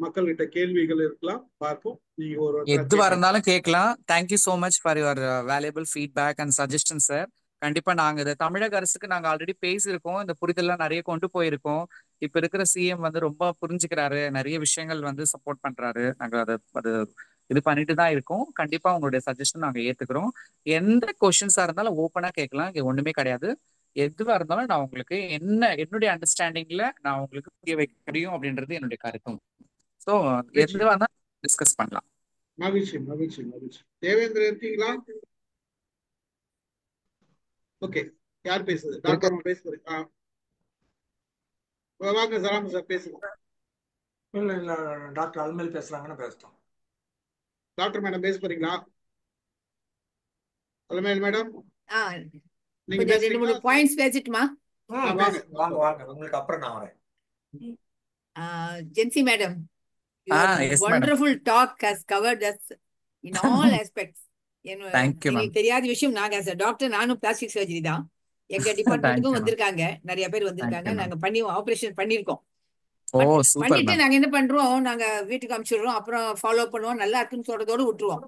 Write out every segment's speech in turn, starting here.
மக்கள்கிட்ட கேள்விகள் இருக்கலாம், பார்ப்போம். நீங்க ஒருத்தரா எதுவா கேட்கலாம். இருந்தாலும் கேட்கலாம். Thank you so much for your valuable feedback and suggestion sir. கண்டிப்பா நாங்க இதை தமிழக அரசுக்கு நாங்க ஆல்ரெடி பேசியிருக்கோம். இந்த புரிதல்லாம் நிறைய கொண்டு போயிருக்கோம். இப்ப இருக்கிற சிஎம் வந்து ரொம்ப புரிஞ்சுக்கிறாரு, நிறைய விஷயங்கள் வந்து சப்போர்ட் பண்றாரு. நாங்க அதை அது இது பண்ணிட்டு தான் இருக்கோம். கண்டிப்பா உங்களுடைய சஜஷன் நாங்க ஏத்துக்கிறோம். எந்த கொஸ்டின்ஸா இருந்தாலும் ஓப்பனா கேட்கலாம், இங்க ஒண்ணுமே கிடையாது. எதுவா இருந்தாலும் நான் உங்களுக்கு என்னுடைய அண்டர்ஸ்டாண்டிங்ல நான் உங்களுக்கு புரிய வைக்க முடியும் அப்படின்றது என்னுடைய கருத்தும். ஸோ மகிழ்ச்சி, எதுவா இருந்தாலும் டிஸ்கஸ் பண்ணலாம். மகிழ்ச்சி, மகிழ்ச்சி, மகிழ்ச்சி. தேவேந்திரன் இருக்கீங்களா? ஓகே. யார் பேசுறது? இருக்க டாக்டர் பேச போறீங்க? வாங்க சலாம் சார், பேசுங்க. இல்ல இல்ல டாக்டர் அல்மேல் பேசுறாங்கன்னு பேசட்டும். டாக்டர் மேடம் பேச போறீங்களா? அலமேல் மேடம், ஆ நீங்க கொஞ்சம் ரெண்டு மூணு பேசுறீங்களா? பாயிண்ட்ஸ் பேசிட்டுமா? வாங்க வாங்க வாங்க. வாங்க உங்களுக்கு அப்புறம் நான் வரேன். Jency madam, your yes madam. wonderful talk has covered us in all aspects. Thank you ma'am. எங்களுக்கு தெரியாத விஷயம், நாங்க as a டாக்டர், நானும் பிளாஸ்டிக் சர்ஜரி தான், எங்க தேங்க்யூ டிபார்ட்மெண்ட்டுக்கும் மேம். வந்திருக்காங்க, நிறைய பேர் வந்திருக்காங்க. Thank you ma'am. நாங்க பண்ணி ஆபரேஷன் பண்ணிருக்கோம். ஓ பட் சூப்பர் பண்ணிட்டு மேம். நாங்க என்ன பண்றோம், நாங்க வீட்டுக்கு அனுப்பிச்சிடுறோம், அப்புறம் ஃபாலோ பண்ணுவோம், நல்லா இருக்குன்னு சொல்றதோட விட்டுருவோம்.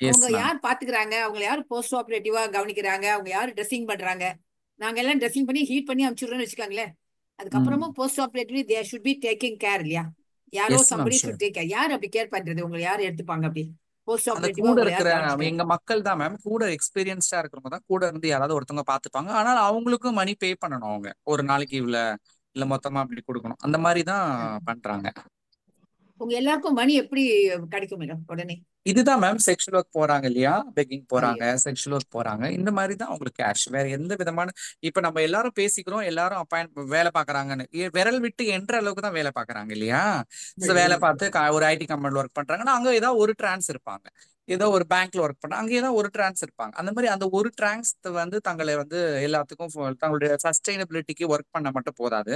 எஸ் அவங்க மேம். யார் பாத்துக்கிறாங்க, அவங்க யார் போஸ்ட் ஆபரேட்டிவா கவனிக்கிறாங்க, அவங்க யார் ட்ரெஸ்ஸிங் பண்றாங்க, நாங்க எல்லாம் ட்ரெஸ்ஸிங் பண்ணி ஹீட் பண்ணி அனுப்பிச்சிடுறோம்னு வச்சுக்காங்களேன். அதுக்கப்புறமும் post operatively they should be taking care இல்லையா? யாரோ yes ma'am. Somebody sure. Should take care. யார் அப்படி கேர் பண்றது? உங்களை யார் எடுத்துப்பாங்க அப்படி போஸ்ட் அந்த ஆபரேட்டிவா? கூட உங்களை இருக்கிற யார் கவனிச்சுக்கிறாங்க? எங்க மக்கள் தான் மேம். கூட எக்ஸ்பீரியன்ஸ்டா இருக்கிறவங்க தான் கூட இருந்து யாராவது ஒருத்தவங்க பாத்துப்பாங்க. ஆனால் அவங்களுக்கும் மணி பே பண்ணணும். அவங்க ஒரு நாளைக்கு இவ்வளவு இல்ல மொத்தமா அப்படி கொடுக்கணும். அந்த மாதிரி தான் பண்றாங்க. உங்க எல்லாருக்கும் மணி எப்படி கிடைக்கும் மேடம் உடனே? இதுதான் மேம். செக்ஷுவல் ஒர்க் போறாங்க இல்லையா, பெக்கிங் போறாங்க, ஐயோ, செக்ஷுவல் ஒர்க் போறாங்க, இந்த மாதிரி தான் அவங்களுக்கு கேஷ். வேற எந்த விதமான இப்ப நம்ம எல்லாரும் பேசிக்கிறோம், எல்லாரும் வேலை பாக்குறாங்கன்னு விரல் விட்டு என்ற அளவுக்கு தான் வேலை பாக்குறாங்க இல்லையா. வேலை பார்த்து ஒரு ஐடி கம்பெனில ஒர்க் பண்றாங்கன்னா அங்க ஏதாவது ஒரு டிரான்ஸ் இருப்பாங்க, ஏதோ ஒரு பேங்க்ல ஒர்க் பண்ண அங்க ஏதாவது ஒரு டிரான்ஸ் இருப்பாங்க. அந்த மாதிரி அந்த ஒரு டிரான்ஸ் வந்து தங்களை வந்து எல்லாத்துக்கும் தங்களுடைய சஸ்டைனபிலிட்டிக்கு ஒர்க் பண்ண மட்டும் போதாது.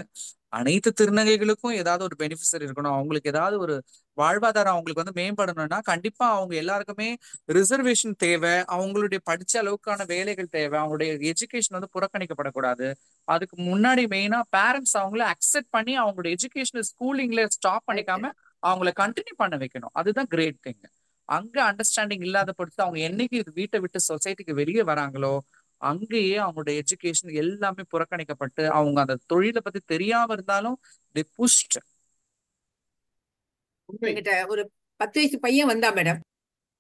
அனைத்து திருநங்கைகளுக்கும் ஏதாவது ஒரு பெனிஃபிஷரி இருக்கணும். அவங்களுக்கு ஏதாவது ஒரு வாழ்வாதாரம் அவங்களுக்கு வந்து மேம்படணும்னா கண்டிப்பா அவங்க எல்லாருக்குமே ரிசர்வேஷன் தேவை. அவங்களுடைய படிச்ச அளவுக்கான வேலைகள் தேவை. அவங்களுடைய எஜுகேஷன் வந்து புறக்கணிக்கப்படக்கூடாது. அதுக்கு முன்னாடி மெயினா பேரண்ட்ஸ் அவங்கள அக்செப்ட் பண்ணி அவங்களுடைய எஜுகேஷன் ஸ்கூலிங்ல ஸ்டாப் பண்ணிக்காம அவங்கள கண்டினியூ பண்ண வைக்கணும். அதுதான் கிரேட் திங். அங்க அண்டர்ஸ்டாண்டிங் இல்லாத பொறுத்து அவங்க என்னைக்கு வீட்டை விட்டு சொசைட்டிக்கு வெளியே வராங்களோ அங்கேயே அவங்களுடைய எஜுகேஷன் எல்லாமே புறக்கணிக்கப்பட்டு அவங்க அந்த தொழிலை பத்தி தெரியாம இருந்தாலும் they pushed. என்கிட்ட ஒரு 10 வயசு பையன் வந்தா மேடம்,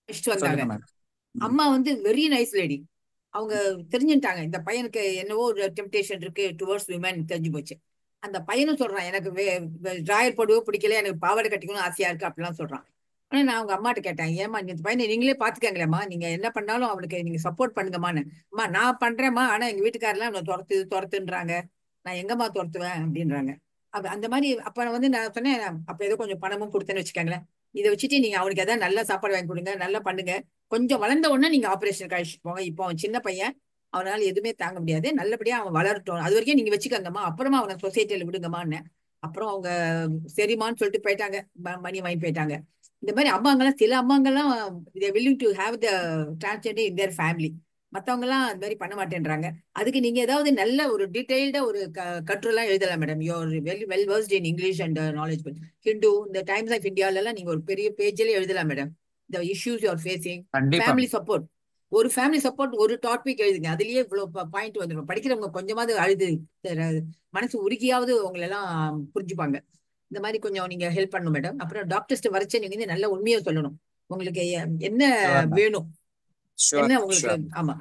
வந்தாங்க. சொல்லுங்க மேம். அம்மா வந்து வெரி நைஸ் லேடி. அவங்க தெரிஞ்சுட்டாங்க இந்த பையனுக்கு என்னவோ ஒரு டெம்டேஷன் இருக்கு டுவர்ட்ஸ் விமன், தெரிஞ்சு போச்சு. அந்த பையனும் சொல்றான், எனக்கு டிராயர் போடவோ பிடிக்கல, எனக்கு பாவாடை கட்டிக்கணும் ஆசையா இருக்கு அப்படிலாம் சொல்றான். ஆனா நான் அவங்க அம்மாட்ட கேட்டேன், ஏமா இந்த பையனை நீங்களே பாத்துக்கங்களேம்மா, நீங்க என்ன பண்ணாலும் அவனுக்கு நீங்க சப்போர்ட் பண்ணுங்கம்மான்னு. அம்மா நான் பண்றேம்மா, ஆனா எங்க வீட்டுக்காரெல்லாம் அவனை துரத்துன்றாங்க, நான் எங்கம்மா துரத்துவேன் அப்படின்றாங்க. அந்த மாதிரி அப்ப வந்து நான் சொன்னேன், அப்ப ஏதோ கொஞ்சம் பணமும் கொடுத்தேன்னு வச்சுக்கோங்களேன், இதை வச்சுட்டு நீங்க அவனுக்கு ஏதாவது நல்ல சாப்பாடு வாங்கி கொடுங்க, நல்லா பண்ணுங்க, கொஞ்சம் வளர்ந்த உடனே நீங்க ஆபரேஷன் கழிச்சுட்டு போங்க. இப்போ அவன் சின்ன பையன், அவனால எதுவுமே தாங்க முடியாது, நல்லபடியா அவன் வளரட்டும், அது வரைக்கும் நீங்க வச்சுக்கோங்கம்மா, அப்புறமா அவனை சொசைட்டில விடுங்கம்மான்னு. அப்புறம் அவங்க சரிம்மான்னு சொல்லிட்டு போயிட்டாங்க, மணி வாங்கி போயிட்டாங்க. இந்த மாதிரி அம்மாங்கெல்லாம், சில அம்மாங்கெல்லாம் willing to have the transgender in their family. மத்தவங்க எல்லாம் அந்த மாதிரி பண்ண மாட்டேன்றாங்க. அதுக்கு நீங்க ஏதாவது நல்ல ஒரு டீடைல்டா ஒரு கட்டுரைலாம் எழுதலாம் madam. You are well versed in English and knowledgeable. Hindu, இந்த டைம்ஸ் ஆஃப் இந்தியால எல்லாம் நீங்க ஒரு பெரிய பேஜ்ல எழுதலாம் madam. the issues you are facing, கண்டிப்பா family support. ஒரு ஃபேமிலி சப்போர்ட் ஒரு டாபிக் எழுதுங்க, அதுலயே இவ்வளவு பாயிண்ட் வந்துடும். படிக்கிறவங்க கொஞ்சமாவது அழுது மனசு உருகியாவது உங்களை எல்லாம் புரிஞ்சுப்பாங்க. இந்த மாதிரி கொஞ்சம் நீங்க ஹெல்ப் பண்ணணும் மேடம். அப்புறம் டாக்டர்ஸ்ட் வரைச்சு நீங்க வந்து நல்ல உண்மையை சொல்லணும், உங்களுக்கு என்ன வேணும், என்ன உங்களுக்கு. ஆமா,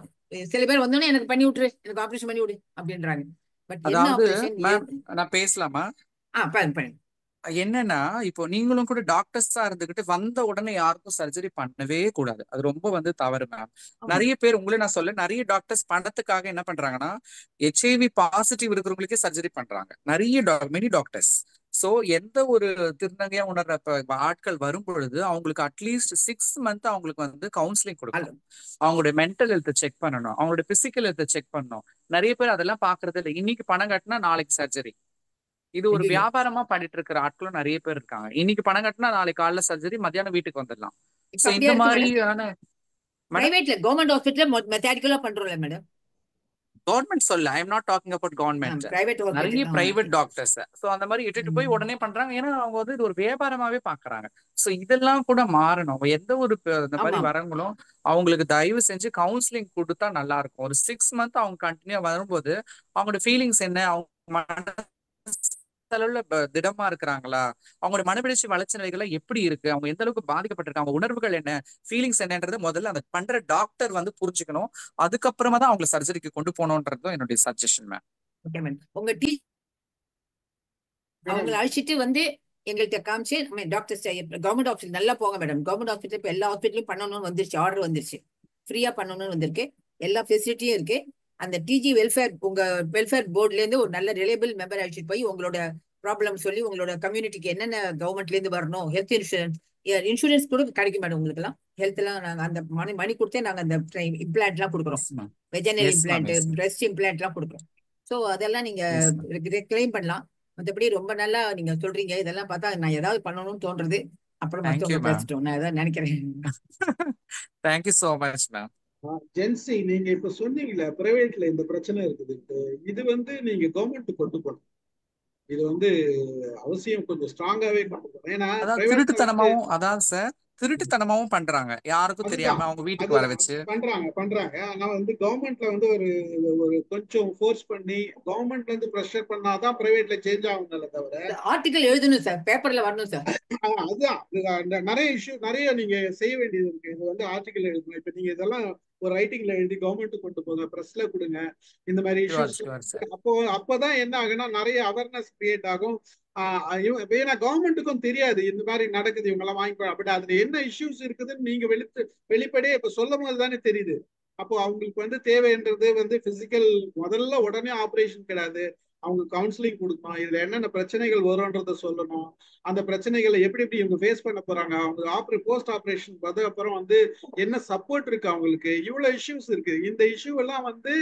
சில பேர் வந்தோடனே எனக்கு பண்ணி விட்டுரு, எனக்கு ஆபரேஷன் பண்ணி விடு அப்படின்றாங்க. பட் என்ன அதாவது ஆபரேஷன்? மேம் நான் பேசலாமா? பண்ணு. என்னன்னா இப்போ நீங்களும் கூட டாக்டர்ஸா இருந்துகிட்டு வந்த உடனே யாருக்கும் சர்ஜரி பண்ணவே கூடாது. அது ரொம்ப வந்து தவறு மேம். நிறைய பேர் உங்களை நான் சொல்ல, நிறைய டாக்டர்ஸ் பணத்துக்காக என்ன பண்றாங்கன்னா HIV பாசிட்டிவ் இருக்கிறவங்களுக்கே சர்ஜரி பண்றாங்க நிறைய மெனி டாக்டர்ஸ். சோ எந்த ஒரு திருநங்கையா உணர்ற ஆட்கள் வரும் பொழுது அவங்களுக்கு அட்லீஸ்ட் 6 மந்த் அவங்களுக்கு வந்து கவுன்சிலிங் கொடுக்கணும். அவங்களுடைய மென்டல் ஹெல்த் செக் பண்ணணும், அவங்களுடைய பிசிக்கல் ஹெல்த் செக் பண்ணணும். நிறைய பேர் அதெல்லாம் பாக்குறது இல்லை. இன்னைக்கு பணம் கட்டினா நாளைக்கு சர்ஜரி, இது ஒரு வியாபாரமா பண்ணிட்டு இருக்கிற ஆட்களும் நிறைய பேர் இருக்காங்க. இன்னைக்கு பணம் கட்டினா நாளைக்கு காலைல சர்ஜரி, மத்தியானம் வீட்டுக்கு வந்துடலாம். இந்த மாதிரியான பிரைவேட்ல கவர்மெண்ட் ஹாஸ்பிட்டல்ல மெத்தடிக்கலா பண்றோம்ல மேடம். கவர்மெண்ட் சொல்ல, I am not talking about government, private நிறைய ஹாஸ்பிட்டல் பிரைவேட் டாக்டர்ஸ் சோ அந்த மாதிரி இட்டுட்டு போய் உடனே பண்றாங்க. ஏன்னா அவங்க வந்து இது ஒரு வியாபாரமாவே பாக்குறாங்க. சோ இதெல்லாம் கூட மாறணும். எந்த ஒரு இந்த மாதிரி ஆமா வரவங்களும் அவங்களுக்கு தயவு செஞ்சு கவுன்சிலிங் கொடுத்தா நல்லா இருக்கும். ஒரு 6 மந்த் அவங்க கண்டினியூ வரும்போது அவங்களோட ஃபீலிங்ஸ் என்ன, அவங்க அளவுல திடமா இருக்கிறாங்களா, அவங்களோட மனவெழுச்சி வளர்ச்சி நிலைகள் எப்படி இருக்கு, அவங்க எந்த அளவுக்கு பாதிக்கப்பட்டிருக்காங்க, அவங்க உணர்வுகள் என்ன, ஃபீலிங்ஸ் என்னன்றது முதல்ல அந்த பண்ற டாக்டர் வந்து புரிஞ்சுக்கணும். அதுக்கப்புறமா தான் அவங்களை சர்ஜரிக்கு கொண்டு போகணும்ன்றதும் என்னுடைய சஜஷன் மேம். Okay ma'am. உங்க அவங்களை அழைச்சிட்டு வந்து எங்கள்கிட்ட காமிச்சு டாக்டர் கவர்மெண்ட் ஹாஸ்பிட்டல் நல்லா போங்க மேடம். கவர்மெண்ட் ஹாஸ்பிட்டல் இப்போ எல்லா ஹாஸ்பிட்டலும் பண்ணணும்னு வந்துருச்சு, ஆர்டர் வந்துருச்சு, ஃப்ரீயா பண்ணணும்னு வந்திருக்கு, எல்லா ஃபெசிலிட்டியும் இருக்கு. அந்த டிஜி வெல்ஃபேர் உங்க வெல்ஃபேர் போர்ட்ல இருந்து ஒரு நல்ல ரிலேபிள் மெம்பர் அழைச்சிட்டு போய் உங்களோட ப்ராப்ளம் சொல்லி உங்களோட கம்யூனிட்டிக்கு என்னென்ன கவர்மெண்ட்ல இருந்து வரணும், ஹெல்த் இன்சூரன்ஸ் கூட கிடைக்கும் மேடம். உங்களுக்கு எல்லாம் ஹெல்த் எல்லாம் நாங்க அந்த மணி கொடுத்தே நாங்க அந்த இம்ப்ளான்ட் எல்லாம் கொடுக்குறோம், வெஜனல் இம்ப்ளான்ட், பிரெஸ்ட் இம்ப்ளான்ட் எல்லாம் கொடுக்குறோம். ஸோ அதெல்லாம் நீங்க கிளைம் பண்ணலாம். மற்றபடி ரொம்ப நல்லா நீங்க சொல்றீங்க. இதெல்லாம் பார்த்தா நான் ஏதாவது பண்ணணும்னு தோன்றது. அப்புறம் மற்றவங்க பேசிட்டோம், நான் ஏதாவது நினைக்கிறேன். Thank you so much ma'am. Jency, நீங்க இப்ப சொன்னீங்கல்ல பிரைவேட்ல இந்த பிரச்சனை இருக்குது, இது வந்து நீங்க கவர்மெண்ட் கொண்டு போகணும். இது வந்து அவசியம் கொஞ்சம் ஸ்ட்ராங்காவே கொண்டு போகணும். ஏன்னா திருட்டுத்தனமாவும் அதான் சார் திருட்டுத்தனமாவும் பண்றாங்க, யாருக்கும் தெரியாம அவங்க வீட்டுக்கு வர வச்சு பண்றாங்க. ஆனா வந்து கவர்மெண்ட்ல வந்து ஒரு கொஞ்சம் ஃபோர்ஸ் பண்ணி கவர்மெண்ட்ல இருந்து ப்ரெஷர் பண்ணாதான் பிரைவேட்ல சேஞ்ச் ஆகும்ல தவிர. ஆர்டிகல் எழுதணும் சார், பேப்பர்ல வரணும் சார். அதுதான் நிறைய நீங்க செய்ய வேண்டியது இருக்கு. இது வந்து ஆர்டிகல் எழுதணும். இப்ப நீங்க இதெல்லாம் ஒரு ரைட்டிங்ல எழுதி கவர்மெண்ட் கொண்டு போங்க, பிரஸ்ல கொடுங்க, இந்த மாதிரி இஷ்யூஸ். அப்பதான் என்ன ஆகுனா நிறைய அவேர்னஸ் கிரியேட் ஆகும். ஏன்னா கவர்மெண்ட்டுக்கும் தெரியாது இந்த மாதிரி நடக்குது, இவங்க எல்லாம் வாங்கி, பட் அதுல என்ன இஷ்யூஸ் இருக்குதுன்னு நீங்க வெளிப்படையே இப்ப சொல்லும் போது தானே தெரியுது. அப்போ அவங்களுக்கு வந்து தேவைன்றது வந்து பிசிக்கல், முதல்ல உடனே ஆபரேஷன் கிடையாது, அவங்க கவுன்சிலிங் கொடுக்கணும், இதுல என்னென்ன பிரச்சனைகள் வரும்ன்றத சொல்லணும், அந்த பிரச்சனைகளை எப்படி இவங்க ஃபேஸ் பண்ண போறாங்க, அவங்க போஸ்ட் ஆபரேஷன் பார்த்த அப்புறம் வந்து என்ன சப்போர்ட் இருக்கு அவங்களுக்கு, இவ்வளவு இஷ்யூஸ் இருக்கு. இந்த இஷ்யூ எல்லாம் வந்து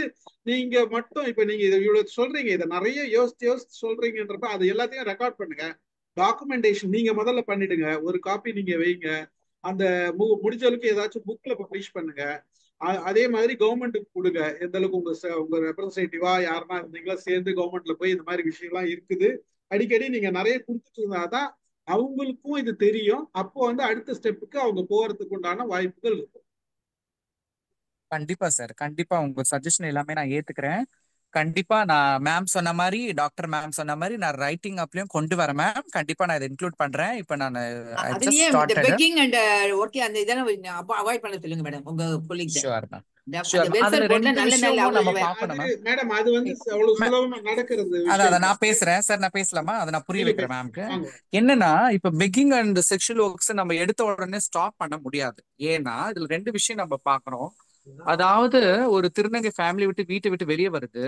நீங்க மட்டும் இப்ப நீங்க இவ்வளவு சொல்றீங்க, இதை நிறைய யோசிச்சு சொல்றீங்கன்றப்ப அது எல்லாத்தையும் ரெக்கார்ட் பண்ணுங்க, டாக்குமெண்டேஷன் நீங்க முதல்ல பண்ணிடுங்க, ஒரு காப்பி நீங்க வைங்க, அந்த முடிஞ்ச அளவுக்கு ஏதாச்சும் புக்ல பப்ளிஷ் பண்ணுங்க. அதே மாதிரி கவர்மெண்ட்டுக்கு கொடுங்க, எந்த அளவுக்கு உங்க ரெப்ரஸன்டேட்டிவா யாருன்னா இருந்தீங்களா சேர்ந்து கவர்மெண்ட்ல போய் இந்த மாதிரி விஷயம்லாம் இருக்குது அடிக்கடி நீங்க நிறைய கொடுத்துட்டு இருந்தாதான் அவங்களுக்கும் இது தெரியும். அப்போ வந்து அடுத்த ஸ்டெப்புக்கு அவங்க போறதுக்கு உண்டான வாய்ப்புகள் இருக்கும். கண்டிப்பா சார், கண்டிப்பா உங்க சஜஷன் எல்லாமே நான் ஏத்துக்கிறேன். கண்டிப்பா நான் மேம் சொன்ன மாதிரி, டாக்டர் மேம் சொன்ன மாதிரி நான் ரைட்டிங் அப்லயும் கொண்டு வரேன் மேம். கண்டிப்பா நான் இதை இன்க்ளூட் பண்றேன். இப்ப நான் அதுலயே இந்த பெக்கிங் அண்ட் ஓகே அந்த இதெல்லாம் அவாய்ட் பண்ண சொல்லுங்க மேடம் உங்க கொலீக்ஸ். Sure ma'am. மேடம் அது வந்து அவ்வளவு சுலபமா நடக்கிறது. அதான் நான் பேசுறேன் சார், நான் பேசலாமா? அதை நான் புரிய வைக்கிறேன் மேம்க்கு. என்னன்னா இப்ப பெக்கிங் அண்ட் செக்ஷுவல் ஒர்க்ஸ் நம்ம எடுத்த உடனே ஸ்டாப் பண்ண முடியாது. ஏன்னா இதுல 2 விஷயம் நம்ம பாக்குறோம். அதாவது ஒரு திருநங்கை ஃபேமிலி விட்டு வீட்டை விட்டு வெளியே வருது,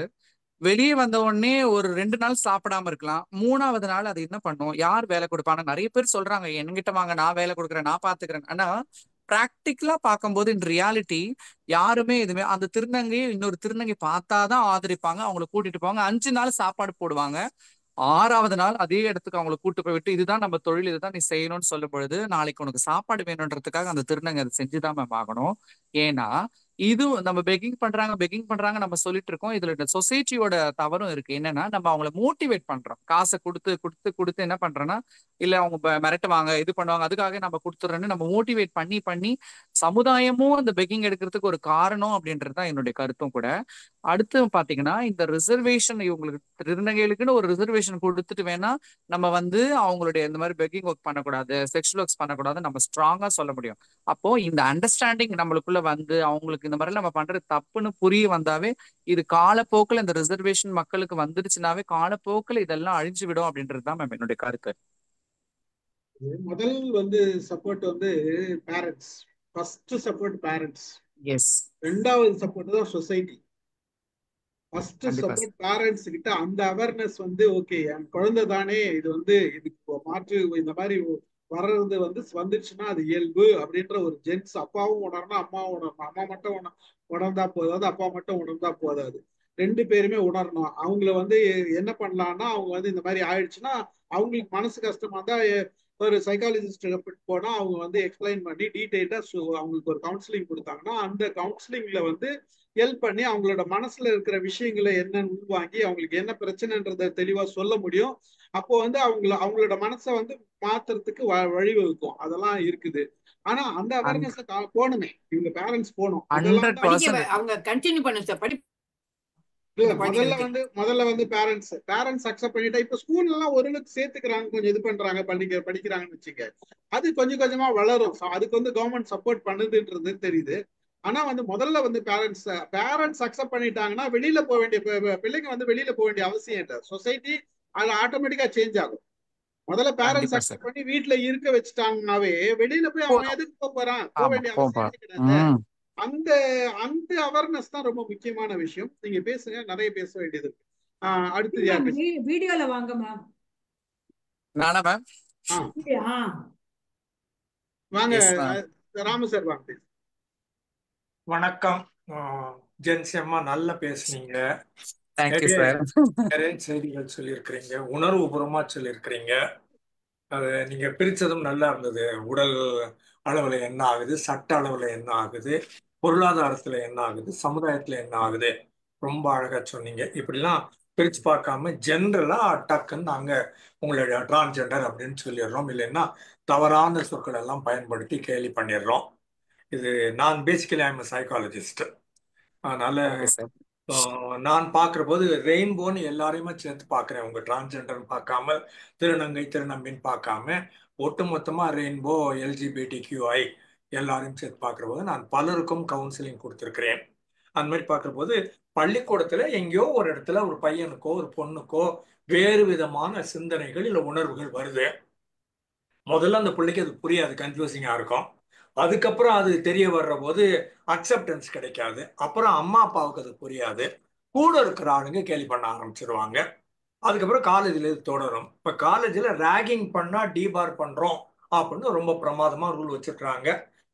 வெளியே வந்த உடனே ஒரு 2 நாள் சாப்பிடாம இருக்கலாம், 3ஆவது நாள் அது என்ன பண்ணும், யார் வேலை கொடுப்பாங்க? நிறைய பேர் சொல்றாங்க என்கிட்ட வாங்க, நான் வேலை கொடுக்குறேன், நான் பாத்துக்கிறேன். ஆனா பிராக்டிக்கலா பார்க்கும்போது இன் ரியாலிட்டி யாருமே எதுவுமே அந்த திருநங்கையை இன்னொரு திருநங்கை பார்த்தாதான் ஆதரிப்பாங்க, அவங்களை கூட்டிட்டு போவாங்க, 5 நாள் சாப்பாடு போடுவாங்க, 6ஆவது நாள் அதே இடத்துக்கு அவங்களை கூட்டு போய் விட்டு இதுதான் நம்ம தொழில், இதுதான் நீ செய்யணும்னு சொல்லும் பொழுது நாளைக்கு உனக்கு சாப்பாடு வேணும்ன்றதுக்காக அந்த திருநங்கை அதை செஞ்சுதான் மேம் ஆகணும். ஏன்னா இது நம்ம பெக்கிங் பண்றாங்க நம்ம சொல்லிட்டு இருக்கோம். இதுல இந்த சொசைட்டியோட தவறும் இருக்கு. என்னன்னா நம்ம அவங்களை மோட்டிவேட் பண்றோம், காசை கொடுத்து என்ன பண்றோம்னா, இல்ல அவங்க மிரட்டுவாங்க, இது பண்ணுவாங்க, அதுக்காக நம்ம கொடுத்துறோன்னு நம்ம மோட்டிவேட் பண்ணி சமுதாயமும் அந்த பெக்கிங் எடுக்கிறதுக்கு ஒரு காரணம் அப்படின்றதுதான் என்னுடைய கருத்தும் கூட. அடுத்து பாத்தீங்கன்னா இந்த ரிசர்வேஷன், இவங்களுக்கு திருநங்கைகளுக்குன்னு ஒரு ரிசர்வேஷன் கொடுத்துட்டு வேணா நம்ம வந்து அவங்களுடைய இந்த மாதிரி பெக்கிங் ஒர்க் பண்ணக்கூடாது, செக்ஷுவல் ஒர்க்ஸ் பண்ணக்கூடாது நம்ம ஸ்ட்ராங்கா சொல்ல முடியும். அப்போ இந்த அண்டர்ஸ்டாண்டிங் நம்மளுக்குள்ள வந்து அவங்களுக்கு இந்த மாதிரி நம்ம பண்றது தப்புன்னு புரிய வந்தாவே, இது காலப்போக்கில் இந்த ரிசர்வேஷன் மக்களுக்கு வந்துருச்சுனாவே காலப்போக்கில் இதெல்லாம் அழிஞ்சு விடும் அப்படின்றதுதான் மேம் என்னுடைய கருத்து. முதல் வந்து சப்போர்ட் வந்து parents, first support parents. Yes. 2வது சப்போர்ட் தான் சொசைட்டி. ஃபர்ஸ்ட் சப்போர்ட் பேரண்ட்ஸ் கிட்ட அந்த அவேர்னஸ் வந்து ஓகே என் குழந்தை தானே, இது வந்து இதுக்கு மாற்று இந்த மாதிரி வர்றது வந்து வந்துச்சுன்னா அது இயல்பு அப்படின்ற ஒரு ஜென்ஸ் அப்பாவும் உணரணும், அம்மாவும் உணரணும். அம்மா மட்டும் உணர்ந்தா போதாது, அப்பா மட்டும் உணர்ந்தா போதாது, 2 பேருமே உணரணும். அவங்கள வந்து என்ன பண்ணலாம்னா அவங்க வந்து இந்த மாதிரி ஆயிடுச்சுன்னா அவங்களுக்கு மனசு கஷ்டமா இருந்தா ஒரு சைக்காலஜிஸ்ட் போனா அவங்க வந்து எக்ஸ்பிளைன் பண்ணி டீட்டெயிலா அவங்களுக்கு ஒரு கவுன்சிலிங் கொடுத்தாங்கன்னா அந்த கவுன்சிலிங்ல வந்து ஹெல்ப் பண்ணி அவங்களோட மனசுல இருக்கிற விஷயங்களை என்னன்னு உள்வாங்கி அவங்களுக்கு என்ன பிரச்சனைன்றத தெளிவா சொல்ல முடியும். அப்போ வந்து அவங்களோட மனசை வந்து மாத்துறதுக்கு வழிவகுக்கும். அதெல்லாம் இருக்குது. ஆனா அந்த அவேர்னஸ் போகணுமே, இவங்க பேரண்ட்ஸ் போகணும். இதெல்லாம் தான் படிக்க 100% அவங்க கண்டினியூ பண்ணுங்க சார். இல்ல அந்த குழந்தைங்களுக்கு முதல்ல வந்து பேரண்ட்ஸ் அக்செப்ட் பண்ணிட்டா இப்ப ஸ்கூல்ல எல்லாம் ஓரளவுக்கு சேர்த்துக்கிறாங்க, கொஞ்சம் இது பண்றாங்க, படிக்கிறாங்கன்னு வச்சுக்க. அது கொஞ்சம் கொஞ்சமா வளரும். அதுக்கு வந்து கவர்மெண்ட் சப்போர்ட் பண்ணுதுன்றது தெரியுது. ஆனா வந்து முதல்ல வந்து பேரண்ட்ஸ் அக்செப்ட் பண்ணிட்டாங்கன்னா வெளியில போக வேண்டிய பிள்ளைங்க வந்து வெளியில போக வேண்டிய அவசியம் இல்லை. சொசைட்டி அது ஆட்டோமேட்டிக்கா சேஞ்ச் ஆகும். முதல்ல பேரண்ட்ஸ் கண்டிப்பா சார். அக்செப்ட் பண்ணி வீட்டுல இருக்க வச்சுட்டாங்கன்னாவே வெளியில போய் அவன் எதுக்கு போறான், போக ஆமா வேண்டிய போப்பா. அவசியமே கிடையாது. ம் அந்த அந்த அவேர்னஸ் தான் ரொம்ப முக்கியமான விஷயம். நீங்க பேசுங்க, நிறைய பேச வேண்டியது இருக்கு. அடுத்தது யார் மேம் பேசுங்க? வீடியோல வாங்க மேம். நானா மேம்? வாங்க எஸ் மேம். ராமு சார் வாங்க பேசுங்க. வணக்கம். ஜென்சியம்மா நல்லா பேசுனீங்க. தேங்க்யூ நிறைய சார். நிறைய செய்திகள் சொல்லியிருக்கிறீங்க, உணர்வுபூர்வமா சொல்லியிருக்கிறீங்க. அது நீங்க பிரிச்சதும் நல்லா இருந்தது. உடல் அளவுல என்ன ஆகுது, சட்ட அளவுல என்ன ஆகுது, பொருளாதாரத்துல என்ன ஆகுது, சமுதாயத்துல என்ன ஆகுது, ரொம்ப அழகா சொன்னீங்க. இப்படிலாம் பிரிச்சு பார்க்காம ஜென்ரலா டக்குன்னு நாங்க உங்களுடைய டிரான்ஸ்ஜெண்டர் அப்படின்னு சொல்லிடுறோம், இல்லைன்னா தவறான சொற்கள் எல்லாம் பயன்படுத்தி கேலி பண்ணிடுறோம். இது நான் பேசிக்கலி ஐம் சைக்காலஜிஸ்ட். அதனால ஓகே சார். நான் பார்க்குற போது ரெயின்போன்னு எல்லாரையுமே சேர்த்து பார்க்குறேன். உங்க டிரான்ஸ்ஜெண்டர்னு பார்க்காம, திருநங்கை திருநம்பின்னு பார்க்காம ஒட்டுமொத்தமாக ரெயின்போ LGBTQI எல்லாரையும் சேர்த்து பார்க்குற போது நான் பலருக்கும் கவுன்சிலிங் கொடுத்துருக்கிறேன். அந்த மாதிரி பார்க்குற போது பள்ளிக்கூடத்தில் எங்கேயோ ஒரு இடத்துல ஒரு பையனுக்கோ ஒரு பொண்ணுக்கோ வேறு விதமான சிந்தனைகள் இல்லை உணர்வுகள் வருது. முதல்ல அந்த பிள்ளைக்கு அது புரியாது, கன்ஃபியூசிங்காக இருக்கும். அதுக்கப்புறம் அது தெரிய வர்ற போது அக்செப்டன்ஸ் கிடைக்காது. அப்புறம் அம்மா அப்பாவுக்கு அது புரியாது, கூட இருக்கிற ஆளுங்க கேலி பண்ண ஆரம்பிச்சிருவாங்க. அதுக்கப்புறம் காலேஜில் இது தொடரும். இப்போ காலேஜில் ரேகிங் பண்ணால் டிபார் பண்ணுறோம் அப்படின்னு ரொம்ப பிரமாதமாக ரூல் வச்சிருக்கிறாங்க.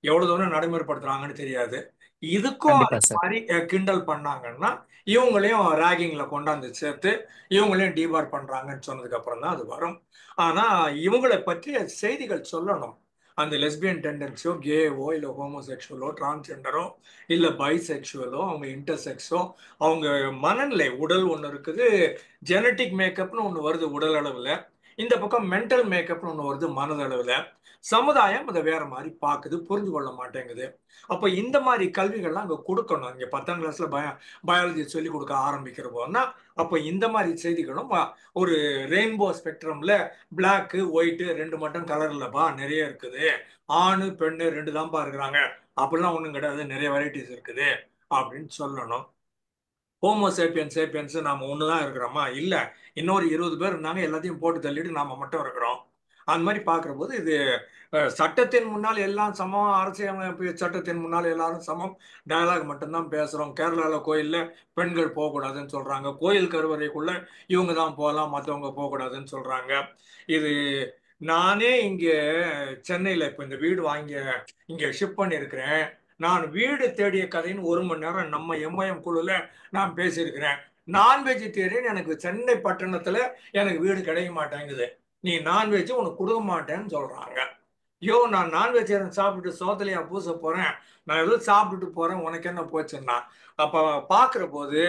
எவ்வளோ தூரம் நடைமுறைப்படுத்துறாங்கன்னு தெரியாது. இதுக்கும் கண்டிப்பா அதே சார். மாதிரி கிண்டல் பண்ணாங்கன்னா இவங்களையும் ரேகிங்கில் கொண்டாந்து சேர்த்து இவங்களையும் டிபார் பண்ணுறாங்கன்னு சொன்னதுக்கு அப்புறம் தான் அது வரும். ஆனால் இவங்களை பற்றிய செய்திகள் சொல்லணும். அந்த லெஸ்பியன் டெண்டன்சியோ, கேவோ, இல்லை ஹோமோசெக்சுவலோ, டிரான்ஸ்ஜெண்டரோ, இல்லை பைசெக்சுவலோ, அவங்க இன்டர்செக்ஸோ, அவங்க மனநிலை, உடல் ஒன்று இருக்குது, ஜெனட்டிக் மேக்கப்னு ஒன்று வருது உடல் அளவில், இந்த பக்கம் மென்டல் மேக்கப்னு ஒன்று வருது மனதளவில். சமுதாயம் அதை வேற மாதிரி பார்க்குது, புரிஞ்சு கொள்ள மாட்டேங்குது. அப்போ இந்த மாதிரி கல்விகள்லாம் அங்கே கொடுக்கணும். இங்கே 10ஆம் கிளாஸ்ல பயாலஜி சொல்லி கொடுக்க ஆரம்பிக்கிற போதுனா அப்போ இந்த மாதிரி செய்திகளும் ஒரு ரெயின்போ ஸ்பெக்ட்ரம்ல பிளாக்கு ஒயிட்டு ரெண்டு மட்டும் கலர்லப்பா நிறைய இருக்குது, ஆணு பெண்ணு ரெண்டு தான்ப்பா இருக்கிறாங்க, அப்படிலாம் ஒன்றும் கிடையாது, நிறைய வெரைட்டிஸ் இருக்குது அப்படின்னு சொல்லணும். சேப்பியன்ஸ் நாம ஒண்ணுதான் இருக்கிறோமா? இல்ல, இன்னொரு 20 பேர் இருந்தாங்க, எல்லாத்தையும் போட்டு தள்ளிட்டு நாம மட்டும் இருக்கிறோம். அந்த மாதிரி பாக்குற போது இது சட்டத்தின் முன்னால் எல்லாம் சமம், அரசியலமைப்பு சட்டத்தின் முன்னால் எல்லாரும் சமம் டயலாக் மட்டும்தான் பேசுறோம். கேரளால கோயில்ல பெண்கள் போகக்கூடாதுன்னு சொல்றாங்க, கோயில் கருவறைக்குள்ள இவங்க தான் போகலாம், மற்றவங்க போகக்கூடாதுன்னு சொல்றாங்க. இது நானே இங்க சென்னையில இப்ப இந்த வீடு வாங்கி இங்க ஷிஃப்ட் பண்ணியிருக்கிறேன். நான் வீடு தேடிய கதைன்னு 1 மணி நேரம் நம்ம MIM குழுல நான் பேசியிருக்கிறேன். நான் வெஜிடேரியன், எனக்கு சென்னை பட்டணத்துல எனக்கு வீடு கிடைக்க மாட்டேங்குது, நீ நான்வெஜ் உனக்கு கொடுக்க மாட்டேன்னு சொல்றாங்க. ஐயோ, நான் நான்வெஜிடேரியன் சாப்பிட்டுட்டு சோதலையா பூச போறேன், நான் ஏதோ சாப்பிட்டுட்டு போறேன், உனக்கு என்ன போச்சுன்னா. அப்ப பாக்குற போது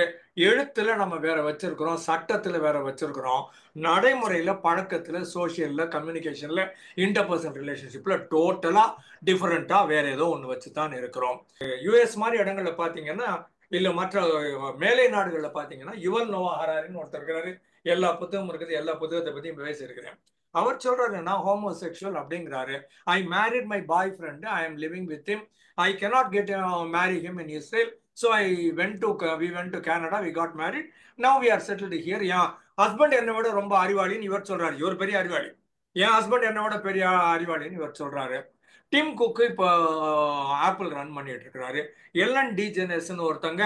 எழுத்துல நம்ம வேற வச்சிருக்கிறோம், சட்டத்துல வேற வச்சிருக்கிறோம், நடைமுறையில, பழக்கத்துல, சோசியல்ல, கம்யூனிகேஷன்ல, இன்டர்பர்சனல் ரிலேஷன்ஷிப்ல டோட்டலா டிஃபரெண்டா வேற ஏதோ ஒண்ணு வச்சுதான் இருக்கிறோம். US மாதிரி இடங்கள்ல பாத்தீங்கன்னா, இல்ல மற்ற மேலை நாடுகள்ல பாத்தீங்கன்னா, யுவல் நோவா ஹராரின்னு ஒருத்தர் இருக்கிறாரு, எல்லா புத்தகமும் இருக்குது, எல்லா புத்தகத்தை பத்தியும் பேசியிருக்கிறேன். அவர் சொல்றாரு, நான் ஹோமோசெக்சுவல் அப்படிங்கிறாரு. I married my boy friend, I am living with him, I cannot get marry him in Israel, so we went to Canada, we got married, now we are settled here. N husband என்னை விட ரொம்ப அறிவாளின்னு இவர் சொல்றாரு. இவர் பெரிய அறிவாளி. என் husband என்னை விட பெரிய அறிவாளின்னு இவர் சொல்றாரு. டிம் குக்கு இப்போ ஆப்பிள் ரன் பண்ணிட்டு இருக்கிறாரு. எல்லன் டிஜெனர்ஸ்னு ஒருத்தங்க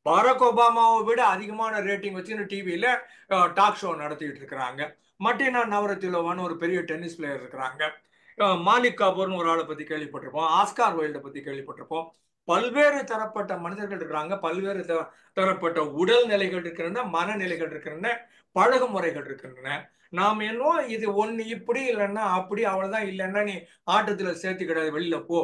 பராக் ஒபாமாவை விட அதிகமான ரேட்டிங் வச்சுன்னு டிவியில டாக் ஷோ நடத்திட்டு இருக்கிறாங்க. மட்டினா நவரத்திலோவான்னு ஒரு பெரிய டென்னிஸ் பிளேயர் இருக்கிறாங்க. மாலிக் காபூர்னு ஒரு ஆளை பத்தி கேள்விப்பட்டிருப்போம், ஆஸ்கார் வைல்டை பத்தி கேள்விப்பட்டிருப்போம். பல்வேறு தரப்பட்ட மனிதர்கள் இருக்கிறாங்க, பல்வேறு தரப்பட்ட உடல் நிலைகள் இருக்கிறன, மனநிலைகள் இருக்கிறன, பழகு முறைகள் இருக்கின்றன. நாம் என்னோ இது ஒண்ணு இப்படி இல்லைன்னா அப்படி, அவ்வளவுதான், இல்லைன்னா நீ ஆட்டத்துல சேர்த்து கிடையாது, வெளியில போ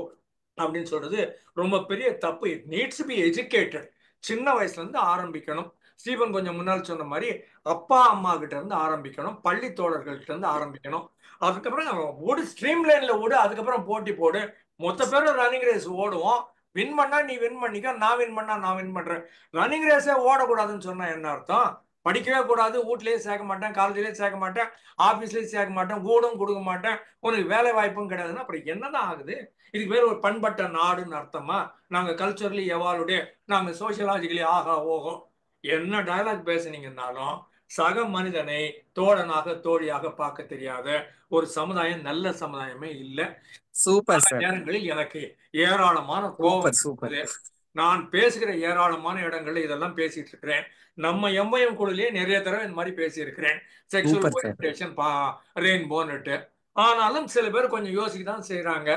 அப்படின்னு சொல்றது ரொம்ப பெரிய தப்பு. It needs B educated. சின்ன வயசுல இருந்து ஆரம்பிக்கணும். ஸ்டீபன் கொஞ்சம் முன்னால் சொன்ன மாதிரி அப்பா அம்மா கிட்ட இருந்து ஆரம்பிக்கணும், பள்ளி தோழர்கள்ட்ட இருந்து ஆரம்பிக்கணும். அதுக்கப்புறம் ஓடு, ஸ்ட்ரீம் லைன்ல ஓடு, அதுக்கப்புறம் போட்டி போடு. மொத்த பேரும் ரன்னிங் ரேஸ் ஓடுவோம். வின் பண்ணா நீ வின் பண்ணிக்க, நான் வின் பண்ணா நான் வின் பண்றேன். ரன்னிங் ரேஸே ஓடக்கூடாதுன்னு சொன்னா என்ன அர்த்தம்? படிக்கவே கூடாது, வீட்லயே சேர்க்க மாட்டேன், காலேஜ்லயே சேர்க்க மாட்டேன், ஆபீஸ்லயும் சேர்க்க மாட்டேன், கூடும் கொடுக்க மாட்டேன், உனக்கு வேலை வாய்ப்பும் கிடையாதுன்னா அப்புறம் என்னதான் ஆகுது? இதுக்கு பேர் ஒரு பண்பட்ட நாடுன்னு அர்த்தமா? நாங்க கல்ச்சரலி எவாலுடே, நாங்க சோசியலாஜிக்கலி ஆகா ஓகோ, என்ன டயலாக் பேசுனீங்கன்னாலும் சக மனிதனை தோழனாக தோழியாக பார்க்க தெரியாத ஒரு சமுதாயம் நல்ல சமுதாயமே இல்லை. சூப்பர் சார், நேரங்களில் எனக்கு ஏராளமான கோபம் சூப்பர். இருக்குது. நான் பேசுகிற ஏராளமான இடங்கள்ல இதெல்லாம் பேசிட்டு இருக்கிறேன். நம்ம எம்ஐஎம் குழுலயே நிறைய தடவை இந்த மாதிரி பேசியிருக்கிறேன், செக்ஷுவல் சூப்பர் சார். ஓரியன்டேஷன் ரெயின்போன்னுட்டு. ஆனாலும் சில பேர் கொஞ்சம் யோசிக்க தான் செய்யறாங்க.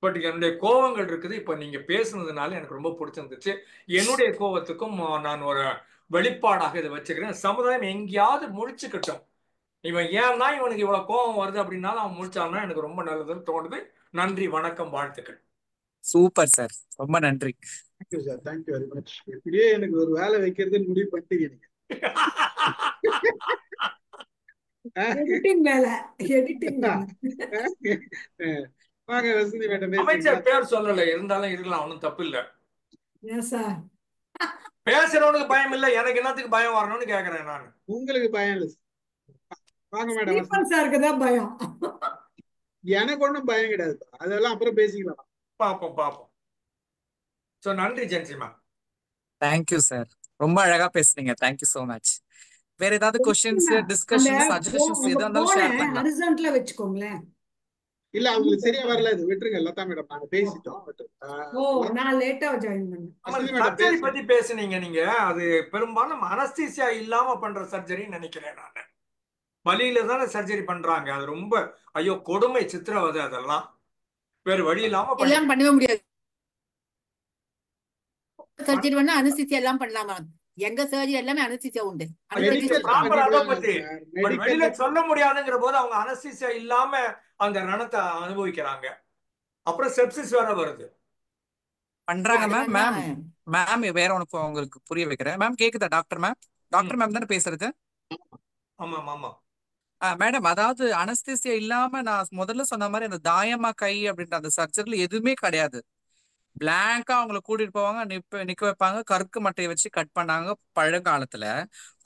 பட் என்னுடைய கோவங்கள் இருக்குது. இப்ப நீங்க பேசுனதுனால எனக்கு ரொம்ப பிடிச்சிருந்துச்சு. என்னுடைய கோவத்துக்கும் நான் ஒரு வெளிப்பாடாக இதை வச்சுக்கிறேன். சமுதாயம் எங்கேயாவது முழிச்சுக்கிட்டோம். இவன் ஏன்னா இவனுக்கு இவ்வளவு கோபம் வருது அப்படின்னாலும் அவன் முழிச்சான்னா எனக்கு ரொம்ப நல்லதுன்னு தோணுது. நன்றி, வணக்கம், வாழ்த்துக்கள். சூப்பர் சார், ரொம்ப நன்றி. Thank you sir, thank you very much. இப்படியே எனக்கு ஒரு வேலை வைக்கிறதுன்னு முடிவு பண்ணிட்டீங்க நீங்க. எடிட்டிங் வேலை, எடிட்டிங் வேலை. வாங்க வசந்தி மேடம் பேசுறீங்களா? அமைச்சர் பேர் சொல்லல, இருந்தாலும் இருக்கலாம், ஒன்றும் தப்பு இல்ல. ஏன் சார்? பேசுறவனுக்கு பயம் இல்ல, எனக்கு என்னத்துக்கு பயம் வரணும்னு கேக்குறேன் நான். உங்களுக்கு பயம் இல்லை. வாங்க மேடம். ஸ்டீபன் சாருக்கு தான் பயம். எனக்கு ஒன்றும் பயம் கிடையாது, அதெல்லாம் அப்புறம் பேசிக்கலாம். பாப்போம் பாப்போம். சோ நன்றி ஜென்சிமா. தேங்க்யூ சார், ரொம்ப அழகா பேசுனீங்க. Thank you so much. வேற ஏதாவது क्वेश्चंस, டிஸ்கஷன்ஸ், சஜஷன்ஸ் எதா இருந்தாலும் ஷேர் பண்ணலாம். ஹரிசான்டல்ல வெச்சுக்கோங்களேன். இல்ல அவங்களுக்கு சரியா வரல, இது விட்டுருங்க லதா மேடம், நாங்க பேசிட்டோம். ஓ, நான் லேட்டா ஜாயின் பண்ணேன். வசந்தி மேடம் சர்ஜரி பத்தி பேசுனீங்க நீங்க. அது பெரும்பாலும் அனஸ்தீசியா இல்லாம பண்ற சர்ஜரின்னு நினைக்கிறேன் நான். வலியில தானே சர்ஜரி பண்றாங்க. அது ரொம்ப ஐயோ கொடுமை, சித்திரவதை, அதெல்லாம் வேற வழி இல்லாம எல்லாம் பண்ணவே முடியாது. சர்ஜரி பண்ணா அனஸ்தீசியா எல்லாம் பண்ணலாமா? எங்க சர்ஜரி எல்லாமே அனஸ்தீசியா உண்டு. வெளியில சொல்ல முடியாதுங்கிற போது அவங்க அனஸ்தீசியா இல்லாம அந்த ரணத்தை அனுபவிக்கிறாங்க. அப்புறம் செப்சிஸ் வேற வருது. பண்றாங்க மேம். மேம் மேம் வேற உனக்கு உங்களுக்கு புரிய வைக்கிறேன். மேம் கேக்குதா? டாக்டர் மேம், டாக்டர் மேம் தானே பேசுறது? ஆமா ஆமா மேடம், அதாவது அனஸ்தீசியா இல்லாம நான் முதல்ல சொன்ன மாதிரி அந்த தாயமா கை அப்படின்ற அந்த சர்ஜரில எதுவுமே கிடையாது. பிளாங்கா அவங்கள கூட்டிட்டு போவாங்க, நிக்க வைப்பாங்க, கருக்கு மட்டையை வச்சு கட் பண்ணாங்க பழங்காலத்துல.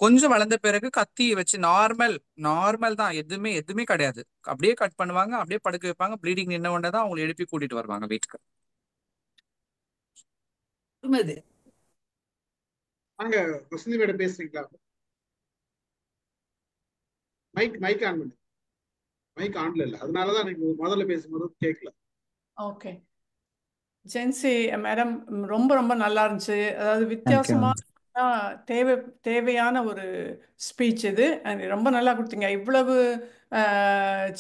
கொஞ்சம் வளர்ந்த பிறகு கத்தியை வச்சு நார்மல் தான், எதுவுமே கிடையாது. அப்படியே கட் பண்ணுவாங்க, அப்படியே படுக்க வைப்பாங்க. ப்ளீடிங் நின்ன உடனே தான் அவங்களை எழுப்பி கூட்டிட்டு வருவாங்க வீட்டுக்கு. வாங்க வசந்தி மேடம் பேசுறீங்களா? மைக் ஆன் பண்ணு. மைக் ஆன்ல இல்ல, அதனாலதான் நீங்க முதல்ல பேசும்போது கேட்கல. ஓகே ஜென்சி மேடம், ரொம்ப ரொம்ப நல்லா இருந்துச்சு. அதாவது வித்தியாசமா தேவையான ஒரு ஸ்பீச் இது. ரொம்ப நல்லா கொடுத்தீங்க. இவ்வளவு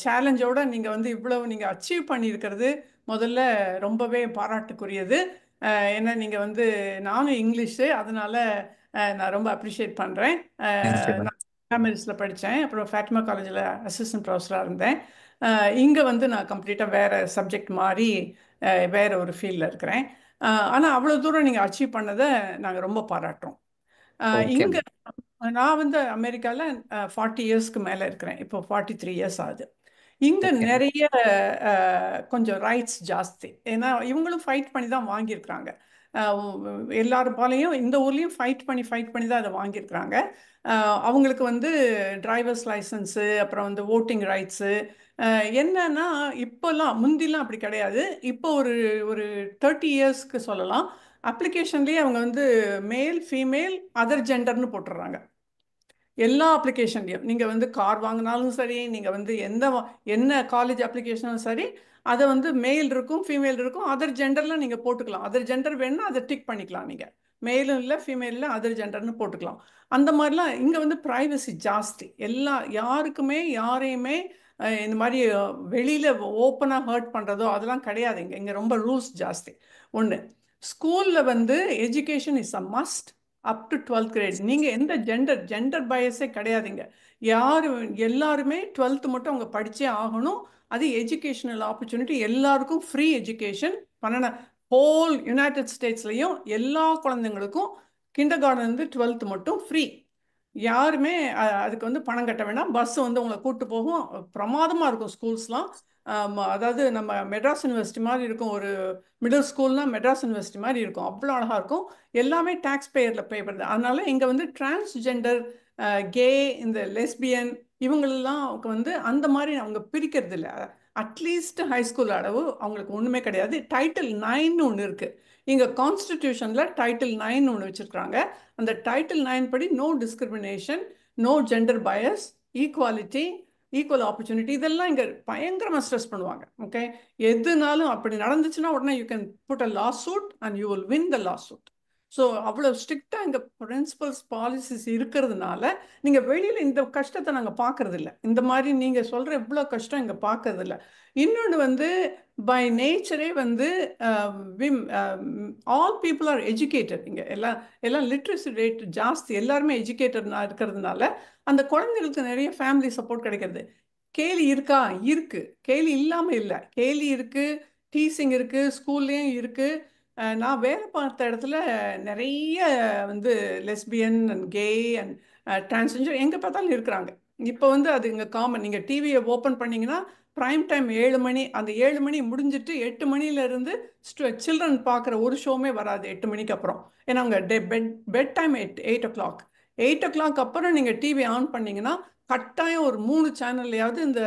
சேலஞ்சோட நீங்கள் வந்து இவ்வளவு நீங்கள் அச்சீவ் பண்ணியிருக்கிறது முதல்ல ரொம்பவே பாராட்டுக்குரியது. ஏன்னா நீங்கள் வந்து நானும் இங்கிலீஷு, அதனால நான் ரொம்ப அப்ரிஷியேட் பண்ணுறேன். நான் மெரிட்ஸில் படித்தேன், அப்புறம் ஃபேட்மா காலேஜில் அசிஸ்டன்ட் ப்ரொஃபஸராக இருந்தேன். இங்கே வந்து நான் கம்ப்ளீட்டாக வேறு சப்ஜெக்ட் மாதிரி வேறு ஒரு ஃபீல்டில் இருக்கிறேன். ஆனால் அவ்வளோ தூரம் நீங்கள் அச்சீவ் பண்ணதை நாங்கள் ரொம்ப பாராட்டுறோம். இங்கே நான் வந்து அமெரிக்காவில் 40 இயர்ஸ்க்கு மேலே இருக்கிறேன். இப்போ 43 இயர்ஸ் ஆகுது. இங்கே நிறைய கொஞ்சம் ரைட்ஸ் ஜாஸ்தி. ஏன்னா இவங்களும் ஃபைட் பண்ணி தான் வாங்கியிருக்கிறாங்க. எல்லாரும் போலையும் இந்த ஊர்லேயும் ஃபைட் பண்ணி தான் அதை வாங்கியிருக்கிறாங்க. அவங்களுக்கு வந்து டிரைவர்ஸ் லைசன்ஸு, அப்புறம் வந்து ஓட்டிங் ரைட்ஸு. என்னன்னா இப்போல்லாம், முந்திலாம் அப்படி கிடையாது. இப்போ ஒரு 30 இயர்ஸ்க்கு சொல்லலாம், அப்ளிகேஷன்லேயே அவங்க வந்து மேல், ஃபீமேல், அதர் ஜெண்டர்னு போட்டுடுறாங்க. எல்லா அப்ளிகேஷன்லையும் நீங்கள் வந்து கார் வாங்கினாலும் சரி, நீங்கள் வந்து என்ன காலேஜ் அப்ளிகேஷனும் சரி, அதை வந்து மேல் இருக்கும், ஃபீமேல் இருக்கும், அதர் ஜெண்டரில் நீங்கள் போட்டுக்கலாம். அதர் ஜெண்டர் வேணும்னா அதை டிக் பண்ணிக்கலாம். நீங்கள் மேலும் இல்லை ஃபீமேல் இல்லை, அதர் ஜெண்டர்னு போட்டுக்கலாம். அந்த மாதிரிலாம் இங்கே வந்து ப்ரைவசி ஜாஸ்தி. யாருக்குமே யாரையுமே இந்த மாதிரி வெளியில் ஓப்பனாக ஹர்ட் பண்ணுறதோ அதெல்லாம் கிடையாது. இங்கே ரொம்ப ரூல்ஸ் ஜாஸ்தி. ஒன்று, ஸ்கூலில் வந்து education is a must. Up to 12th grade. நீங்கள் எந்த ஜெண்டர் பயஸே கிடையாதுங்க. எல்லாருமே 12th மட்டும் அவங்க படித்தே ஆகணும். அது எஜுகேஷனல் ஆப்பர்ச்சுனிட்டி, எல்லாருக்கும் ஃப்ரீ எஜுகேஷன் ஹோல் யுனைடெட் ஸ்டேட்ஸ்லையும் எல்லா குழந்தைங்களுக்கும் கிண்டர் கார்டன்லேருந்து 12th மட்டும் ஃப்ரீ. யாருமே அதுக்கு வந்து பணம் கட்ட வேண்டாம். பஸ் வந்து உங்களை கூப்பிட்டு போகும். பிரமாதமாக இருக்கும் ஸ்கூல்ஸ்லாம். அதாவது நம்ம மெட்ராஸ் யூனிவர்சிட்டி மாதிரி இருக்கும். ஒரு மிடில் ஸ்கூல்னா மெட்ராஸ் யூனிவர்சிட்டி மாதிரி இருக்கும். அவ்வளோ அழகாக இருக்கும். எல்லாமே டேக்ஸ் பேயரில் பே பண்ணுறது. அதனால இங்கே வந்து டிரான்ஸ்ஜெண்டர், கே, இந்த லெஸ்பியன் இவங்களெல்லாம் வந்து அந்த மாதிரி அவங்க பிரிக்கிறது இல்லை. அட்லீஸ்ட் ஹைஸ்கூல் அளவு அவங்களுக்கு ஒன்றுமே கிடையாது. டைட்டில் 9 ஒன்று இருக்குது. இங்கே கான்ஸ்டிடியூஷனில் டைட்டில் 9 ஒன்று வச்சுருக்காங்க. அந்த டைட்டில் 9 படி no discrimination, no gender bias, equality, equal opportunity, இதெல்லாம் இங்கே பயங்கரமாக ஸ்ட்ரெஸ் பண்ணுவாங்க. ஓகே, எதுனாலும் அப்படி நடந்துச்சுன்னா உடனே you can put a lawsuit and you will win the lawsuit. So அவ்வளோ ஸ்ட்ரிக்டாக இங்கே பிரின்சிபல்ஸ் பாலிசிஸ் இருக்கிறதுனால நீங்கள் வெளியில் இந்த கஷ்டத்தை நாங்கள் பார்க்கறதில்ல. இந்த மாதிரி நீங்கள் சொல்கிற இவ்வளோ கஷ்டம் இங்கே பார்க்கறதில்ல. இன்னொன்று வந்து பை நேச்சரே வந்து ஆல் பீப்புள் ஆர் எஜுகேட்டட். இங்கே எல்லாம் லிட்ரஸி ரேட் ஜாஸ்தி, எல்லாருமே எஜுகேட்டட்னா இருக்கிறதுனால அந்த குழந்தைகளுக்கு நிறைய ஃபேமிலி சப்போர்ட் கிடைக்கிறது. கேலி இருக்கா? இருக்கு. கேலி இல்லாமல் இல்லை. கேலி இருக்குது, டீசிங் இருக்குது, ஸ்கூல்லேயும் இருக்குது. நான் வேலை பார்த்த இடத்துல நிறைய வந்து lesbian and K and transgender எங்கே பார்த்தாலும் இருக்கிறாங்க. இப்போ வந்து அது இங்கே காமன். நீங்கள் டிவியை ஓப்பன் பண்ணிங்கன்னா ப்ரைம் டைம் 7 மணி, அந்த 7 மணி முடிஞ்சிட்டு 8 மணிலேருந்து சில்ட்ரன் பார்க்குற ஒரு ஷோவுமே வராது 8 மணிக்கு அப்புறம். ஏன்னா அவங்க பெட் டைம் 8 o'clock. 8 o'clock அப்புறம் நீங்கள் டிவி ஆன் பண்ணிங்கன்னா கட்டாயம் ஒரு 3 சேனல்லையாவது இந்த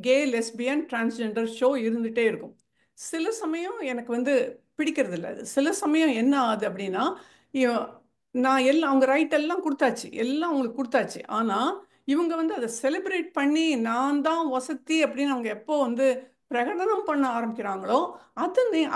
கே, லெஸ்பியன், டிரான்ஸ்ஜெண்டர் ஷோ இருந்துகிட்டே இருக்கும். சில சமயம் எனக்கு வந்து பிடிக்கிறது இல்லை. அது சில சமயம் என்ன ஆகுது அப்படின்னா, நான் எல்லாம் அவங்க ரைட் எல்லாம் கொடுத்தாச்சு, எல்லாம் அவங்களுக்கு கொடுத்தாச்சு. ஆனால் இவங்க வந்து அதை செலிப்ரேட் பண்ணி நான் தான் வசதி அப்படின்னு அவங்க எப்போ வந்து பிரகடனம் பண்ண ஆரம்பிக்கிறாங்களோ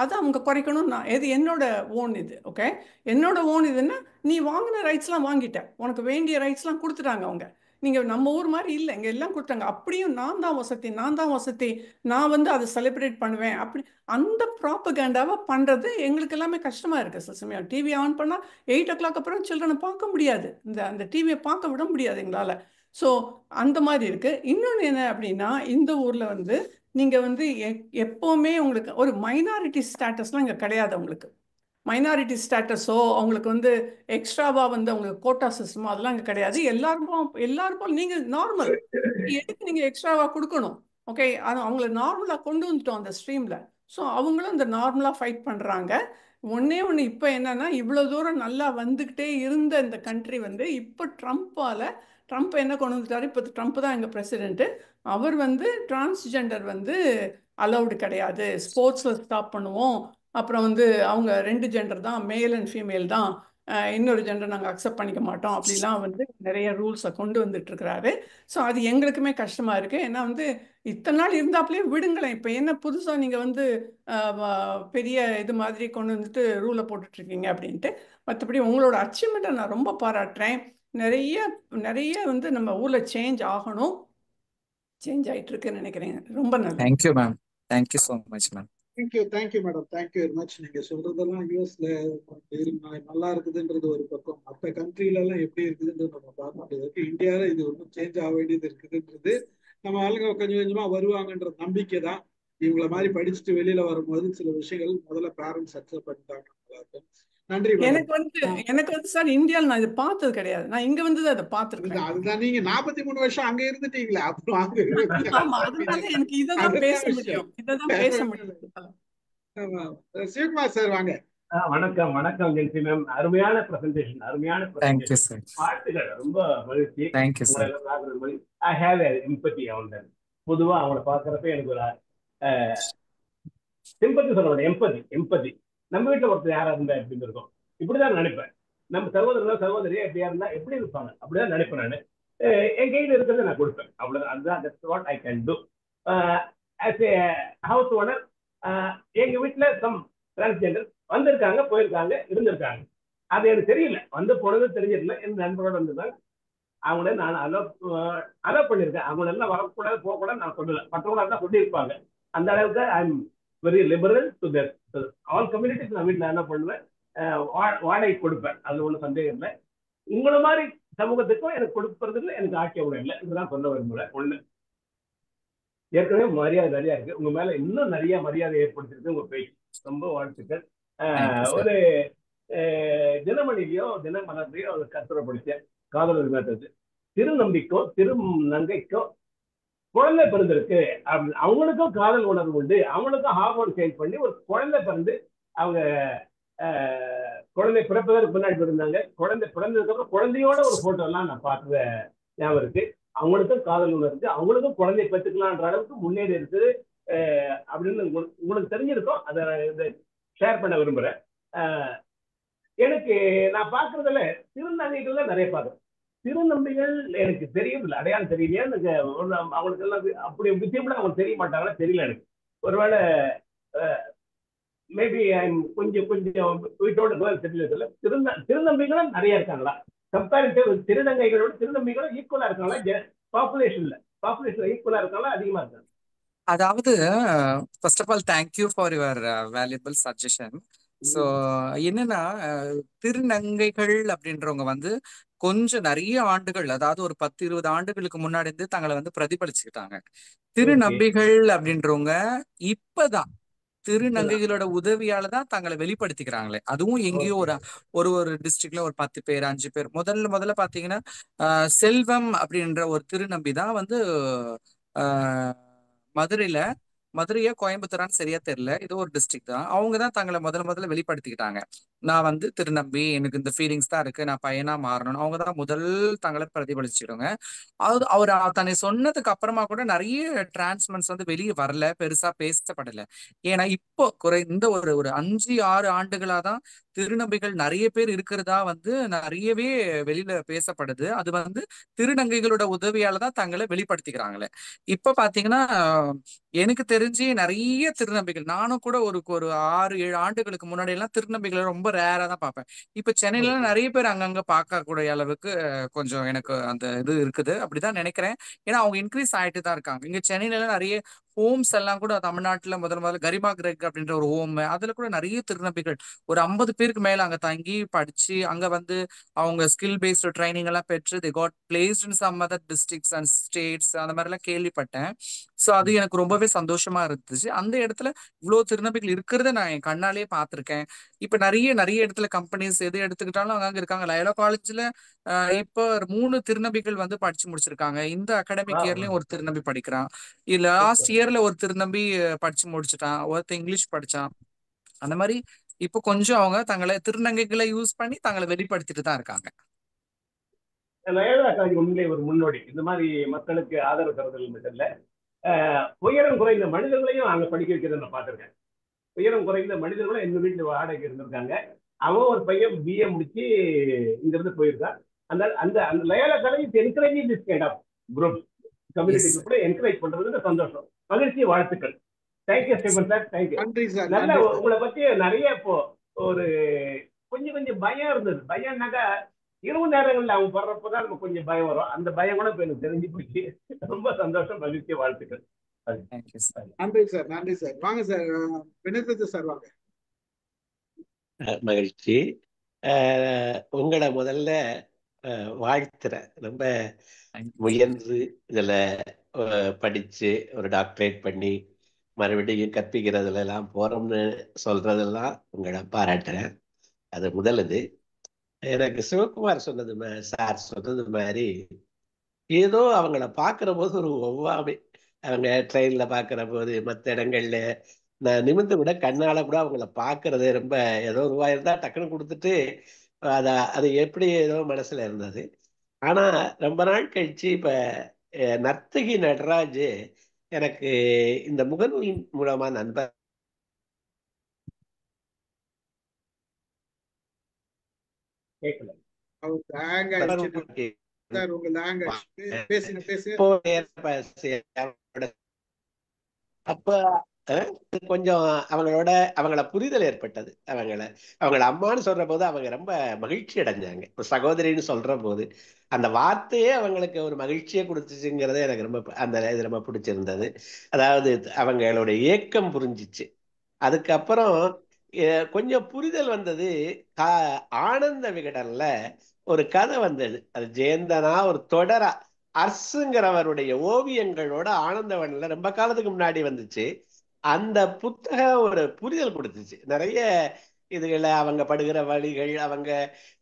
அதை அவங்க குறைக்கணும். இது என்னோட ஓன் இது. ஓகே, என்னோட ஓன் இதுன்னா நீ வாங்கின ரைட்ஸ்லாம் வாங்கிட்ட, உனக்கு வேண்டிய ரைட்ஸ்லாம் கொடுத்துட்டாங்க அவங்க. நீங்கள் நம்ம ஊர் மாதிரி இல்லை, இங்கே எல்லாம் கொடுத்தாங்க. அப்படியும் நான் தான் வசதி, நான் வந்து அதை செலிப்ரேட் பண்ணுவேன் அப்படி அந்த ப்ராப்பகேண்டாவை பண்ணுறது எங்களுக்கு எல்லாமே கஷ்டமாக இருக்குது. சில சமயம் டிவி ஆன் பண்ணால் 8 o'clock அப்புறம் சில்ட்ரனை பார்க்க முடியாது, அந்த டிவியை பார்க்க விட முடியாது எங்களால். ஸோ அந்த மாதிரி இருக்குது. இன்னொன்று என்ன அப்படின்னா, இந்த ஊரில் வந்து நீங்கள் வந்து எப்போவுமே உங்களுக்கு ஒரு மைனாரிட்டி ஸ்டேட்டஸ்லாம் இங்கே கிடையாது. உங்களுக்கு மைனாரிட்டி ஸ்டேட்டஸோ அவங்களுக்கு வந்து எக்ஸ்ட்ராவாக வந்து அவங்களுக்கு கோட்டா சிஸ்டமோ அதெல்லாம் இங்கே கிடையாது. எல்லாருக்கும் நீங்கள் நார்மல், எதுக்கு நீங்கள் எக்ஸ்ட்ராவாக கொடுக்கணும்? ஓகே, அது அவங்கள நார்மலாக கொண்டு வந்துட்டோம் அந்த ஸ்ட்ரீமில். ஸோ அவங்களும் இந்த நார்மலாக ஃபைட் பண்ணுறாங்க. ஒன்று இப்போ என்னன்னா, இவ்வளோ தூரம் நல்லா வந்துக்கிட்டே இருந்த இந்த கண்ட்ரி வந்து இப்போ ட்ரம்ப் என்ன கொண்டு வந்துட்டாரு? இப்போ ட்ரம்ப் தான் எங்கள் பிரசிடென்ட்டு. அவர் வந்து டிரான்ஸ்ஜெண்டர் வந்து அலௌடு கிடையாது, ஸ்போர்ட்ஸில் ஸ்டாப் பண்ணுவோம், அப்புறம் வந்து அவங்க 2 ஜெண்டர் தான், மேல் அண்ட் ஃபீமேல் தான், இன்னொரு ஜெண்டர் நாங்கள் அக்செப்ட் பண்ணிக்க மாட்டோம் அப்படிலாம் வந்து நிறைய ரூல்ஸை கொண்டு வந்துட்டுருக்கிறாரு. ஸோ அது எங்களுக்குமே கஷ்டமாக இருக்குது. ஏன்னா வந்து இத்தனை நாள் இருந்தாப்லேயே விடுங்களேன், இப்போ என்ன புதுசாக நீங்கள் வந்து பெரிய இது மாதிரி கொண்டு வந்துட்டு ரூலை போட்டுட்ருக்கீங்க அப்படின்ட்டு. மற்றபடி உங்களோட அச்சீவ்மெண்ட்டை நான் ரொம்ப பாராட்டுறேன். நிறைய வந்து நம்ம ஊரில் சேஞ்ச் ஆகணும். சேஞ்ச் ஆகிட்டு இருக்குன்னு நினைக்கிறேன். ரொம்ப நல்லது. Thank you ma'am. Thank you so much ma'am. Thank you madam. Thank you very much. நீங்க சொல்றதெல்லாம் யூஎஸ்ல நல்லா இருக்குதுன்றது ஒரு பக்கம், மற்ற கண்ட்ரில எல்லாம் எப்படி இருக்குதுன்றது நம்ம பார்க்க வேண்டியது இருக்கு. இந்தியாவில இது ஒன்றும் சேஞ்ச் ஆக வேண்டியது இருக்குதுன்றது நம்ம ஆளுங்க கொஞ்சம் கொஞ்சமா வருவாங்கன்ற நம்பிக்கை தான். இவங்கள மாதிரி படிச்சுட்டு வெளியில வரும்போது சில விஷயங்கள் முதல்ல பேரண்ட்ஸ் அக்செப்ட் பண்ணிட்டாங்க. நன்றி. எனக்கு வந்து சார் இந்தியாவில் நான் இது பார்த்தது கிடையாது. நான் இங்க வந்து அதை பார்த்துருக்கேன். அதுதான், நீங்க 43 வருஷம் அங்க இருந்துட்டீங்களா? அப்புறம் ஆமா, அதனால எனக்கு இதான் பேச முடியும். சிவகுமார் சார் வாங்க. வணக்கம் ஜென்சி மேம். அருமையான பிரசன்டேஷன், வாழ்த்துக்கள். ரொம்ப மகிழ்ச்சி. ஐ ஹேவ் எம்பத்தி. அவங்க பொதுவா அவங்கள பாக்குறப்ப எனக்கு ஒரு சிம்பத்தி சொல்ல, எம்பதி. நம்ம வீட்டுல ஒருத்தர் யாரா இருந்தா எப்படி இருக்கும், இப்படிதான் நினைப்பேன். நம்ம சகோதரி எப்படியா இருந்தா எப்படி இருப்பாங்க அப்படிதான் நினைப்பேன். நான் என் கையில இருக்கிறத நான் கொடுப்பேன், அவ்வளவுதான். அதுதான் that's what I can do. as a house owner, எங்க வீட்டுல சம் டிரான்ஸ்ஜெண்டர் வந்திருக்காங்க, போயிருக்காங்க, இருந்திருக்காங்க. அது எனக்கு தெரியல, வந்து போனது தெரிஞ்சிடல. என் நண்பரோட வந்திருந்தாங்க, அவங்கள நான் அலோவ் பண்ணியிருக்கேன். அவங்க எல்லாம் வரக்கூடாது, போகக்கூடாது நான் சொல்லல, மற்றவங்களா தான் சொல்லியிருப்பாங்க. அந்த அளவுக்கு I am very liberal to all communities. நான் வீட்டில் என்ன பண்ணுவேன், வாடகை கொடுப்பேன், அது ஒன்றும் சந்தேகம் இல்லை. உங்களை மாதிரி சமூகத்துக்கும் எனக்கு கொடுப்பறதுல எனக்கு ஆட்சேபம் இல்லை இதுதான் சொல்ல விரும்புறேன். ஒண்ணு, ஏற்கனவே மரியாதை நிறைய இருக்கு, உங்க மேல இன்னும் நிறைய மரியாதை ஏற்படுத்திருக்கு உங்க பேச்சு. ரொம்ப வாழ்த்துக்கள். ஒரு தினமணிலையோ தினமலர்லையோ ஒரு கட்டுரை படித்தேன், காதலர் மேட்டது. திருநம்பிக்கோ திருநங்கைக்கோ குழந்தை பிறந்திருக்கு, அவங்களுக்கும் காதல் உணர்வு உண்டு, அவங்களுக்கும் ஹார்மோன் சேஞ்ச் பண்ணி ஒரு குழந்தை பிறந்து அவங்க குழந்தை பிறப்பதற்கு முன்னாடி இருந்தாங்க. குழந்தை பிறந்ததுக்கு அப்புறம் குழந்தையோட ஒரு போட்டோ எல்லாம் நான் பார்த்த ஞாபகம் இருக்கு. அவங்களுக்கும் காதல் உணர்வு, அவங்களுக்கும் குழந்தை பெற்றுக்கலான்ற அளவுக்கு முன்னேறி இருக்குது அப்படின்னு உங்களுக்கு தெரிஞ்சிருக்கும். அதை ஷேர் பண்ண விரும்புறேன். எனக்கு நான் பார்க்கறதுல திருநங்கைகள் தான் நிறைய பார்க்குறேன். திருநம்பிகள் எனக்கு தெரியல, அடையாளம் தெரியலையா எனக்கு. அவங்களுக்கு எல்லாம் அப்படி விஷயம் கூட அவங்களுக்கு தெரிய மாட்டாங்களா தெரியல எனக்கு. ஒருவேளை மேபி கொஞ்சம் வீட்டோட தெரியல. திருநம்பிகளும் நிறைய இருக்காங்களா? கம்பேரிட்டிவ் திருநங்கைகளோட திருநம்பிகளும் ஈக்குவலா இருக்காங்களா? பாப்புலேஷன்ல ஈக்குவலா இருக்காங்களா, அதிகமா இருக்காங்க? அதாவது first of all thank you for your valuable suggestion. So என்னன்னா திருநங்கைகள் அப்படின்றவங்க வந்து கொஞ்சம் நிறைய ஆண்டுகள், அதாவது ஒரு 10-20 ஆண்டுகளுக்கு முன்னாடி இருந்து தங்களை வந்து பிரதிபலிச்சுக்கிட்டாங்க. திருநம்பிகள் அப்படின்றவங்க இப்பதான் திருநங்கைகளோட உதவியால தான் தங்களை வெளிப்படுத்திக்கிறாங்களே. அதுவும் எங்கேயோ ஒரு ஒரு டிஸ்ட்ரிக்ட்ல ஒரு 10 பேர் 5 பேர். முதல்ல பாத்தீங்கன்னா செல்வம் அப்படின்ற ஒரு திருநம்பி தான் வந்து மதுரையா கோயம்புத்தூரான்னு சரியா தெரியல, இது ஒரு டிஸ்ட்ரிக்ட் தான். அவங்க தான் தங்களை முதல்ல வெளிப்படுத்திக்கிட்டாங்க. நான் வந்து திருநம்பி, எனக்கு இந்த ஃபீலிங்ஸ் தான் இருக்கு, நான் பையனா மாறணும். அவங்க தான் முதல் தங்களை பிரதிபலிச்சிடுங்க. அவர் தன்னை சொன்னதுக்கு அப்புறமா கூட நிறைய டிரான்ஸ்மெண்ட்ஸ் வந்து வெளியே வரல, பெருசா பேசப்படல. ஏன்னா இப்போ இந்த ஒரு 5-6 ஆண்டுகளா தான் திருநங்கைகள் நிறைய பேர் இருக்கிறதா வந்து நிறையவே வெளியில பேசப்படுது. அது வந்து திருநங்கைகளோட உதவியால தான் தங்களை வெளிப்படுத்திக்கிறாங்களே. இப்ப பாத்தீங்கன்னா எனக்கு தெரிஞ்சு நிறைய திருநங்கைகள், நானும் கூட ஒரு 6-7 ஆண்டுகளுக்கு முன்னாடி எல்லாம் திருநங்கைகளை ரொம்ப ரேரா தான் பார்ப்பேன். இப்ப சென்னையில நிறைய பேர் அங்கங்க பார்க்கக்கூடிய அளவுக்கு கொஞ்சம் எனக்கு அந்த இது இருக்குது, அப்படிதான் நினைக்கிறேன். ஏன்னா அவங்க இன்க்ரீஸ் ஆயிட்டு தான் இருக்காங்க. இங்க சென்னையில நிறைய ஹோம்ஸ் எல்லாம் கூட, தமிழ்நாட்டுல முதல்ல கரிமா கிரெக் அப்படின்ற ஒரு ஹோம், அதுல கூட நிறைய திருநங்கைகள் ஒரு 50 பேருக்கு மேல அங்க தங்கி படிச்சு அங்க வந்து அவங்க ஸ்கில் பேஸ்டு ட்ரைனிங் எல்லாம் பெற்று they got placed in some other districts and states, அந்த மாதிரி எல்லாம் கேள்விப்பட்டேன். ஸோ அது எனக்கு ரொம்பவே சந்தோஷமா இருந்துச்சு. அந்த இடத்துல இவ்வளவு திருநங்கைகள் இருக்கிறத நான் என் கண்ணாலேயே பார்த்திருக்கேன். இப்ப நிறைய இடத்துல கம்பெனிஸ் எது எடுத்துக்கிட்டாலும் அங்க இருக்காங்க. லயோலா காலேஜ்ல இப்போ 3 திருநங்கைகள் வந்து படிச்சு முடிச்சிருக்காங்க. இந்த அகாடமிக் இயர்லயும் ஒரு திருநம்பி படிக்கிறான். லாஸ்ட் இயர்ல ஒரு திருநம்பி படிச்சு முடிச்சுட்டான். ஒருத்தர் இங்கிலீஷ் படிச்சான். அந்த மாதிரி இப்போ கொஞ்சம் அவங்க தங்களை திருநங்கைகளை யூஸ் பண்ணி தங்களை வெளிப்படுத்திட்டு தான் இருக்காங்க. லயோலா காலேஜ் உண்மையிலே ஒரு முன்னோடி. இந்த மாதிரி மக்களுக்கு ஆதரவு தரதில் மட்டும் உயரம் குறைந்த மனிதர்களையும் அங்க படிக்க வைக்கிறத நான் பார்த்திருக்கேன். உயரம் குறைந்த மனிதர்களும் எங்க வீட்டுல வாடகை இருந்திருக்காங்க. அவன் ஒரு பையன் BA முடிச்சு இங்க இருந்து போயிருக்கான். அந்த அந்த அந்த Loyola college encouraging this kind of group, community குரூப்ல என்கரேஜ் பண்றது சந்தோஷம். மகிழ்ச்சி, வாழ்த்துக்கள். Thank you Stephen sir, thank you. நல்ல உங்களை பத்தி நிறைய இப்போ ஒரு கொஞ்சம் பயம் இருந்தது. பயம்னாக்கா இரவு நேரங்கள்ல அவங்க படுறப்பதான் நமக்கு கொஞ்சம் பயம் வரும். அந்த பயம் கூட இப்ப எனக்கு தெரிஞ்சு போச்சு. ரொம்ப சந்தோஷம், மகிழ்ச்சி, வாழ்த்துக்கள். நன்றி சார். வாங்க சார், வினோத் சார் வாங்க. மகிழ்ச்சி. உங்களை முதல்ல வாழ்த்துறேன். ரொம்ப முயன்று இதுல படிச்சு ஒரு டாக்டரேட் பண்ணி மறுபடியும் கற்பிக்கிறதுல எல்லாம் போறோம்னு சொல்றதெல்லாம் உங்களை பாராட்டுறேன். அது முதலது. எனக்கு சிவகுமார் சார் சொன்னது மாதிரி ஏதோ அவங்கள பார்க்கிற போது ஒரு ஒவ்வாமை, அவங்க ட்ரெயின்ல பார்க்கிற போது மற்ற இடங்கள்ல நான் நிமிர்ந்து விட கண்ணால கூட அவங்கள பார்க்கறது ரொம்ப ஏதோ ரூபாய் இருந்தா டக்குன்னு கொடுத்துட்டு அது எப்படி ஏதோ மனசுல இருந்தது. ஆனா ரொம்ப நாள் கழிச்சு இப்ப நர்த்தகி நடராஜ் எனக்கு இந்த முகநூல் மூலமா நண்பர் கேட்கல. அப்ப கொஞ்சம் அவங்கள புரிதல் ஏற்பட்டது. அவங்கள அம்மான்னு சொல்ற போது அவங்க ரொம்ப மகிழ்ச்சி அடைஞ்சாங்க. சகோதரின்னு சொல்ற போது அந்த வார்த்தையே அவங்களுக்கு ஒரு மகிழ்ச்சியை கொடுத்துச்சுங்கிறத எனக்கு ரொம்ப இது ரொம்ப பிடிச்சிருந்தது. அதாவது அவங்களோட ஏக்கம் புரிஞ்சிச்சு. அதுக்கப்புறம் கொஞ்சம் புரிதல் வந்தது. ஆனந்த விகடன்ல ஒரு கதை வந்தது, அது ஜெயந்தனா ஒரு தொடரா அரசுங்கிறவருடைய ஓவியங்களோட ஆனந்தவன்ல ரொம்ப காலத்துக்கு முன்னாடி வந்துச்சு. அந்த புத்தகம் ஒரு புரிதல் கொடுத்துச்சு. நிறைய இதுகளை அவங்க படுகிற வழிகள், அவங்க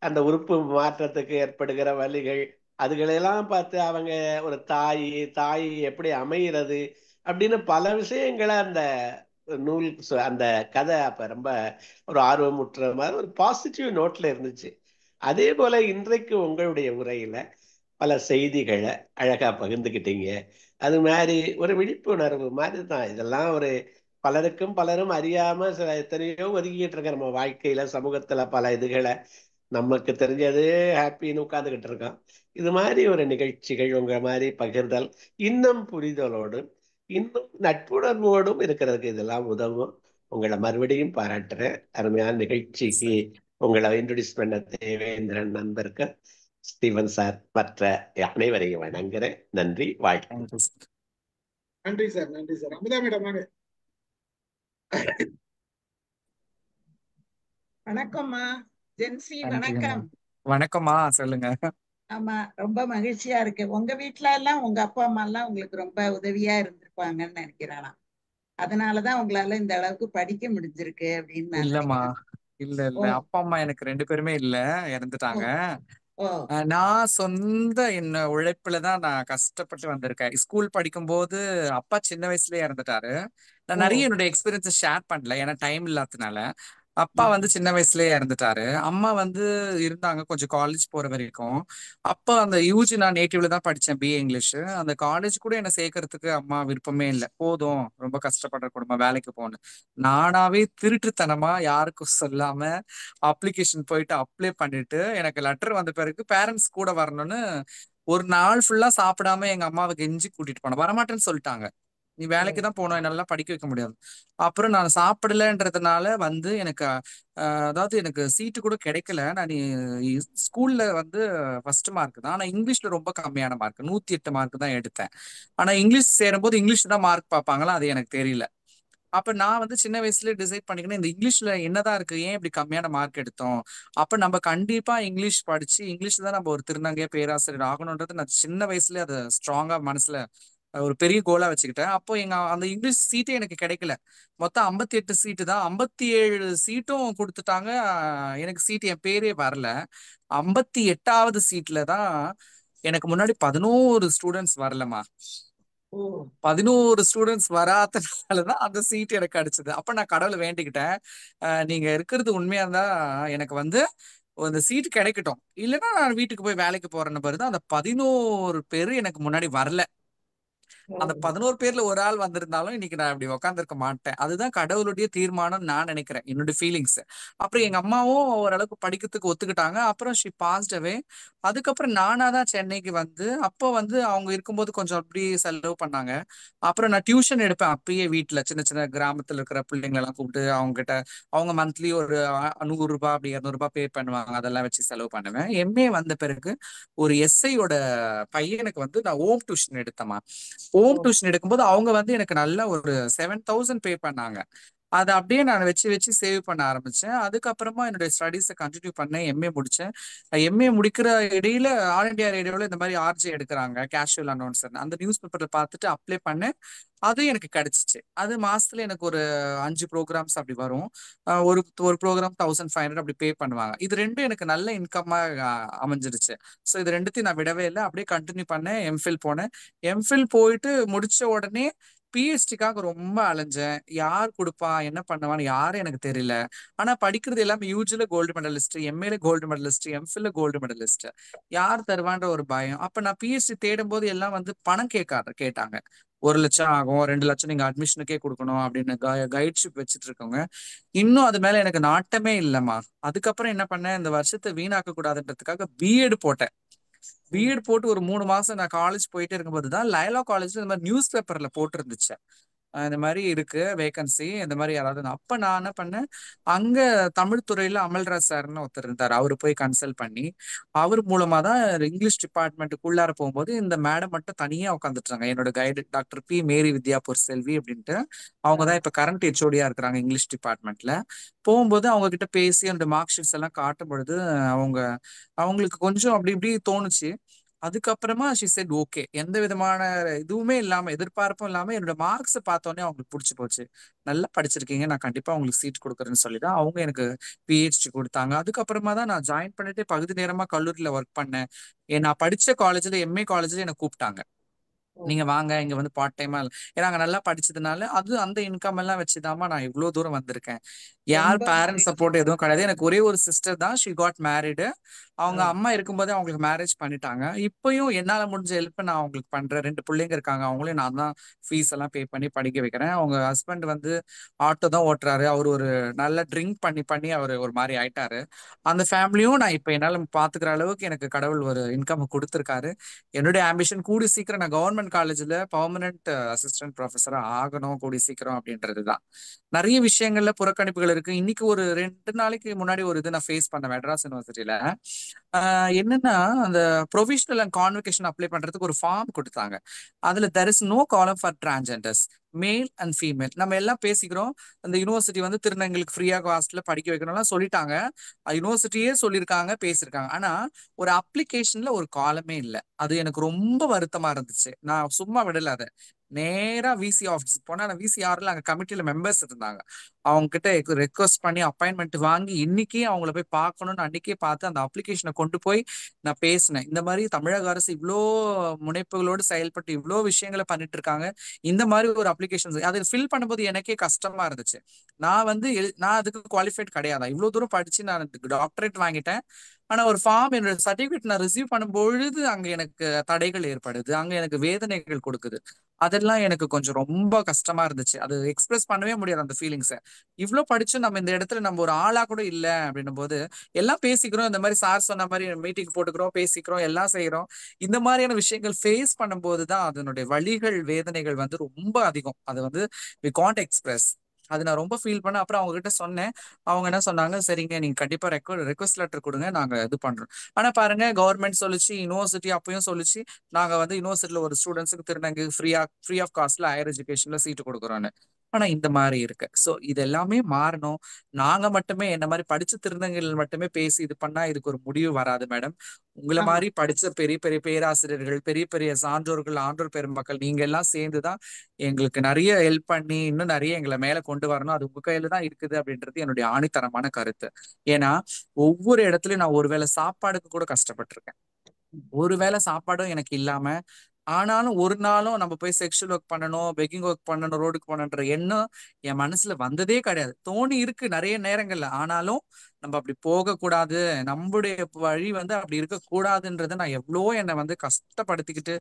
அந்த உறுப்பு மாற்றத்துக்கு ஏற்படுகிற வழிகள், அதுகளெல்லாம் பார்த்து அவங்க ஒரு தாய் தாய் எப்படி அமைகிறது அப்படின்னு பல விஷயங்களை அந்த நூல் அந்த கதை அப்ப ரொம்ப ஒரு ஆர்வமுற்ற மாதிரி ஒரு பாசிட்டிவ் நோட்ல இருந்துச்சு. அதே போல இன்றைக்கு உங்களுடைய உரையில பல செய்திகளை அழகா பகிர்ந்துக்கிட்டீங்க. அது மாதிரி ஒரு விழிப்புணர்வு மாதிரி தான் இதெல்லாம். ஒரு பலரும் அறியாம சில எத்தனையோ ஒதுக்கிட்டு இருக்க நம்ம வாழ்க்கையில சமூகத்துல பல இதுகளை நமக்கு தெரிஞ்சது ஹாப்பின்னு உட்கார்ந்துகிட்டு இருக்கோம். இது மாதிரி ஒரு நிகழ்ச்சிகள் உங்க மாதிரி பகிர்தல் இன்னும் புரிதலோடும் இன்னும் நட்புணர்வோடும் இருக்கிறதுக்கு இதெல்லாம் உதவும். உங்களை மறுபடியும் பாராட்டுறேன். அருமையான நிகழ்ச்சிக்கு உங்களை இன்ட்ரோடியூஸ் பண்ண தேவேந்திரன் நண்பருக்கு, ஸ்டீவன் சார், மற்ற அனைவரையும் வணங்குறேன். நன்றி, வாழ்த்து. நன்றி சார். நன்றி சார். அமுதா மேடம் வாங்க. வணக்கம்மா ஜென்சி. வணக்கம். வணக்கம்மா, சொல்லுங்க. ஆமா, ரொம்ப மகிழ்ச்சியா இருக்கு. உங்க வீட்டுல எல்லாம் உங்க அப்பா அம்மா எல்லாம் உங்களுக்கு ரொம்ப உதவியா இருந்திருப்பாங்கன்னு நினைக்கிறேன். அதனாலதான் உங்களால இந்த அளவுக்கு படிக்க முடிஞ்சிருக்கு அப்படின்னு நான் இல்லம்மா, நினைக்கிறேன். இல்ல அப்பா அம்மா எனக்கு 2 பேருமே இல்ல, இறந்துட்டாங்க. ஓ நான் என்ன உழைப்புலதான் நான் கஷ்டப்பட்டு வந்திருக்கேன். ஸ்கூல் படிக்கும்போது அப்பா சின்ன வயசுலயே இறந்துட்டாரு. நான் நிறைய என்னோட எக்ஸ்பீரியன்ஸை ஷேர் பண்ணல, ஏன்னா டைம் இல்லாததுனால. அப்பா சின்ன வயசுலயே இறந்துட்டாரு. அம்மா இருந்தாங்க கொஞ்சம் காலேஜ் போற வரைக்கும். அப்ப அந்த யூஜி நான் நேட்டிவ்ல தான் படிச்சேன், பிஏ இங்கிலீஷ். அந்த காலேஜ் கூட என்னை சேர்க்கறதுக்கு அம்மா விருப்பமே இல்லை. போதும், ரொம்ப கஷ்டப்படுற குடும்பம், வேலைக்கு போகணும். நானாவே திருட்டுத்தனமா யாருக்கும் சொல்லாம அப்ளிகேஷன் போயிட்டு அப்ளை பண்ணிட்டு, எனக்கு லெட்டர் வந்த பிறகு பேரண்ட்ஸ் கூட வரணும்னு ஒரு நாள் ஃபுல்லா சாப்பிடாம எங்க அம்மாவை கெஞ்சி கூட்டிட்டு போனேன். வரமாட்டேன்னு சொல்லிட்டாங்க. நீ வேலைக்கு தான் போகணும், என்னால படிக்க வைக்க முடியாது. அப்புறம் நான் சாப்பிடலன்றதுனால எனக்கு அதாவது எனக்கு சீட்டு கூட கிடைக்கல. நான் ஸ்கூல்ல ஃபர்ஸ்ட் மார்க் தான், ஆனா இங்கிலீஷ்ல ரொம்ப கம்மியான மார்க், 108 மார்க் தான் எடுத்தேன். ஆனா இங்கிலீஷ் சேரும்போது இங்கிலீஷ் தான் மார்க் பார்ப்பாங்களா, அது எனக்கு தெரியல. அப்ப நான் சின்ன வயசுல டிசைட் பண்ணிக்கினேன், இந்த இங்கிலீஷ்ல என்னதான் இருக்கு, ஏன் இப்படி கம்மியான மார்க் எடுத்தோம். அப்ப நம்ம கண்டிப்பா இங்கிலீஷ் படிச்சு இங்கிலீஷ்ல தான் நம்ம ஒரு திருநங்கைய பேராசிரியர் ஆகணும்ன்றது நான் சின்ன வயசுல அதை ஸ்ட்ராங்கா மனசுல ஒரு பெரிய கோலா வச்சுக்கிட்டேன். அப்போ அந்த இங்கிலீஷ் சீட்டே எனக்கு கிடைக்கல. மொத்தம் 58 சீட்டு தான், 57 சீட்டும் கொடுத்துட்டாங்க. எனக்கு சீட்டு, என் பேரே வரல. 58வது சீட்ல தான் எனக்கு முன்னாடி 11 ஸ்டூடெண்ட்ஸ் வரலமா. 11 ஸ்டூடெண்ட்ஸ் வராதனாலதான் அந்த சீட் எனக்கு கிடைச்சது. அப்ப நான் கடவுளை வேண்டிக்கிட்டேன், நீங்க இருக்கிறது உண்மையா இருந்தா எனக்கு அந்த சீட் கிடைக்கட்டும், இல்லைன்னா நான் வீட்டுக்கு போய் வேலைக்கு போறேன்னு பாருதான். அந்த 11 பேரு எனக்கு முன்னாடி வரல. அந்த 11 பேர்ல ஒரு ஆள் வந்திருந்தாலும் இன்னைக்கு நான் இப்படி உட்காந்துருக்க மாட்டேன். அதுதான் கடவுளுடைய தீர்மானம் நான் நினைக்கிறேன், என்னோட ஃபீலிங்ஸ். அப்புறம் எங்க அம்மாவும் ஓரளவுக்கு படிக்கிறதுக்கு ஒத்துக்கிட்டாங்க. அப்புறம் ஷி பாஸ்ட் அவே. அதுக்கப்புறம் நானா தான் சென்னைக்கு அப்போ அவங்க இருக்கும்போது கொஞ்சம் அப்படி செலவு பண்ணாங்க. அப்புறம் நான் டியூஷன் எடுப்பேன் அப்பயே வீட்டுல. சின்ன சின்ன கிராமத்துல இருக்கிற பிள்ளைங்களை எல்லாம் கூப்பிட்டு அவங்க கிட்ட அவங்க மந்த்லி ஒரு 100 ரூபாய் அப்படி 200 ரூபாய் பே பண்ணுவாங்க. அதெல்லாம் வச்சு செலவு பண்ணுவேன். எம்ஏ வந்த பிறகு ஒரு எஸ்ஐயோட பையனுக்கு நான் ஹோம் டியூஷன் எடுத்தேமா. ஹோம் டியூஷன் எடுக்கும்போது அவங்க எனக்கு நல்ல ஒரு 7000 பே பண்ணாங்க. அதை அப்படியே நான் வச்சு வச்சு சேவ் பண்ண ஆரம்பிச்சேன். அதுக்கப்புறமா என்னுடைய ஸ்டடீஸை கண்டினியூ பண்ணேன், எம்ஏ முடிச்சேன். எம்ஏ முடிக்கிற இடையில ஆல் இண்டியா ரேடியோல இந்த மாதிரி ஆர்ஜே எடுக்கிறாங்க, கேஷுவல் அனௌன்சர். அந்த நியூஸ் பேப்பர்ல பார்த்துட்டு அப்ளை பண்ணேன். அதுவும் எனக்கு கிடைச்சிச்சு. அது மாசத்துல எனக்கு ஒரு 5 ப்ரோக்ராம்ஸ் அப்படி வரும். ஒரு ஒரு ப்ரோக்ராம் 1500 அப்படி பே பண்ணுவாங்க. இது ரெண்டும் எனக்கு நல்ல இன்கம்மா அமைஞ்சிருச்சு. ஸோ இது ரெண்டுத்தையும் நான் விடவே இல்லை, அப்படியே கண்டினியூ பண்ணேன். எம்ஃபில் போனேன். எம்ஃபில் போயிட்டு முடிச்ச உடனே பிஹெச்டிக்காக ரொம்ப அலைஞ்சேன். யார் கொடுப்பா, என்ன பண்ணுவான்னு யாரும் எனக்கு தெரியல. ஆனா படிக்கிறது எல்லாமே யூஜில கோல்டு மெடலிஸ்ட், எம்ஏல கோல்டு மெடலிஸ்ட், எம்ஃபில்ல கோல்டு மெடலிஸ்ட். யார் தருவான்ற ஒரு பயம். அப்ப நான் பிஹெச்டி தேடும் போது எல்லாம் பணம் கேட்டாங்க. 1 லட்சம் ஆகும், 2 லட்சம் நீங்க அட்மிஷனுக்கே கொடுக்கணும் அப்படின்னு கைட்ஷிப் வச்சுட்டு இருக்கோங்க. இன்னும் அது மேல எனக்கு நாட்டமே இல்லைம்மா. அதுக்கப்புறம் என்ன பண்ணேன், இந்த வருஷத்தை வீணாக்க கூடாதுன்றதுக்காக பிஎட் போட்டேன். பிஎட் போட்டு ஒரு 3 மாசம் நான் காலேஜ் போயிட்டே இருக்கும்போது தான் லயலா காலேஜ்ல இந்த மாதிரி நியூஸ் பேப்பர்ல போட்டிருந்துச்சு, இந்த மாதிரி இருக்கு வேகன்சி, இந்த மாதிரி யாராவது. அப்ப நான் என்ன பண்ணேன், அங்க தமிழ் துறையில அமல்ராஜ் சார்னு ஒருத்தர் இருந்தார், அவரு போய் கன்சல்ட் பண்ணி அவர் மூலமா தான் இங்கிலீஷ் டிபார்ட்மெண்ட்டுக்குள்ளார போகும்போது இந்த மேடம் மட்டும் தனியா உட்காந்துட்டாங்க. என்னோட கைடு டாக்டர் பி மேரி வித்யாபூர் செல்வி அப்படின்ட்டு, அவங்க தான் இப்ப கரண்ட் ஹெச்ஓடியா இருக்கிறாங்க இங்கிலீஷ் டிபார்ட்மெண்ட்ல. போகும்போது அவங்க கிட்ட பேசி அந்த மார்க் ஷீட்ஸ் எல்லாம் காட்டும் பொழுது அவங்களுக்கு கொஞ்சம் அப்படி இப்படி தோணுச்சு. அதுக்கப்புறமா ஷி செட் ஓகே, எந்த விதமான இதுவுமே இல்லாம எதிர்பார்ப்பும் இல்லாம என்னோட மார்க்ஸ் பார்த்தோன்னே அவங்களுக்கு பிடிச்சி போச்சு. நல்லா படிச்சிருக்கீங்க, நான் கண்டிப்பா உங்களுக்கு சீட் கொடுக்குறேன்னு சொல்லிதான் அவங்க எனக்கு பிஹெச்டி கொடுத்தாங்க. அதுக்கப்புறமா தான் நான் ஜாயின் பண்ணிட்டு பகுதி நேரமா கல்லூரியில ஒர்க் பண்ணேன். நான் படிச்ச காலேஜ்ல எம்ஏ காலேஜ்ல என்னை கூப்பிட்டாங்க, நீங்க வாங்க இங்க வந்து பார்ட் டைமா. ஏன்னா அங்க நல்லா படிச்சதுனால அது அந்த இன்கம் எல்லாம் வச்சுதாமா நான் இவ்வளவு தூரம் வந்திருக்கேன். யார் ரொம்ப பேரண்ட்ஸ் சப்போர்ட் மகிழ்ச்சி. எதுவும் கிடையாது. எனக்கு ஒரே ஒரு சிஸ்டர் தான், ஷி காட் மேரிடு. அவங்க ஆ, அம்மா இருக்கும்போதே அவங்களுக்கு மேரேஜ் பண்ணிட்டாங்க. இப்பயும் என்னால முடிஞ்ச ஹெல்ப் நான் அவங்களுக்கு பண்றேன். 2 பிள்ளைங்க இருக்காங்க, அவங்களையும் நான் தான் ஃபீஸ் எல்லாம் பே பண்ணி படிக்க வைக்கிறேன். அவங்க ஹஸ்பண்ட் வந்து ஆட்டோ தான் ஓட்டுறாரு. அவர் ஒரு நல்ல ட்ரிங்க் பண்ணி பண்ணி அவர் ஒரு மாதிரி ஆயிட்டாரு. அந்த ஃபேமிலியும் நான் இப்ப என்னால பாத்துக்கிற அளவுக்கு எனக்கு கடவுள் ஒரு இன்கம் கொடுத்துருக்காரு. என்னுடைய ஆம்பிஷன் கூடி சீக்கிரம் நான் கவர்மெண்ட் காலேஜ்ல பெர்மனன்ட் அசிஸ்டன்ட் ப்ரொஃபஸரா ஆகணும் கூடி சீக்கிரம் அப்படின்றதுதான். நிறைய விஷயங்கள்ல புறக்கணிப்புகள் இருக்கு. இன்னைக்கு ஒரு 2 நாளைக்கு முன்னாடி ஒரு இது நான் ஃபேஸ் பண்ண மெட்ராஸ் யூனிவர்சிட்டியில என்னன்னா, அந்த ப்ரொவிஷனல் அண்ட் கான்வெகேஷன் அப்ளை பண்றதுக்கு ஒரு ஃபார்ம் கொடுத்தாங்க. அதுல தெர் இஸ் நோ காலம் for transgenders, male and female. நம்ம எல்லாம் பேசிக்கிறோம், அந்த யூனிவர்சிட்டி வந்து திருநங்கைகளுக்கு ஃப்ரீயா காஸ்ட்ல படிக்க வைக்கணும்லாம் சொல்லிட்டாங்க. யூனிவர்சிட்டியே சொல்லியிருக்காங்க, பேசியிருக்காங்க. ஆனா ஒரு அப்ளிகேஷன்ல ஒரு காலமே இல்லை. அது எனக்கு ரொம்ப வருத்தமா இருந்துச்சு. நான் சும்மா விடல அதை, நேரா விசி ஆஃபீஸ் போனா, நான் விசிஆர்ல அங்க கமிட்டில மெம்பர்ஸ் இருந்தாங்க, அவங்க கிட்ட ரெக்வஸ்ட் பண்ணி அப்பாயின்மெண்ட் வாங்கி இன்னைக்கே அவங்கள போய் பார்க்கணும்னு அன்னைக்கே பார்த்து அந்த அப்ளிகேஷனை கொண்டு போய் நான் பேசினேன். இந்த மாதிரி தமிழக அரசு இவ்வளோ முனைப்புகளோடு செயல்பட்டு இவ்வளோ விஷயங்களை பண்ணிட்டு இருக்காங்க. இந்த மாதிரி ஒரு அப்ளிகேஷன் அதை ஃபில் பண்ணும்போது எனக்கே கஷ்டமா இருந்துச்சு. நான் வந்து நான் அதுக்கு குவாலிஃபைட் கிடையாது. இவ்வளவு தூரம் படிச்சு நான் டாக்டரேட் வாங்கிட்டேன். ஆனா ஒரு ஃபார்ம் என்னோட சர்டிபிகேட் நான் ரிசீவ் பண்ணும்பொழுது அங்க எனக்கு தடைகள் ஏற்படுது, அங்க எனக்கு வேதனைகள் கொடுக்குது. அதெல்லாம் எனக்கு கொஞ்சம் ரொம்ப கஷ்டமா இருந்துச்சு. அது எக்ஸ்பிரஸ் பண்ணவே முடியாது அந்த ஃபீலிங்ஸை. இவ்வளவு படிச்சும் நம்ம இந்த இடத்துல நம்ம ஒரு ஆளா கூட இல்ல அப்படின்னும் போது எல்லாம் பேசிக்கிறோம், இந்த மாதிரி சார் சொன்ன மாதிரி மீட்டிங் போட்டுக்கிறோம், பேசிக்கிறோம், எல்லாம் செய்யறோம். இந்த மாதிரியான விஷயங்கள் ஃபேஸ் பண்ணும்போது தான் அதனுடைய வலிகள் வேதனைகள் வந்து ரொம்ப அதிகம். அது வந்து வி காண்ட் எக்ஸ்பிரஸ். அது நான் ரொம்ப ஃபீல் பண்ணேன். அப்புறம் அவங்க கிட்ட சொன்னேன். அவங்க என்ன சொன்னாங்க, சரிங்க நீங்க கண்டிப்பா ரெக்வஸ்ட் லெட்டர் கொடுங்க, நாங்க இது பண்றோம். ஆனா பாருங்க, கவர்மெண்ட் சொல்லிச்சு, யூனிவர்சிட்டி அப்பயும் சொல்லிச்சு, நாங்க வந்து யூனிவர்சிட்டியில ஒரு ஸ்டூடெண்ட்ஸுக்கு திருநங்கை ஃப்ரீ ஆஃப் காஸ்ட்ல ஹையர் எஜுகேஷன்ல சீட்டு கொடுக்குறோன்னு. ஆனா இந்த மாதிரி இருக்கு. ஸோ இது எல்லாமே மாறணும். நாங்க மட்டுமே என்ன மாதிரி படிச்ச திருநங்கைகள் மட்டுமே பேசி இது பண்ணா இதுக்கு ஒரு முடிவு வராது மேடம். உங்களை ஆமா. மாதிரி படிச்ச பெரிய பெரிய பேராசிரியர்கள், பெரிய பெரிய சான்றோர்கள், ஆன்றோர் பெருமக்கள் நீங்க எல்லாம் சேர்ந்துதான் எங்களுக்கு நிறைய ஹெல்ப் பண்ணி இன்னும் நிறைய எங்களை மேல கொண்டு வரணும். அது உங்க கையில தான் இருக்குது அப்படின்றது என்னுடைய ஆணித்தரமான கருத்து. ஏன்னா ஒவ்வொரு இடத்துலயும் நான் ஒருவேளை சாப்பாடுக்கு கூட கஷ்டப்பட்டிருக்கேன். ஒருவேளை சாப்பாடும் எனக்கு இல்லாம, ஆனாலும் ஒரு நாளும் நம்ம போய் செக்ஷுவல் ஒர்க் பண்ணணும், பெக்கிங் ஒர்க் பண்ணணும், ரோடுக்கு போகணுன்ற எண்ணம் என் மனசுல வந்ததே கிடையாது. தோணி இருக்கு நிறைய நேரங்கள்ல, ஆனாலும் நம்ம அப்படி போகக்கூடாது, நம்முடைய வழி வந்து அப்படி இருக்கக்கூடாதுன்றத நான் எவ்வளோ என்னை வந்து கஷ்டப்படுத்திக்கிட்டு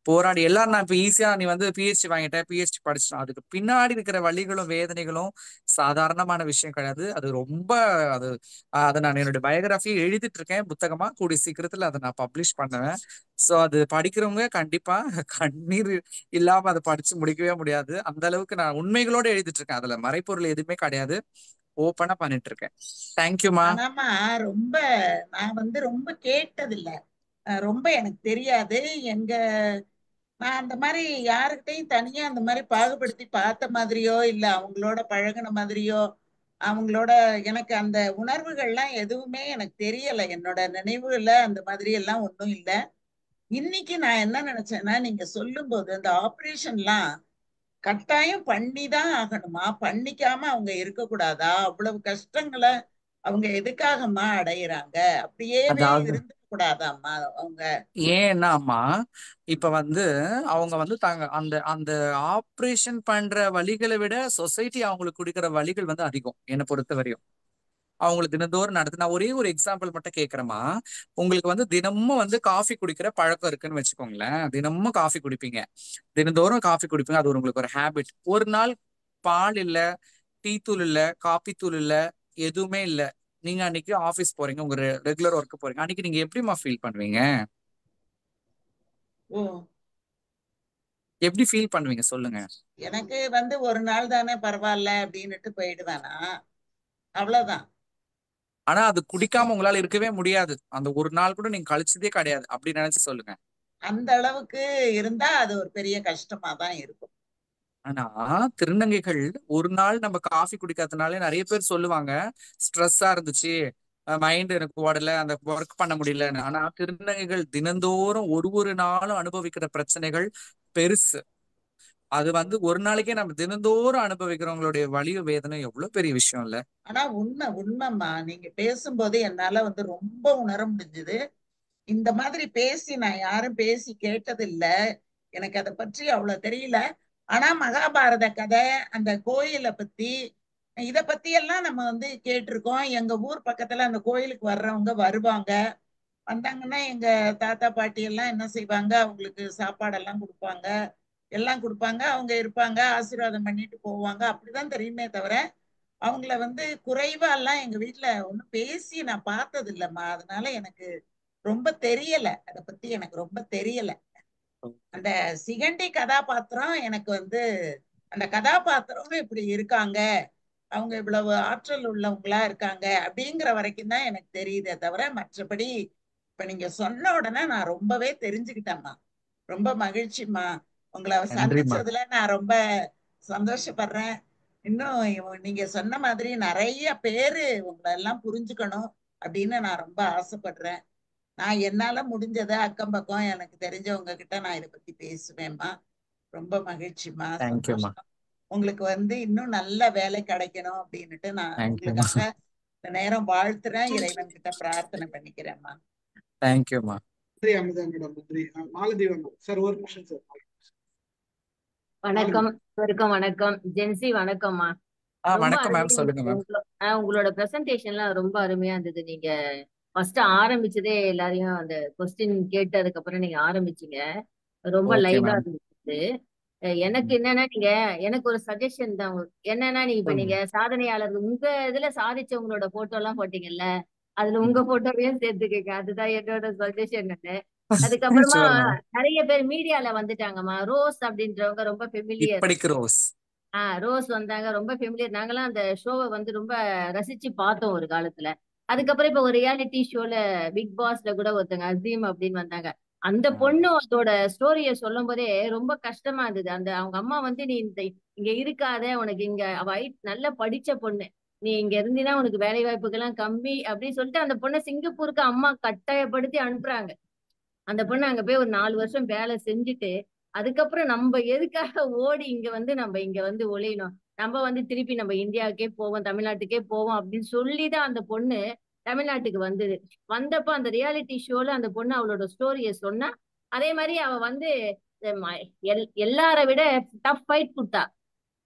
போராடி எல்லாரும். நான் இப்ப ஈஸியா நீ வந்து பிஹெச்டி வாங்கிட்டேன், பிஹெச்டி படிச்சிட்டோம், அதுக்கு பின்னாடி இருக்கிற வலிகளும் வேதனைகளும் சாதாரணமான விஷயம் கிடையாது. அது ரொம்ப அது அதை நான் என்னோட பயோகிராஃபி எழுதிட்டு இருக்கேன் புத்தகமா, கூடிய சீக்கிரத்துல அதை நான் பப்ளிஷ் பண்ணுவேன். சோ அது படிக்கிறவங்க கண்டிப்பா கண்ணீர் இல்லாம அதை படிச்சு முடிக்கவே முடியாது. அந்த அளவுக்கு நான் உண்மைகளோட எழுதிட்டு இருக்கேன், அதுல மறைப்பொருள் எதுவுமே கிடையாது, ஓப்பனா பண்ணிட்டு இருக்கேன். தேங்க்யூமா. ஆனாமா ரொம்ப நான் வந்து ரொம்ப கேட்டதில்ல, ரொம்ப எனக்கு தெரியாது. எங்க நான் அந்த மாதிரி யாருக்கிட்டையும் தனியா அந்த மாதிரி பாகுபடுத்தி பார்த்த மாதிரியோ இல்ல அவங்களோட பழகுன மாதிரியோ அவங்களோட எனக்கு அந்த உணர்வுகள்லாம் எதுவுமே எனக்கு தெரியல. என்னோட நினைவுல அந்த மாதிரி எல்லாம் ஒன்றும் இல்லை. இன்னைக்கு நான் என்ன நினைச்சேன்னா, நீங்க சொல்லும்போது அந்த ஆபரேஷன்லாம் கட்டாயம் பண்ணிதான் ஆகணுமா, பண்ணிக்காம அவங்க இருக்கக்கூடாதா, அவ்வளவு கஷ்டங்களை அவங்க எதுக்காகம்மா அடையிறாங்க, அப்படியேவே அதாவது இருந்துக்க கூடாதாம்மா அவங்க? ஏன்னாமா, இப்ப வந்து அவங்க வந்து தாங்க அந்த அந்த ஆப்ரேஷன் பண்ற வலிகளை விட சொசைட்டி அவங்களுக்கு கொடுக்கிற வலிகள் வந்து அதிகம் என்னை பொறுத்த வரையும். அவங்களுக்கு தினந்தோறும் நடத்து. நான் ஒரே ஒரு எக்ஸாம்பிள் மட்டும் கேட்கறேமா. உங்களுக்கு வந்து தினமும் வந்து காஃபி குடிக்கிற பழக்கம் இருக்குன்னு வச்சுக்கோங்களேன். தினமும் காஃபி குடிப்பீங்க, தினந்தோறும் காஃபி குடிப்பீங்க, அது உங்களுக்கு ஒரு ஹேபிட். ஒரு நாள் பால் இல்ல, டீ தூள் இல்ல, காபி தூள் இல்ல, எதுவுமே இல்ல, நீங்க அன்னைக்கு ஆபீஸ் போறீங்க, உங்க ரெகுலர் ஒர்க் போறீங்க, அன்னைக்கு நீங்க எப்படிமா ஃபீல் பண்ணுவீங்க? ஓ எப்படி ஃபீல் பண்ணுவீங்க சொல்லுங்க? எனக்கு வந்து ஒரு நாள் தானே பரவாயில்ல அப்படின்னுட்டு போயிடுவேனா, அவ்வளவுதான். ஆனா அது குடிக்காம உங்களால இருக்கவே முடியாது. அந்த ஒரு நாள் கூட நீங்க கழிச்சதே கிடையாது. அப்படி நினைச்சு சொல்லுங்க. அந்த அளவுக்கு இருந்தா அது ஒரு பெரிய கஷ்டமா தான் இருக்கும். ஆனா திருநங்கைகள் ஒரு நாள் நம்ம காஃபி குடிக்காதனாலே நிறைய பேர் சொல்லுவாங்க ஸ்ட்ரெஸ்ஸா இருந்துச்சு, மைண்ட் எனக்கு ஓடல, அந்த ஒர்க் பண்ண முடியலன்னு. ஆனா திருநங்கைகள் தினந்தோறும் ஒரு நாளும் அனுபவிக்கிற பிரச்சனைகள் பெருசு. அது வந்து ஒரு நாளைக்கே நம்ம தினந்தோறும் அனுபவிக்கிறவங்களுடைய வலியும் வேதனை எவ்வளவு பெரிய விஷயம் இல்ல? ஆனா உண்மைம்மா, நீங்க பேசும்போது என்னால வந்து ரொம்ப உணர முடிஞ்சுது. இந்த மாதிரி பேசி நான் யாரும் பேசி கேட்டது இல்ல. எனக்கு அதை பற்றி அவ்வளவு தெரியல. ஆனா மகாபாரத கதை, அந்த கோயிலை பத்தி, இத பத்தி எல்லாம் நம்ம வந்து கேட்டிருக்கோம். எங்க ஊர் பக்கத்துல அந்த கோயிலுக்கு வர்றவங்க வருவாங்க. வந்தாங்கன்னா எங்க தாத்தா பாட்டி எல்லாம் என்ன செய்வாங்க, அவங்களுக்கு சாப்பாடெல்லாம் கொடுப்பாங்க, எல்லாம் கொடுப்பாங்க. அவங்க இருப்பாங்க, ஆசீர்வாதம் பண்ணிட்டு போவாங்க. அப்படிதான் தெரியுமே தவிர அவங்கள வந்து குறைவா எல்லாம் எங்க வீட்டுல ஒண்ணும் பேசி நான் பார்த்தது இல்லம்மா. அதனால எனக்கு ரொம்ப தெரியல, அதை பத்தி எனக்கு ரொம்ப தெரியல. அந்த சிகண்டி கதாபாத்திரம் எனக்கு வந்து, அந்த கதாபாத்திரம் இப்படி இருக்காங்க, அவங்க இவ்வளவு ஆற்றல் உள்ளவங்களா இருக்காங்க அப்படிங்கிற வரைக்கும் தான் எனக்கு தெரியுதே தவிர, மற்றபடி இப்ப நீங்க சொன்ன உடனே நான் ரொம்பவே தெரிஞ்சுக்கிட்டேம்மா. ரொம்ப மகிழ்ச்சிம்மா. உங்களை நன்றிம்மா. சந்திச்சதுல நான் ரொம்ப சந்தோஷப்படுறேன். இன்னும் நீங்க சொன்ன மாதிரி நிறைய பேரு உங்களை எல்லாம் புரிஞ்சுக்கணும் அப்படின்னு நான் ரொம்ப ஆசைப்படுறேன். நான் என்னால முடிஞ்சதை அக்கம் பக்கம் எனக்கு தெரிஞ்சவங்க கிட்ட நான் இதை பத்தி பேசுவேம்மா. ரொம்ப மகிழ்ச்சிம்மா, தேங்க்யூம்மா. சந்தோஷம். உங்களுக்கு வந்து இன்னும் நல்ல வேலை கிடைக்கணும் அப்படின்னுட்டு நான் தேங்க்யூம்மா. உங்களுக்காக இந்த நேரம் வாழ்த்துறேன், இறைவன் கிட்ட பிரார்த்தனை பண்ணிக்கிறேன்மா. தேங்க்யூம்மா. நன்றி அமுதா மேடம், நன்றி. மாலதி மேடம் சார், ஒரு நிமிஷம் சார். வணக்கம், வணக்கம் ஜென்சி, வணக்கம்மா. ரொம்ப வணக்கம் மேம், அருமையா சொல்லுங்க மேம். உங்களோட பிரசன்டேஷன்லாம் ரொம்ப அருமையா இருந்தது. நீங்க ஃபர்ஸ்ட் ஆரம்பிச்சதே எல்லாரையும் அந்த கொஸ்டின் கேட்டு அதுக்கப்புறம் நீங்க ஆரம்பிச்சீங்க. ரொம்ப ஓகே லைவா மேம். இருந்துச்சு. எனக்கு என்னன்னா, எனக்கு ஒரு சஜஷன் தான். என்னன்னா, இப்ப நீங்க சாதனையாளர் உங்க இதுல சாதிச்சவங்களோட போட்டோ எல்லாம் போட்டீங்கல்ல, அதுல உங்க போட்டோவையும் சேர்த்துக்கங்க. அதுதான் என்னோட சஜஷன். அதுக்கப்புறமா Sure ma'am. நிறைய பேர் மீடியால வந்துட்டாங்கம்மா. ரோஸ் அப்படின்றவங்க ரொம்ப ஃபெமிலியர். இப்படிக்கு ரோஸ். ரோஸ் வந்தாங்க, ரொம்ப ஃபெமிலியர். நாங்கெல்லாம் அந்த ஷோவை வந்து ரொம்ப ரசிச்சு பார்த்தோம் ஒரு காலத்துல. அதுக்கப்புறம் இப்ப ஒரு ரியாலிட்டி ஷோல பிக் பாஸ்ல கூட ஒருத்தங்க அசீம் அப்படின்னு வந்தாங்க. அந்த பொண்ணு அதோட ஸ்டோரிய சொல்லும் போதே ரொம்ப கஷ்டமா இருந்தது. அந்த அவங்க அம்மா வந்து, நீ இங்க இருக்காத, உனக்கு இங்க நல்ல படிச்ச பொண்ணு, நீ இங்க இருந்தீன்னா உனக்கு வேலை வாய்ப்புகள்லாம் கம்மி அப்படின்னு சொல்லிட்டு அந்த பொண்ணை சிங்கப்பூருக்கு அம்மா கட்டாயப்படுத்தி அனுப்புறாங்க. அந்த பொண்ணு அங்க போய் ஒரு 4 வருஷம் வேலை செஞ்சுட்டு அதுக்கப்புறம் நம்ம எதுக்காக ஓடி நம்ம இங்க வந்து ஒளியணும், நம்ம வந்து திருப்பி நம்ம இந்தியாவுக்கே போவோம், தமிழ்நாட்டுக்கே போவோம் அப்படின்னு சொல்லிதான் அந்த பொண்ணு தமிழ்நாட்டுக்கு வந்தது. வந்தப்ப அந்த ரியாலிட்டி ஷோல அந்த பொண்ணு அவளோட ஸ்டோரிய சொன்னா. அதே மாதிரி அவ வந்து எல்லார விட டஃப் ஃபைட் கொடுத்தா.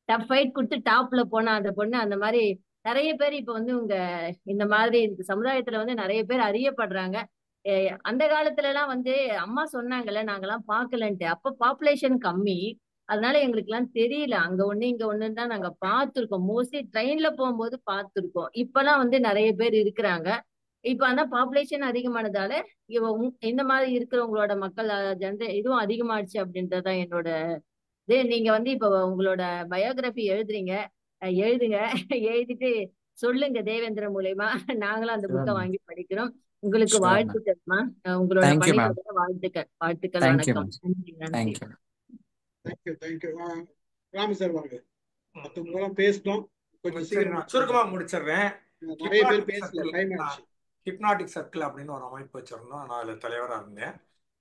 டஃப் ஃபைட் கொடுத்து டாப்ல போனா அந்த பொண்ணு. அந்த மாதிரி நிறைய பேர் இப்ப வந்து இந்த மாதிரி இந்த சமுதாயத்துல வந்து நிறைய பேர் அறியப்படுறாங்க. அந்த காலத்துல எல்லாம் வந்து அம்மா சொன்னாங்கல்ல, நாங்கெல்லாம் பாக்கலன்ட்டு. அப்ப பாப்புலேஷன் கம்மி, அதனால எங்களுக்கு எல்லாம் தெரியல. அங்க ஒண்ணு இங்க ஒண்ணுன்னு தான் நாங்க பார்த்திருக்கோம். மோஸ்ட்லி ட்ரெயின்ல போகும்போது பார்த்திருக்கோம். இப்பெல்லாம் வந்து நிறைய பேர் இருக்கிறாங்க. இப்ப ஆனா பாப்புலேஷன் அதிகமானதால இந்த மாதிரி இருக்கிறவங்களோட மக்கள் இதுவும் அதிகமாச்சு அப்படின்றதுதான் என்னோட இது. நீங்க வந்து இப்ப உங்களோட பயோகிராபி எழுதுறீங்க, எழுதுங்க. எழுதிட்டு சொல்லுங்க தேவேந்திர மூலியமா. நாங்களும் அந்த புக்கை வாங்கி படிக்கிறோம். உங்களுக்கு வாழ்த்துக்கள்மா. உங்களோட பணியோட வாழ்த்துக்கள். வணக்கம். நன்றி. Thank you thank you. ராமு சார் வாங்க. மற்றவங்களும் பேசணும், கொஞ்சம் சீக்கிரம் சுருக்கமா முடிச்சிடுறேன். நிறைய பேர் பேசல, டைம் ஆச்சு. ஹிப்னாட்டிக் சர்க்கிள் அப்படின்னு ஒரு அமைப்பு வச்சிருந்தோம், நான் அதுல தலைவரா இருந்தேன்.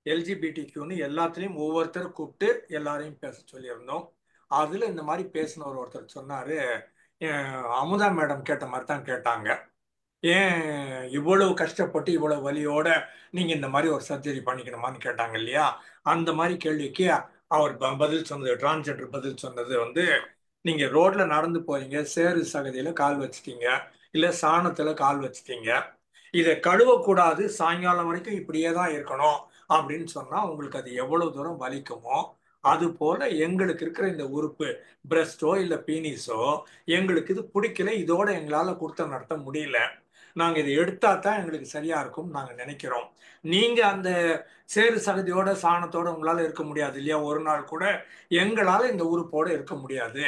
எல்ஜிபிடிக்யூன்னு எல்லாத்துலேயும் ஒவ்வொருத்தரும் கூப்பிட்டு எல்லாரையும் பேச சொல்லியிருந்தோம். அதில் இந்த மாதிரி பேசின ஒருத்தர் சொன்னார், அமுதா மேடம் கேட்ட மாதிரி தான் கேட்டாங்க, ஏன் இவ்வளவு கஷ்டப்பட்டு இவ்வளவு வலியோட நீங்கள் இந்த மாதிரி ஒரு சர்ஜரி பண்ணிக்கணுமான்னு கேட்டாங்க இல்லையா. அந்த மாதிரி கேள்விக்கு அவர் பதில் சொன்னது, டிரான்ஸ்ஜெண்டர் பதில் சொன்னது வந்து, நீங்கள் ரோட்டில் நடந்து போறீங்க, சேறு சகதியில் கால் வச்சிட்டீங்க, இல்லை சாணத்தில் கால் வச்சிட்டீங்க, இதை கழுவக்கூடாது, சாயங்காலம் வரைக்கும் இப்படியே தான் இருக்கணும் அப்படின்னு சொன்னா உங்களுக்கு அது எவ்வளவு தூரம் வலிக்குமோ, அது போல எங்களுக்கு இருக்கிற இந்த உறுப்பு பிரஸ்டோ இல்ல பீனிஸோ எங்களுக்கு இது பிடிக்கல, இதோட எங்களால கொடுத்த நடத்த முடியல, நாங்க இதை எடுத்தா தான் எங்களுக்கு சரியா இருக்கும் நாங்க நினைக்கிறோம். நீங்க அந்த சேறு சகதியோட சாணத்தோட உங்களால இருக்க முடியாது இல்லையா? ஒரு நாள் கூட எங்களால இந்த உறுப்போட இருக்க முடியாது.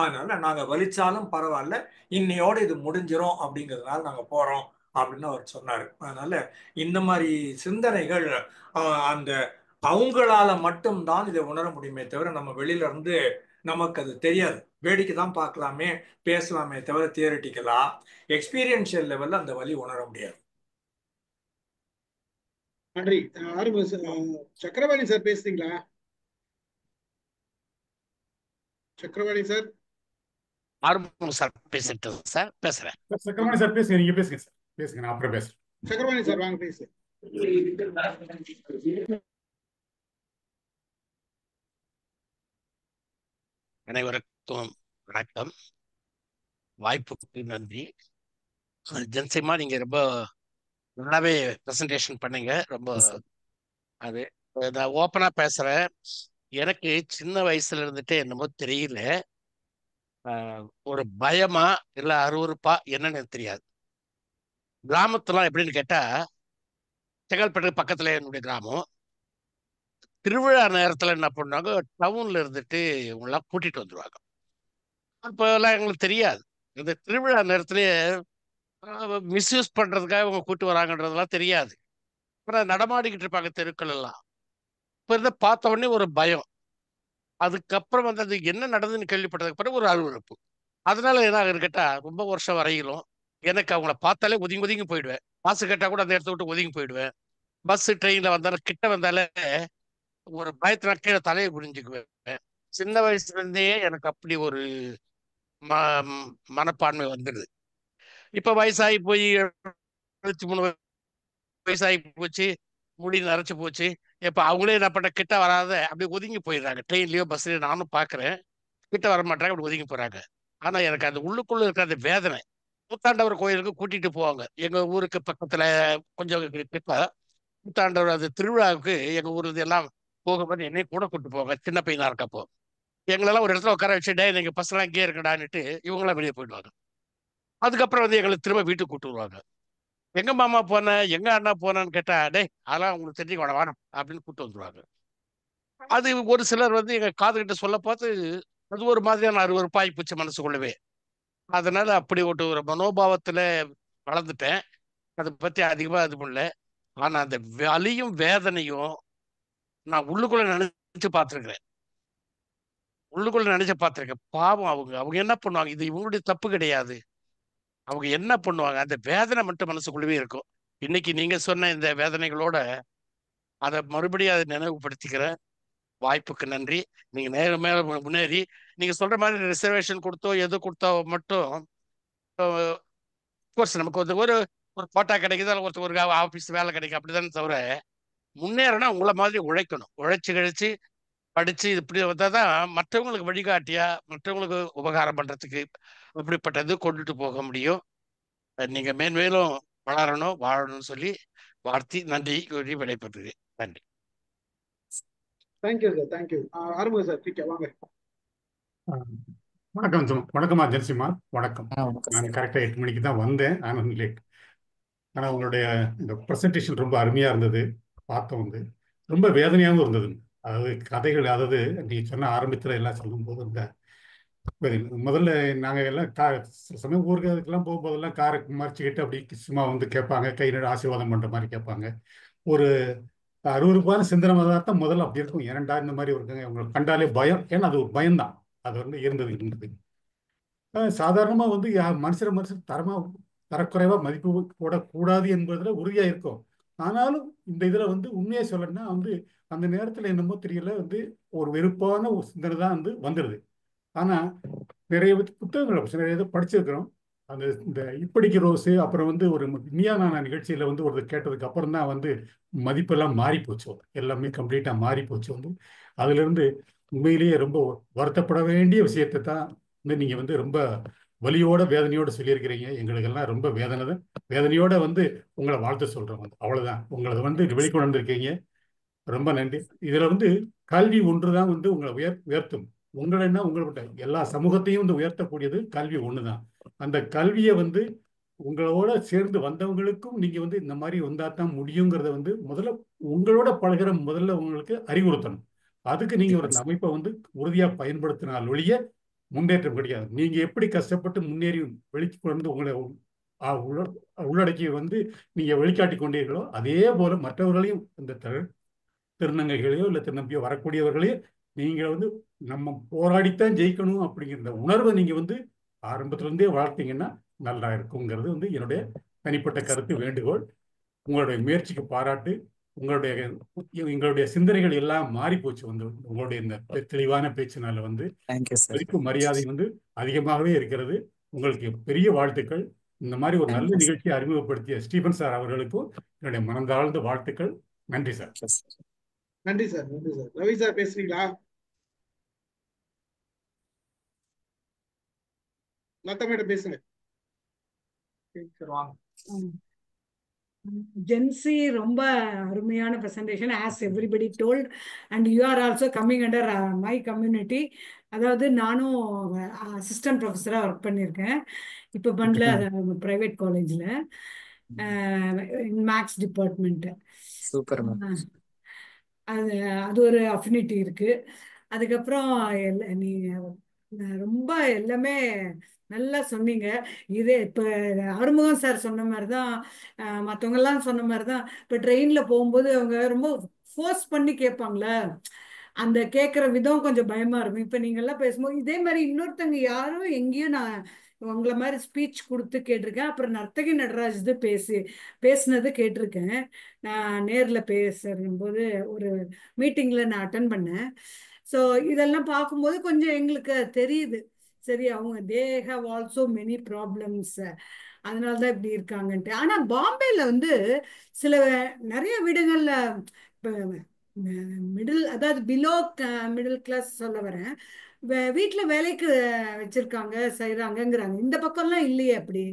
அதனால நாங்க வலிச்சாலும் பரவாயில்ல, இன்னையோட இது முடிஞ்சிரும் அப்படிங்கிறதுனால நாங்க போறோம் அப்படின்னு அவர் சொன்னாரு. அதனால இந்த மாதிரி சிந்தனைகள் அந்த அவங்களால மட்டும்தான் இதை உணர முடியுமே தவிர நம்ம வெளியில இருந்து நமக்கு அது தெரியாது. வேடிக்கை தான் பார்க்கலாமே, பேசலாமே தவிர தியரிட்டிக்கலா எக்ஸ்பீரியன்ஷியல் லெவல்ல அந்த வலி உணர முடியாது. நன்றி. சக்கரபாணி சார் பேசுறீங்களா? சக்கரபாணி சார். ஆறுமுகம் சார் பேசிட்டு சார் பேசுறேன். சக்கரபாணி சார் பேசுங்க, நீங்க பேசுங்க சார், பேசுங்க, நான் அப்புறம் பேசுறேன். சக்கரபாணி சார் வாங்க பேசு. அனைவருக்கும் வணக்கம், வாய்ப்புக்கு நன்றி. ஜென்சிமா நீங்க ரொம்ப நல்லாவே ப்ரெசன்டேஷன் பண்ணீங்க. ரொம்ப அது நான் ஓப்பனா பேசுறேன். எனக்கு சின்ன வயசுல இருந்துட்டு என்னமோ தெரியல, ஒரு பயமா இல்ல அருவருப்பா என்னன்னு தெரியாது. கிராமத்துலாம் எப்படின்னு கேட்டா, செங்கல்பட்டு பக்கத்துல என்னுடைய கிராமம். திருவிழா நேரத்துல என்ன பண்ணுவாங்க, டவுன்ல இருந்துட்டு இவங்கெல்லாம் கூட்டிட்டு வந்துருவாங்க. அப்போல்லாம் எங்களுக்கு தெரியாது. இந்த திருவிழா நேரத்திலேயே மிஸ்யூஸ் பண்றதுக்காக இவங்க கூட்டு வராங்கன்றதெல்லாம் தெரியாது. அப்புறம் நடமாடிக்கிட்டு இருப்பாங்க தெருக்கள் எல்லாம். இப்போ இருந்த பார்த்த உடனே ஒரு பயம். அதுக்கப்புறம் வந்து அது என்ன நடந்ததுன்னு கேள்விப்பட்டதுக்கு பிறகு ஒரு அருவருப்பு. அதனால என்ன ஆகுன்னு கேட்டா, ரொம்ப வருஷம் வரையிலும் எனக்கு அவங்கள பார்த்தாலே ஒதுங்கி ஒதுங்கி போயிடுவேன். காசு கேட்டா கூட அந்த இடத்த விட்டு ஒதுங்கி போயிடுவேன். பஸ் ட்ரெயின்ல வந்தாலும் கிட்ட வந்தாலே ஒரு பயத்துல கீழே தலையை குனிஞ்சுக்குவேன். சின்ன வயசுல இருந்தே எனக்கு அப்படி ஒரு மனப்பான்மை வந்துடுது. இப்ப வயசாகி போய் 73 வயசாகி போச்சு, முடி நரைச்சு போச்சு. இப்ப அவங்களே என்ன பண்ண, கிட்ட வராத அப்படி ஒதுங்கி போயிடுறாங்க. ட்ரெயின்லயோ பஸ்லயோ நானும் பாக்குறேன், கிட்ட வர மாட்டாங்க, அப்படி ஒதுங்கி போறாங்க. ஆனா எனக்கு அந்த உள்ளுக்குள்ள இருக்கிற அந்த வேதனை. கூத்தாண்டவர் கோயிலுக்கு கூட்டிட்டு போவாங்க, எங்க ஊருக்கு பக்கத்துல கொஞ்சம் கிட்ட. கூத்தாண்டவர் அது திருவிழாவுக்கு எங்க ஊர் எல்லாம் போகும்போது என்னை கூட கூப்பிட்டு போவாங்க, சின்ன பையனா இருக்கப்போ. எங்களெல்லாம் ஒரு இடத்துல உட்கார வச்சுட்டே, நீங்க பசங்களாம் இங்கே இருக்கடான்னுட்டு இவங்களாம் வெளியே போயிடுவாங்க. அதுக்கப்புறம் வந்து எங்களை திரும்ப வீட்டுக்கு கூப்பிட்டு வருவாங்க. எங்க மாமா போன, எங்க அண்ணா போனான்னு கேட்டா, டே அதெல்லாம் உங்களுக்கு தெரிஞ்சு வேணும் அப்படின்னு கூப்பிட்டு வந்துருவாங்க. அது ஒரு சிலர் வந்து எங்க காதுகிட்ட சொல்ல பார்த்து அது ஒரு மாதிரியான அருவருப்பாய் போச்சு மனசுக்குள்ளவே. அதனால அப்படி ஒரு மனோபாவத்துல வளர்ந்துட்டேன். அதை பத்தி அதிகமா இது பண்ணல. ஆனா அந்த வலியும் வேதனையும் நான் உள்ளுக்குள்ள நினைச்சு பார்த்துருக்கிறேன். பாவம் அவங்க அவங்க என்ன பண்ணுவாங்க, இது இவங்களுடைய தப்பு கிடையாது. அவங்க என்ன பண்ணுவாங்க, அந்த வேதனை மட்டும் மனசுக்குள்ளவே இருக்கும். இன்னைக்கு நீங்க சொன்ன இந்த வேதனைகளோட அதை மறுபடியும் அதை நினைவுபடுத்திக்கிறேன். வாய்ப்புக்கு நன்றி. நீங்க நேரம் மேல முன்னேறி நீங்க சொல்ற மாதிரி ரிசர்வேஷன் கொடுத்தோ எது கொடுத்தோ மட்டும் கோர்ஸ் நமக்கு வந்து ஒரு ஒரு கோட்டா கிடைக்குது, ஒருத்தர் ஒரு ஆஃபீஸ் வேலை கிடைக்கும், அப்படிதானே தவிர முன்னேறனா உங்களை மாதிரி உழைக்கணும். உழைச்சி கழிச்சு படிச்சு இப்படி வந்தாதான் மற்றவங்களுக்கு வழிகாட்டியா, மற்றவங்களுக்கு உபகாரம் பண்றதுக்கு அப்படிப்பட்டது கொண்டுட்டு போக முடியும். நீங்க மேன்மேலும் வளரணும், வாழணும்னு சொல்லி வாழ்த்தி நன்றி கூறி விடைபெறுகிறேன். நன்றி. Thank you sir, thank you. Arumugam sir, ठीक है வாங்க. வணக்கம் வணக்கம்மா ஜென்சிமா, வணக்கம். நான் கரெக்டாக 8 மணிக்கு தான் வந்தேன், ஆனால் லேட். ஆனால் உங்களுடைய இந்த ப்ரெசன்டேஷன் ரொம்ப அருமையாக இருந்தது. பார்த்தோம் வந்து ரொம்ப வேதனையாகவும் இருந்தது. அதாவது கதைகள், அதாவது நீ சொன்ன ஆரம்பத்தில் எல்லாம் சொல்லும்போது இந்த முதல்ல நாங்கள் எல்லாம் சில சமயம் ஊருக்கு அதுக்கெல்லாம் போகும்போதெல்லாம் காரை மறைச்சிக்கிட்டு அப்படி சும்மா வந்து கேட்பாங்க, கை நடு ஆசீர்வாதம் பண்ணுற மாதிரி கேட்பாங்க. ஒரு அருவருப்பான சிந்தனை தான் முதல்ல அப்படி இருக்கும். ஏனண்டா இந்த மாதிரி இருக்குங்க, உங்களுக்கு கண்டாலே பயம். ஏன்னா அது ஒரு பயம்தான், அது வந்து இருந்தது. சாதாரணமாக வந்து மனுஷர் தரக்குறைவாக மதிப்பு போடக்கூடாது என்பதில் உறுதியாக இருக்கும். ஆனாலும் இந்த இதில் வந்து உண்மையாக சொல்லணும்னா வந்து அந்த நேரத்தில் என்னமோ தெரியல, வந்து ஒரு வெறுப்பான ஒரு சிந்தனை தான் வந்து வந்துடுது. ஆனால் நிறைய புத்தகங்கள் நிறைய இதை படிச்சிருக்கிறோம். அந்த இந்த இப்படிக்கு ரோஸு, அப்புறம் வந்து ஒரு நியானான நிகழ்ச்சியில் வந்து ஒரு கேட்டதுக்கு அப்புறம் தான் வந்து மதிப்பெல்லாம் மாறி போச்சு, எல்லாமே கம்ப்ளீட்டாக மாறி போச்சு. வந்து அதுலேருந்து உண்மையிலேயே ரொம்ப வருத்தப்பட வேண்டிய விஷயத்தை தான் வந்து நீங்கள் வந்து ரொம்ப வலியோட வேதனையோடு சொல்லியிருக்கிறீங்க. எங்களுக்கெல்லாம் ரொம்ப வேதனையோட வந்து உங்களை வாழ்த்து சொல்கிறோம். வந்து அவ்வளோதான், உங்களை வந்து வெளிக்கொண்டு வந்திருக்கீங்க, ரொம்ப நன்றி. இதில் வந்து கல்வி ஒன்று தான் வந்து உங்களை உயர்த்தும். உங்களை உங்கள்கிட்ட எல்லா சமூகத்தையும் வந்து உயர்த்தக்கூடியது கல்வி ஒன்று தான். அந்த கல்வியை வந்து உங்களோட சேர்ந்து வந்தவங்களுக்கும் நீங்க வந்து இந்த மாதிரி வந்தா தான் முடியுங்கிறத வந்து முதல்ல உங்களோட பழகிற முதல்ல உங்களுக்கு அறிவுறுத்தணும். அதுக்கு நீங்க ஒரு அமைப்பை வந்து உறுதியா பயன்படுத்தினால் ஒழிய முன்னேற்றம் கிடையாது. நீங்க எப்படி கஷ்டப்பட்டு முன்னேறி வெளிக்கு வந்து உங்களை உள்ளடக்கி வந்து நீங்க வெளிக்காட்டி கொண்டீர்களோ அதே போல மற்றவர்களையும் இந்த திருநங்கைகளையோ இல்லை திருநம்பியோ வரக்கூடியவர்களையோ நீங்க வந்து நம்ம போராடித்தான் ஜெயிக்கணும் அப்படிங்கிற இந்த உணர்வை நீங்க வந்து ஆரம்பத்திலிருந்தே வளர்த்தீங்கன்னா நல்லா இருக்குங்கிறது வந்து என்னுடைய தனிப்பட்ட கருத்து, வேண்டுகோள். உங்களுடைய முயற்சிக்கு பாராட்டு. எங்களுடைய சிந்தனைகள் எல்லாம் மாறி போச்சு வந்து உங்களுடைய இந்த தெளிவான பேச்சினால வந்து மதிப்பு மரியாதை வந்து அதிகமாகவே இருக்கிறது. உங்களுக்கு பெரிய வாழ்த்துக்கள். இந்த மாதிரி ஒரு நல்ல நிகழ்ச்சியை அறிமுகப்படுத்திய ஸ்டீபன் சார் அவர்களுக்கும் என்னுடைய மனந்தாழ்ந்த வாழ்த்துக்கள். நன்றி சார். நன்றி சார். நன்றி சார். ரவி சார் பேசுறீங்களா? லதா மேடம் பேசுங்க. ஜென்சி ரொம்ப அருமையான presentation as everybody told and you are also coming under my community. அதாவது நானும் அசிஸ்டன்ட் ப்ரொஃபஸராக ஒர்க் பண்ணியிருக்கேன். இப்போ பண்ணல, ப்ரைவேட் காலேஜில் மேக்ஸ் டிபார்ட்மெண்ட்டு. சூப்பர். அது அது ஒரு அஃபினிட்டி இருக்கு. அதுக்கப்புறம் ரொம்ப எல்லாமே நல்லா சொன்னீங்க. இதே இப்போ ஆறுமுகம் சார் சொன்ன மாதிரி தான், மற்றவங்கெல்லாம் சொன்ன மாதிரி தான். இப்போ ட்ரெயினில் போகும்போது அவங்க ரொம்ப ஃபோர்ஸ் பண்ணி கேட்பாங்களே, அந்த கேட்குற விதம் கொஞ்சம் பயமாக இருக்கும். இப்போ நீங்கள்லாம் பேசும்போது இதே மாதிரி இன்னொருத்தங்க யாரும் எங்கேயும் நான் உங்களை மாதிரி ஸ்பீச் கொடுத்து கேட்டிருக்கேன். அப்புறம் நர்த்தகி நடராஜ் பேசுனது கேட்டிருக்கேன். நான் நேரில் பேசும்போது ஒரு மீட்டிங்கில் நான் அட்டன் பண்ணேன். ஸோ இதெல்லாம் பார்க்கும்போது கொஞ்சம் எங்களுக்கு தெரியுது, சரி அவங்க they have also many problems, அதனால தான் இப்படி இருக்காங்கன்ட்டு. ஆனால் பாம்பேல வந்து நிறைய வீடுகளில் இப்போ அதாவது பிலோ மிடில் கிளாஸ் சொல்ல வரேன், வீட்டில் வேலைக்கு வச்சிருக்காங்க செய்கிறாங்கங்கிறாங்க. இந்த பக்கம்லாம் இல்லையே அப்படி.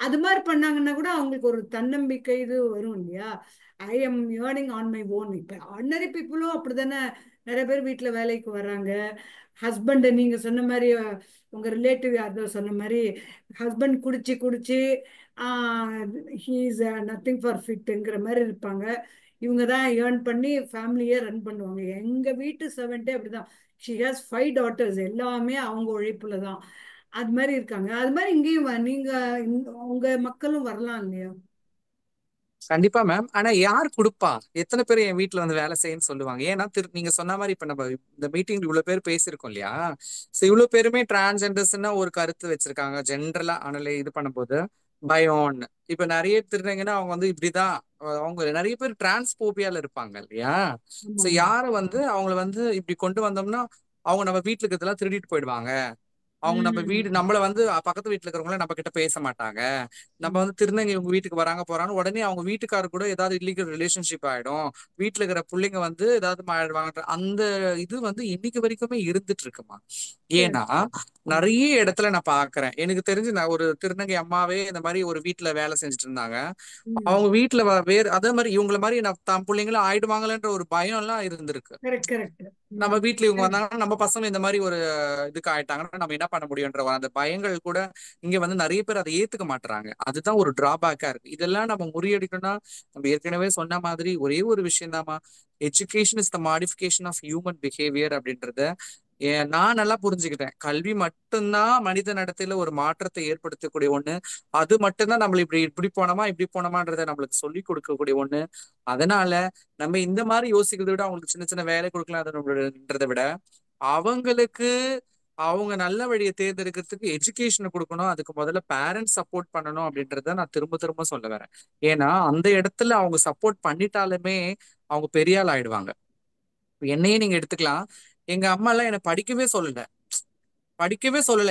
அது மாதிரி பண்ணாங்கன்னா கூட அவங்களுக்கு ஒரு தன்னம்பிக்கை இது வரும் இல்லையா? I am earning on my own. இப்போ ஆர்டினரி பீப்புளும் அப்படி தானே நிறைய பேர் வீட்டில் வேலைக்கு வர்றாங்க. ஹஸ்பண்ட் நீங்கள் சொன்ன மாதிரி உங்கள் ரிலேட்டிவ் யாரோ சொன்ன மாதிரி ஹஸ்பண்ட் குடிச்சு ஹீ இஸ் நத்திங் ஃபார் ஃபிட்டுங்கிற மாதிரி இருப்பாங்க. இவங்க தான் ஏர்ன் பண்ணி ஃபேமிலியே ரன் பண்ணுவாங்க. எங்கள் வீட்டு சர்வெண்ட்டே அப்படிதான். ஷி ஹாஸ் 5 daughters, எல்லாமே அவங்க உழைப்புல தான். அது மாதிரி இருக்காங்க. அது மாதிரி இங்கேயும் உங்க மக்களும் வரலாம் இல்லையா? கண்டிப்பா மேம். ஆனா யார் கொடுப்பா? எத்தனை பேர் என் வீட்டுல வந்து வேலை செய்யன்னு சொல்லுவாங்க? ஏன்னா நீங்க சொன்ன மாதிரி இப்ப நம்ம இந்த மீட்டிங் இவ்வளவு பேர் பேசியிருக்கோம் இல்லையா? இவ்வளவு பேருமே டிரான்ஸ்ஜெண்டர்ஸ்னா ஒரு கருத்து வச்சிருக்காங்க ஜென்ரலா. ஆனாலே இது பண்ணும்போது பயம்னு இப்ப நிறைய திருநங்கன்னா அவங்க வந்து இப்படிதான், அவங்க நிறைய பேர் டிரான்ஸ்போபியால இருப்பாங்க இல்லையா? யாரும் வந்து அவங்களை வந்து இப்படி கொண்டு வந்தோம்னா அவங்க நம்ம வீட்டுல இருக்கிறதெல்லாம் திருடிட்டு போயிடுவாங்க. அவங்க நம்ம வீடு நம்மள வந்து பக்கத்து வீட்டுல இருக்கிறவங்கள நம்ம கிட்ட பேச மாட்டாங்க. நம்ம வந்து திருநங்கை உங்க வீட்டுக்கு வராங்க போறாங்க, உடனே அவங்க வீட்டுக்காரர் கூட ஏதாவது இல்லீகல் ரிலேஷன்ஷிப் ஆயிடும், வீட்டுல இருக்கிற பிள்ளைங்க வந்து ஏதாவது ஆயிடுவாங்க. அந்த இது வந்து இன்னைக்கு வரைக்குமே இருந்துட்டு இருக்குமா? ஏன்னா நிறைய இடத்துல நான் பாக்குறேன். எனக்கு தெரிஞ்சு நான் ஒரு திருநங்கை அம்மாவே இந்த மாதிரி ஒரு வீட்டுல வேலை செஞ்சுட்டு இருந்தாங்க. அவங்க வீட்டுல அதே மாதிரி இவங்கள மாதிரி தம் பிள்ளைங்களும் ஆயிடுவாங்களன்ற ஒரு பயம் எல்லாம் இருந்திருக்கு. நம்ம வீட்டுல இவங்க வந்தாங்கன்னா நம்ம பசங்க இந்த மாதிரி ஒரு இதுக்கு ஆயிட்டாங்கன்னா நம்ம என்ன பண்ண முடியும்ன்ற அந்த பயங்கள் கூட இங்க வந்து நிறைய பேர் அதை ஏத்துக்க மாட்டாங்க. அதுதான் ஒரு டிராபேக்கா இருக்கு. இதெல்லாம் நம்ம முறியடிக்கணும்னா நம்ம ஏற்கனவே சொன்ன மாதிரி ஒரே ஒரு விஷயம் தாமா, education is the modification of human behaviour அப்படின்றத நான் நல்லா புரிஞ்சுக்கிட்டேன். கல்வி மட்டும்தான் மனித நடத்தையில ஒரு மாற்றத்தை ஏற்படுத்தக்கூடிய ஒண்ணு. அது மட்டும்தான் நம்மள இப்படி போனோமான்றத நம்மளுக்கு சொல்லி கொடுக்கக்கூடிய ஒண்ணு. அதனால நம்ம இந்த மாதிரி யோசிக்கிறத விட அவங்களுக்கு சின்ன சின்ன வேலை கொடுக்கலாம்ன்றதை விட அவங்களுக்கு அவங்க நல்ல வழியை தேர்ந்தெடுக்கிறதுக்கு எஜுகேஷனை கொடுக்கணும். அதுக்கு முதல்ல பேரண்ட்ஸ் சப்போர்ட் பண்ணணும் அப்படின்றத நான் திரும்ப திரும்ப சொல்ல வரேன். ஏன்னா அந்த இடத்துல அவங்க சப்போர்ட் பண்ணிட்டாலுமே அவங்க பெரிய ஆள் ஆயிடுவாங்க. என்னையே நீங்க எடுத்துக்கலாம். எங்க அம்மா எல்லாம் என்னை படிக்கவே சொல்லல.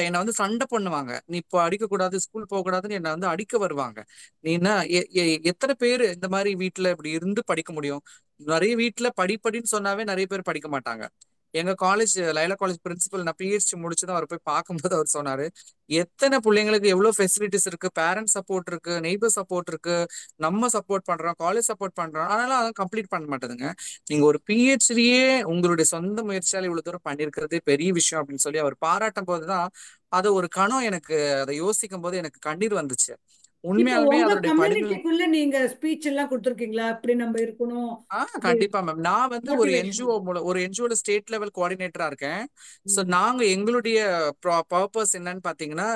என்னை வந்து சண்டை பண்ணுவாங்க. நீ இப்போ அடிக்க கூடாது, ஸ்கூல் போக கூடாதுன்னு என்னை வந்து அடிக்க வருவாங்க. நீன்னா எத்தனை பேர் இந்த மாதிரி வீட்டுல இப்படி இருந்து படிக்க முடியும்? நிறைய வீட்டுல படின்னு சொன்னாவே நிறைய பேர் படிக்க மாட்டாங்க. எங்க காலேஜ் லைலா காலேஜ் பிரின்சிபல், நான் பிஹெச்டி முடிச்சுதான் அவர் போய் பார்க்கும்போது அவர் சொன்னாரு, எத்தனை பிள்ளைங்களுக்கு எவ்வளவு ஃபெசிலிட்டிஸ் இருக்கு, பேரண்ட்ஸ் சப்போர்ட் இருக்கு, நெய்பர் சப்போர்ட் இருக்கு, நம்ம சப்போர்ட் பண்றோம், காலேஜ் சப்போர்ட் பண்றோம், ஆனாலும் அதை கம்ப்ளீட் பண்ண மாட்டேதுங்க. நீங்க ஒரு பிஹெச்டியே உங்களுடைய சொந்த முயற்சியால இவ்வளவு தூரம் பண்ணிருக்கிறதே பெரிய விஷயம் அப்படின்னு சொல்லி அவர் பாராட்டும் போதுதான் அது ஒரு கணம் எனக்கு. அதை யோசிக்கும் போது எனக்கு கண்ணீர் வந்துச்சு. இப்போ உண்மையாலுமே உங்க அதனுடைய படிகள் கம்யூனிட்டிக்குள்ள நீங்க ஸ்பீச் எல்லாம் கொடுத்துருக்கீங்களா? இப்படி நம்ம இருக்கணும், இப்படி கண்டிப்பா மேம். நான் வந்து ஒரு மோட்டிவேஷன். என்ஜிஓல ஸ்டேட் லெவல் கோஆர்டினேட்டரா இருக்கேன். சோ நாங்க எங்களுடைய பர்பஸ் என்னன்னு பாத்தீங்கன்னா,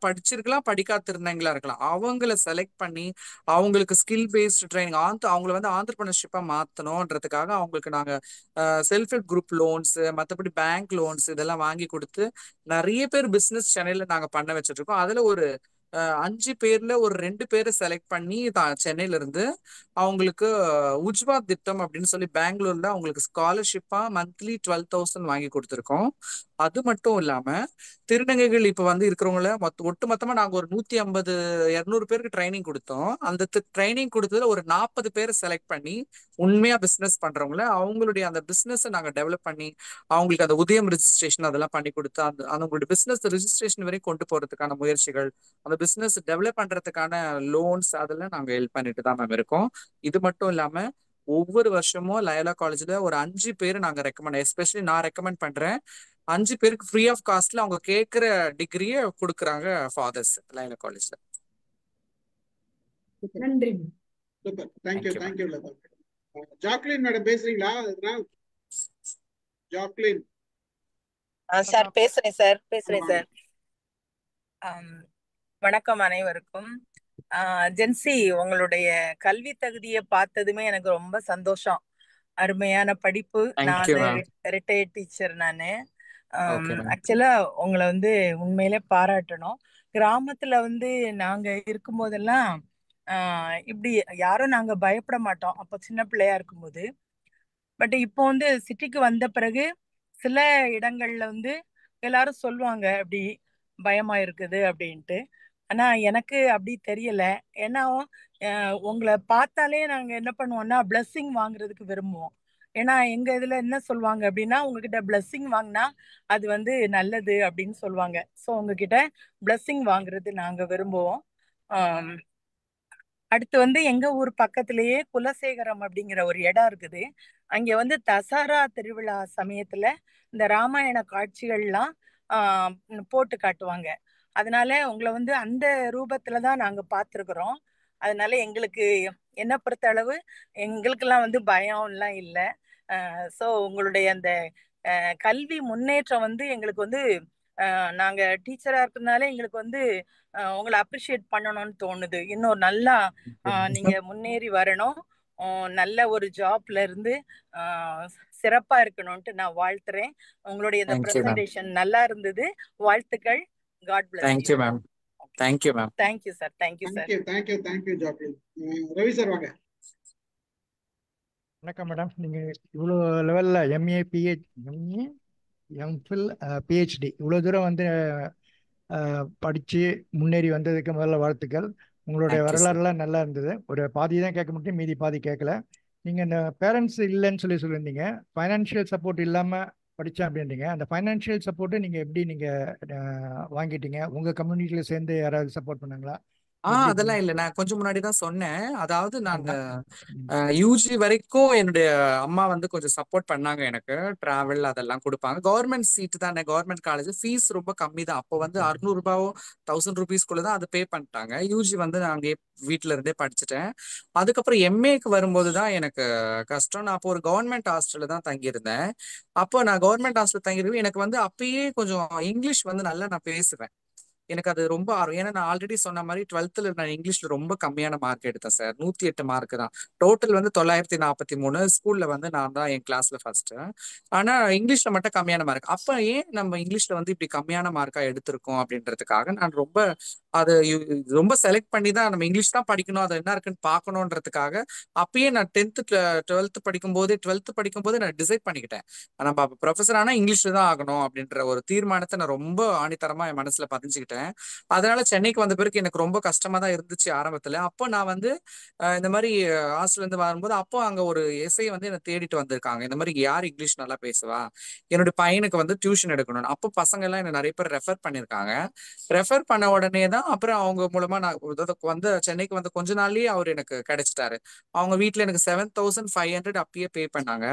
படிச்சிருக்கலாம், படிக்காதிருந்தவங்களா இருக்கலாம், அவங்கள செலக்ட் பண்ணி அவங்களுக்கு ஸ்கில் பேஸ்டு ட்ரைனிங் அவங்கள வந்து ஆண்டர்பிரினர்ஷிப்பா மாத்தணும்ன்றதுக்காக அவங்களுக்கு நாங்க செல்ஃப் ஹெல்ப் குரூப் லோன்ஸ், மத்தபடி பேங்க் லோன்ஸ் இதெல்லாம் வாங்கி கொடுத்து நிறைய பேர் பிசினஸ் சென்னையில நாங்க பண்ண வச்சிட்டு இருக்கோம். அதுல ஒரு 5 பேர்ல ஒரு 2 பேரை செலக்ட் பண்ணி சென்னையில இருந்து அவங்களுக்கு உஜ்வா திட்டம் அப்படின்னு சொல்லி பெங்களூர்ல அவங்களுக்கு ஸ்காலர்ஷிப்பா மந்த்லி 12,000 வாங்கி கொடுத்துருக்கோம். அது மட்டும் இல்லாம திருநங்கைகள் இப்ப வந்து இருக்கிறவங்கள ஒட்டுமொத்தமா நாங்க ஒரு 150 200 பேருக்கு ட்ரைனிங் கொடுத்தோம். அந்த ட்ரைனிங் கொடுத்ததுல ஒரு 40 பேரை செலக்ட் பண்ணி உண்மையா பிசினஸ் பண்றவங்கள அவங்களுடைய அந்த பிசினஸ் நாங்க டெவலப் பண்ணி அவங்களுக்கு அந்த உதயம் ரெஜிஸ்ட்ரேஷன் அதெல்லாம் பண்ணி கொடுத்து அவங்களுடைய பிசினஸ் ரெஜிஸ்ட்ரேஷன் வரைக்கும் கொண்டு போறதுக்கான முயற்சிகள், அந்த பிசினஸ் டெவலப் பண்றதுக்கான லோன்ஸ் அதெல்லாம் நாங்க ஹெல்ப் பண்ணிட்டு தான் மேம் இருக்கோம். இது மட்டும் இல்லாம ஒவ்வொரு வருஷமும் லயோலா காலேஜ்ல ஒரு 5 பேர் நாங்க ரெக்கமெண்ட், எஸ்பெஷலி நான் ரெக்கமெண்ட் பண்றேன், 5 பேருக்கு ஃப்ரீ ஆஃப் காஸ்ட்ல அவங்க கேட்கிற டிகிரியை கொடுக்குறாங்க ஃபாதர்ஸ் லயோலா காலேஜ்ல. நன்றி. Super, thank you thank you. Jacqueline madam பேசுறீங்களா? ஜாக்லின் சார் பேசுறேன் சார். வணக்கம் அனைவருக்கும். ஜென்சி, உங்களுடைய கல்வி தகுதியை பார்த்ததுமே எனக்கு ரொம்ப சந்தோஷம். அருமையான படிப்பு. நான் ரிட்டையர்ட் டீச்சர். நானு ஆக்சுவலா உங்களை வந்து உண்மையிலே பாராட்டணும். கிராமத்துல வந்து நாங்க இருக்கும் போதெல்லாம் இப்படி யாரும் நாங்க பயப்பட மாட்டோம் அப்ப சின்ன பிள்ளையா இருக்கும்போது. பட் இப்போ வந்து சிட்டிக்கு வந்த பிறகு சில இடங்கள்ல வந்து எல்லாரும் சொல்லுவாங்க அப்படி பயமா இருக்குது அப்படின்ட்டு. ஆனா எனக்கு அப்படி தெரியல. ஏன்னா உங்களை பார்த்தாலே நாங்க என்ன பண்ணுவோம்னா பிளஸ்ஸிங் வாங்குறதுக்கு விரும்புவோம். ஏன்னா எங்க இதுல என்ன சொல்லுவாங்க அப்படின்னா, உங்ககிட்ட பிளஸ்ஸிங் வாங்கினா அது வந்து நல்லது அப்படின்னு சொல்லுவாங்க. ஸோ உங்ககிட்ட பிளஸ்ஸிங் வாங்குறது நாங்க விரும்புவோம். அடுத்து வந்து எங்க ஊர் பக்கத்திலேயே குலசேகரம் அப்படிங்கிற ஒரு இடம் இருக்குது. அங்க வந்து தசரா திருவிழா சமயத்துல இந்த ராமாயண காட்சிகள்லாம் போட்டு காட்டுவாங்க. அதனால உங்களை வந்து அந்த ரூபத்துலதான் நாங்க பார்த்துருக்குறோம். அதனால எங்களுக்கு என்ன பொறுத்த அளவு எங்களுக்கெல்லாம் வந்து பயம்லாம் இல்லை. ஸோ உங்களுடைய அந்த கல்வி முன்னேற்றம் வந்து எங்களுக்கு வந்து நாங்க டீச்சரா இருக்கிறதுனால எங்களுக்கு வந்து உங்களை அப்ரிஷியேட் பண்ணணும்னு தோணுது. இன்னும் நல்லா நீங்க முன்னேறி வரணும், நல்ல ஒரு ஜாப்ல இருந்து சிறப்பா இருக்கணும்ட்டு நான் வாழ்த்துறேன். உங்களுடைய இந்த பிரசன்டேஷன் நல்லா இருந்தது. வாழ்த்துக்கள். God bless. Thank you ma'am. Thank you ma'am. Thank you sir. Thank you sir. Thank you Jacqueline. Ravi sir வாங்க. வணக்கம் மேடம். நீங்க இவ்வளோ லெவல்ல எம்ஏ எம்ஃபில் பிஹெச்டி இவ்வளோ தூரம் வந்து படித்து முன்னேறி வந்ததுக்கு முதல்ல வாழ்த்துக்கள். உங்களுடைய வரலாறுலாம் நல்லா இருந்தது. ஒரு பாதி தான் கேட்க முடியும், மீதி பாதி கேட்கல. நீங்கள் இந்த பேரண்ட்ஸ் இல்லைன்னு சொல்லியிருந்தீங்க, ஃபைனான்ஷியல் சப்போர்ட் இல்லாமல் படித்தேன் அப்படின்றீங்க. அந்த ஃபைனான்ஷியல் சப்போர்ட்டு நீங்கள் எப்படி வாங்கிட்டீங்க? உங்கள் கம்யூனிட்டியில் சேர்ந்து யாராவது சப்போர்ட் பண்ணாங்களா? அதெல்லாம் இல்ல. நான் கொஞ்சம் முன்னாடி தான் சொன்னேன். அதாவது நான் யூஜி வரைக்கும் என்னுடைய அம்மா வந்து கொஞ்சம் சப்போர்ட் பண்ணாங்க. எனக்கு டிராவல் அதெல்லாம் கொடுப்பாங்க. கவர்மெண்ட் சீட் தானே, கவர்மெண்ட் காலேஜ் ஃபீஸ் ரொம்ப கம்மி தான். அப்போ வந்து 600 ரூபாவோ 1000 ருபீஸ்க்குள்ள தான் அதை பே பண்ணிட்டாங்க. யூஜி வந்து நான் அங்கே வீட்டுல இருந்தே படிச்சுட்டேன். அதுக்கப்புறம் எம்ஏக்கு வரும்போது தான் எனக்கு கஷ்டம். நான் அப்போ ஒரு கவர்மெண்ட் ஹாஸ்டல்ல தான் தங்கியிருந்தேன். அப்போ நான் கவர்மெண்ட் ஹாஸ்டல் தங்கியிருக்கேன். எனக்கு வந்து அப்பயே கொஞ்சம் இங்கிலீஷ் வந்து நல்லா நான் பேசுவேன். எனக்கு அது ரொம்ப ஆர்வம். ஏன்னா நான் ஆல்ரெடி சொன்ன மாதிரி 12th நான் இங்கிலீஷ்ல ரொம்ப கம்மியான மார்க் எடுத்தேன் சார். 108 மார்க் தான். டோட்டல் வந்து 943. ஸ்கூல்ல வந்து நான் தான் என் கிளாஸ்ல ஃபர்ஸ்ட். ஆனா இங்கிலீஷ்ல மட்டும் கம்மியான மார்க். அப்ப ஏன் நம்ம இங்கிலீஷ்ல வந்து இப்படி கம்மியான மார்க்கா எடுத்திருக்கோம் அப்படின்றதுக்காக நான் அது ரொம்ப செலக்ட் பண்ணி தான் நம்ம இங்கிலீஷ் தான் படிக்கணும், அது என்ன இருக்குன்னு பார்க்கணுன்றதுக்காக அப்பயே நான் 10th 12th படிக்கும் போதே நான் டிசைட் பண்ணிக்கிட்டேன், நம்ம ப்ரொஃபஸர் ஆனா இங்கிலீஷ்ல தான் ஆகணும் அப்படின்ற ஒரு தீர்மானத்தை நான் ரொம்ப ஆணித்தரமா என் மனசுல பதிஞ்சுக்கிட்டேன். அதனால சென்னைக்கு வந்த பிறகு எனக்கு ரொம்ப கஷ்டமா தான் இருந்துச்சு ஆரம்பத்துல. அப்போ நான் வந்து இந்த மாதிரி ஹாஸ்டல்ல இருந்து வரும்போது அப்போ அங்க ஒரு எஸ்ஐ வந்து என்னை தேடிட்டு வந்திருக்காங்க. இந்த மாதிரி யார் இங்கிலீஷ் நல்லா பேசுவா, என்னுடைய பையனுக்கு வந்து டியூஷன் எடுக்கணும். அப்போ பசங்க எல்லாம் என்ன நிறைய பேர் ரெஃபர் பண்ணிருக்காங்க. ரெஃபர் பண்ண உடனே தான் அப்புறம் அவங்க மூலமா நான் வந்து சென்னைக்கு வந்து கொஞ்ச நாள்லயே அவர் எனக்கு கிடைச்சிட்டாரு. அவங்க வீட்டுல எனக்கு 7500 அப்பயே பே பண்ணாங்க.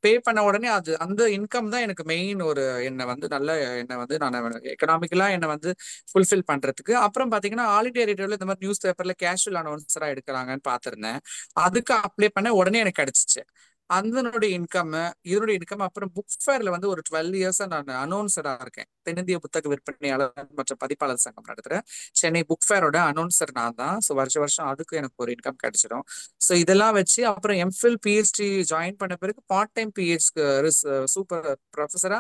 பே பண்ண உடனே அது அந்த இன்கம் தான் எனக்கு மெயின் ஒரு என்னை வந்து நான் எக்கனாமிக்கலா என்னை வந்து ஃபுல்ஃபில் பண்றதுக்கு. அப்புறம் பாத்தீங்கன்னா ஆல் இண்டியா ரேடியோல இந்த மாதிரி நியூஸ் பேப்பர்ல கேஷுவல் அனௌன்சரா எடுக்கிறாங்கன்னு பாத்திருந்தேன். அதுக்கு அப்ளை பண்ண உடனே எனக்கு கிடைச்சிச்சு. அதனுடைய இன்கம் அப்புறம் புக் ஃபேர்ல வந்து ஒரு 12 இயர்ஸா நான் அனௌன்சரா இருக்கேன். தென்னிந்திய புத்தக விற்பனையாளர் மற்றும் பதிப்பாளர் சங்கம் நடத்துறேன். சென்னை புக் ஃபேரோட அனௌன்சர் நான் தான். ஸோ வருஷம் அதுக்கு எனக்கு ஒரு இன்கம் கிடைச்சிடும். ஸோ இதெல்லாம் வச்சு அப்புறம் எம்ஃபில் பிஹெச்டி ஜாயின் பண்ண பிறகு பார்ட் டைம் சூப்பர் ப்ரொஃபஸரா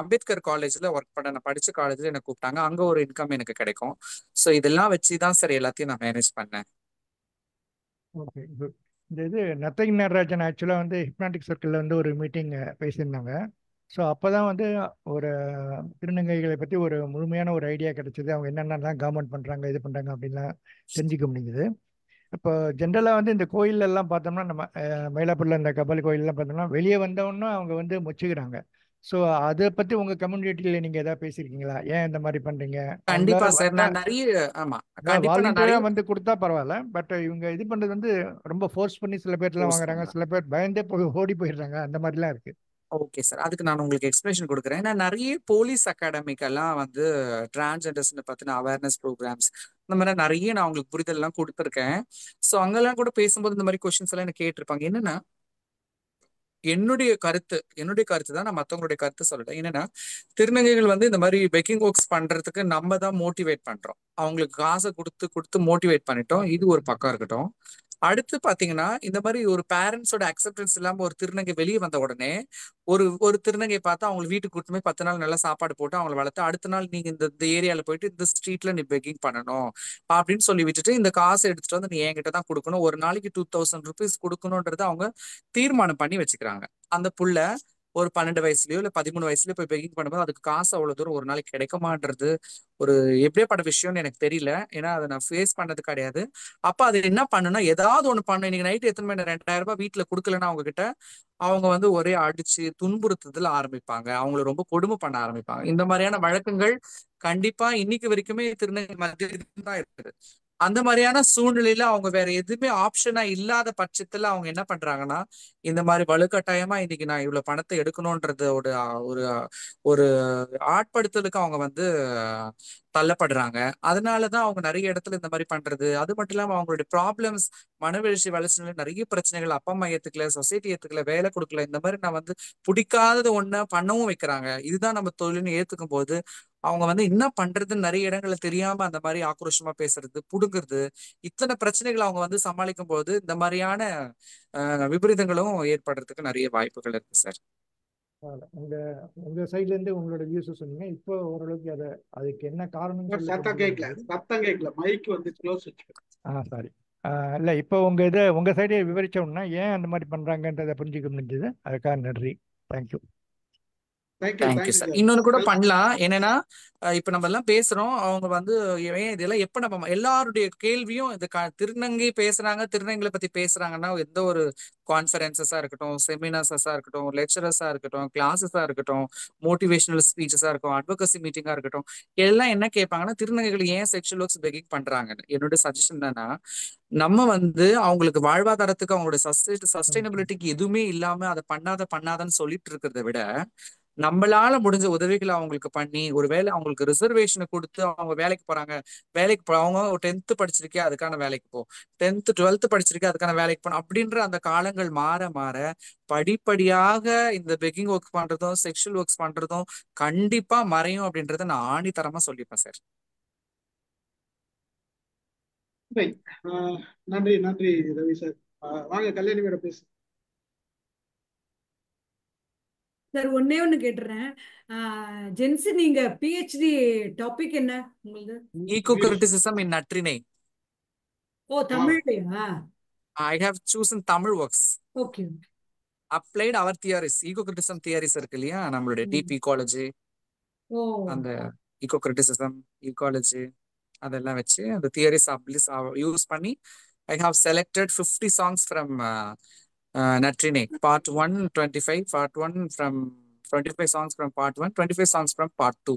அம்பேத்கர் காலேஜ்ல ஒர்க் பண்ண நான் படிச்ச காலேஜ்ல எனக்கு கூப்பிட்டாங்க. அங்க ஒரு இன்கம் எனக்கு கிடைக்கும். ஸோ இதெல்லாம் வச்சுதான் சார் எல்லாத்தையும் நான் மேனேஜ் பண்ணேன். Okay, good. இந்த இது நத்தகிரி நடராஜன் ஆக்சுவலாக வந்து ஹிப்னாட்டிக் சர்க்கிளில் வந்து ஒரு மீட்டிங் பேசியிருந்தாங்க. ஸோ அப்போ தான் வந்து ஒரு திருநங்கைகளை பற்றி ஒரு முழுமையான ஒரு ஐடியா கிடைச்சிது. அவங்க என்னென்னலாம் கவர்மெண்ட் பண்ணுறாங்க, இது பண்ணுறாங்க அப்படின்லாம் தெரிஞ்சுக்க முடியுது. இப்போ ஜென்ரலாக வந்து இந்த கோயிலெல்லாம் பார்த்தோம்னா, நம்ம மயிலாப்பூரில் இந்த கபாலி கோயிலெலாம் பார்த்தோம்னா வெளியே வந்தவொன்னே அவங்க வந்து முச்சுக்கிறாங்க. ஸோ அதை பற்றி உங்கள் கம்யூனிட்டியில் நீங்கள் எதாவது பேசியிருக்கீங்களா? ஏன் இந்த மாதிரி பண்ணுறீங்க? கண்டிப்பா சார். நான் நிறைய வாலண்டியரா வந்து கொடுத்தா பரவாயில்ல, பட் இவங்க இது பண்றது வந்து ரொம்ப ஃபோர்ஸ் பண்ணி சில பேர்லாம் வாங்குறாங்க, சில பேர் பயந்தே போய் ஓடி போயிடுறாங்க, அந்த மாதிரிலாம் இருக்கு. ஓகே சார், அதுக்கு நான் உங்களுக்கு எக்ஸ்பிளேஷன் கொடுக்குறேன். நான் நிறைய போலீஸ் அகாடமிக்கெல்லாம் வந்து டிரான்ஸ்ஜெண்டர்ஸ்னு பத்தின அவேர்னஸ் ப்ரோக்ராம்ஸ் இந்த மாதிரி நிறைய நான் உங்களுக்கு புரிதல் எல்லாம் கொடுத்துருக்கேன். ஸோ அங்கெல்லாம் கூட பேசும்போது இந்த மாதிரி கொஸ்டின்ஸ் எல்லாம் எனக்கு கேட்டிருப்பாங்க. என்னன்னா என்னுடைய கருத்து தான், நான் மற்றவங்களுடைய கருத்து சொல்லல. என்னன்னா திருநங்கைகள் வந்து இந்த மாதிரி பெக்கிங் ஒர்க்ஸ் பண்றதுக்கு நம்ம தான் மோட்டிவேட் பண்றோம். அவங்களுக்கு காசை கொடுத்து மோட்டிவேட் பண்ணிட்டோம். இது ஒரு பக்கம் இருக்கட்டும். அடுத்து பாத்தீங்கன்னா இந்த மாதிரி ஒரு பேரண்ட்ஸோட அக்செப்டன்ஸ் இல்லாம ஒரு திருநங்கை வெளியே வந்த உடனே ஒரு திருநங்கை பார்த்தா அவங்க வீட்டுக்கு கூட்டுமே 10 நாள் நல்லா சாப்பாடு போட்டு அவங்களை வளர்த்து அடுத்த நாள் நீங்க இந்த ஏரியால போயிட்டு இந்த ஸ்ட்ரீட்ல நீ பெக்கிங் பண்ணணும் அப்படின்னு சொல்லி விட்டுட்டு இந்த காசை எடுத்துட்டு வந்து நீ என்கிட்ட தான் கொடுக்கணும், ஒரு நாளைக்கு 2000 rupees கொடுக்கணும்ன்றத அவங்க தீர்மானம் பண்ணி வச்சுக்கிறாங்க. அந்த புள்ள ஒரு 12 வயசுலயோ இல்ல 13 வயசுலயோ போய் பெக்கிங் பண்ணும்போது அதுக்கு காசு அவ்வளவு தூரம் ஒரு நாளைக்கு கிடைக்குமான்றது ஒரு எப்படியாப்பட்ட விஷயம்னு எனக்கு தெரியல. ஏன்னா அதை நான் ஃபேஸ் பண்ணது கிடையாது. அப்ப அது என்ன பண்ணுன்னா ஏதாவது ஒண்ணு பண்ணு. இன்னைக்கு நைட்டு எத்தனை மணி 2000 ரூபாய் வீட்டுல கொடுக்கலன்னா அவங்க கிட்ட அவங்க வந்து ஒரே அடிச்சு துன்புறுத்துதல் ஆரம்பிப்பாங்க. அவங்கள ரொம்ப கொடுமை பண்ண ஆரம்பிப்பாங்க. இந்த மாதிரியான வழக்கங்கள் கண்டிப்பா இன்னைக்கு வரைக்குமே திருநங்கை மத்தியில் தான் இருக்குது. அந்த மாதிரியான சூழ்நிலையில அவங்க வேற எதுவுமே ஆப்ஷனா இல்லாத பட்சத்துல அவங்க என்ன பண்றாங்கன்னா இந்த மாதிரி வலுக்கட்டாயமா இன்னைக்கு நான் இவ்வளவு பணத்தை எடுக்கணும்ன்றதோட ஒரு ஒரு ஆட்படுத்தலுக்கு அவங்க வந்து தள்ளப்படுறாங்க. அதனாலதான் அவங்க நிறைய இடத்துல இந்த மாதிரி பண்றது. அது மட்டும் இல்லாம அவங்களுடைய ப்ராப்ளம்ஸ், மனவெழுச்சி வளர்ச்சியில நிறைய பிரச்சனைகள், அப்பா அம்மா ஏத்துக்கல, சொசைட்டி ஏத்துக்கல, வேலை கொடுக்கல, இந்த மாதிரி நான் வந்து பிடிக்காதது ஒண்ணு பண்ணவும் வைக்கிறாங்க. இதுதான் நம்ம தொழில்னு ஏத்துக்கும் போது அவங்க வந்து என்ன பண்றதுன்னு நிறைய இடங்கள்ல தெரியாம அந்த மாதிரி ஆக்ரோஷமா பேசுறது, புடுங்குறது, இத்தனை பிரச்சனைகள் அவங்க வந்து சமாளிக்கும் போது இந்த மாதிரியான விபரீதங்களும் ஏற்படுறதுக்கு நிறைய வாய்ப்புகள் இருக்கு சார். உங்க உங்க சைட்ல இருந்து உங்களோட வியூஸ் சொன்னீங்க. இப்போ ஓரளவுக்கு அதுக்கு என்ன காரணம் சத்தம் கேட்கல, மைக் வந்து க்ளோஸ் வச்சுக்கோ. சாரி. இல்ல, இப்போ உங்க சைடே விவரிச்சோம்னா ஏன் அந்த மாதிரி பண்றாங்கன்றதை புரிஞ்சுக்க முடிஞ்சது. அதுக்காக நன்றி. தேங்க்யூ. Thank you sir. இன்னொன்னு கூட பண்ணலாம். என்னன்னா இப்ப நம்ம எல்லாம் பேசுறோம், அவங்க வந்து ஏன் இதெல்லாம் எப்ப நம்ம எல்லாருடைய கேள்வியும் இந்த திருநங்கை பேசுறாங்க, திருநங்கைகளை பத்தி பேசுறாங்கன்னா எந்த ஒரு கான்ஃபரன்சஸா இருக்கட்டும், செமினார்ஸா இருக்கட்டும், லெக்சரஸா இருக்கட்டும், கிளாஸஸா இருக்கட்டும், மோட்டிவேஷனல் ஸ்பீச்சஸா இருக்கட்டும், அட்வொகசி மீட்டிங்கா இருக்கட்டும், எல்லாம் என்ன கேட்பாங்கன்னா திருநங்கைகள் ஏன் செக்ஷுவல் ஒர்க்ஸ் பெக்கிங் பண்றாங்கன்னு. என்னோட சஜஷன் என்னன்னா நம்ம வந்து அவங்களுக்கு வாழ்வாதாரத்துக்கு அவங்களோட சஸ்டைனபிலிட்டிக்கு எதுவுமே இல்லாம அதை பண்ணாதன்னு சொல்லிட்டு இருக்கிறத விட நம்மளால முடிஞ்ச உதவிகளை அவங்களுக்கு பண்ணி ஒருவேளை அவங்களுக்கு ரிசர்வேஷனை கொடுத்து அவங்க வேலைக்கு அவங்க 10th படிச்சிருக்கே அதுக்கான வேலைக்கு போ, 10th 12th படிச்சிருக்கே அதுக்கான வேலைக்கு போகணும் அப்படின்ற அந்த காலங்கள் மாற மாற படிப்படியாக இந்த பெக்கிங் ஒர்க் பண்றதும் செக்ஷுவல் ஒர்க்ஸ் பண்றதும் கண்டிப்பா மறையும் அப்படின்றத நான் ஆணித்தரமா சொல்லிப்பேன் சார். நன்றி நன்றி ரவி சார். வாங்க கல்யாணி மேடம் பேசு. சார் ஒன்னே ஒண்ணு கேட்டுறேன். ஜென்ஸ், நீங்க பிஹெச்டி டாபிக் என்ன உங்களுக்கு? Ecocriticism in Natrinai. ஓ, தமிழ்லையா? I have chosen Tamil works. Okay. Applied our theories, ecocriticism theories இருக்கு இல்லையா, நம்மளுடைய டீப் ஈகாலஜி, அந்த ஈகோ கிரிட்டிசிசம், ஈகாலஜி அதெல்லாம் வச்சு அந்த தியரிஸ் யூஸ் பண்ணி I have selected 50 songs from Natrine. Part 1, 25. Part 1 from 25 songs from Part 1, 25 songs from Part 2.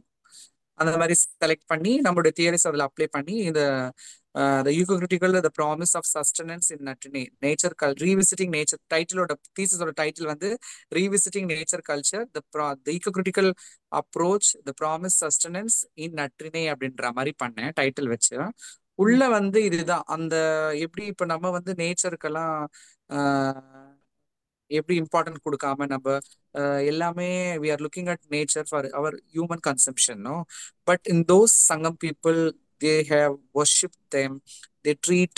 அந்த மாதிரி செலக்ட் பண்ணி நம்மளுடைய தியரிஸ் அதில் அப்ளை பண்ணி இந்த the eco-critical the promise of sustenance in nature revisiting nature டைட்டிலோட தீசிஸோட டைட்டில் வந்து revisiting nature culture the eco-critical approach the promise sustenance in Natrinai அப்படின்ற மாதிரி பண்ணேன் டைட்டில் வச்சு. உள்ள வந்து இதுதான் அந்த எப்படி இப்ப நம்ம வந்து நேச்சருக்கெல்லாம் எப்படி இம்பார்ட்டன்ட் கொடுக்காம நம்ம எல்லாமே we are looking at nature for our human consumption, no? But in those Sangam people, they have worshipped them, they treat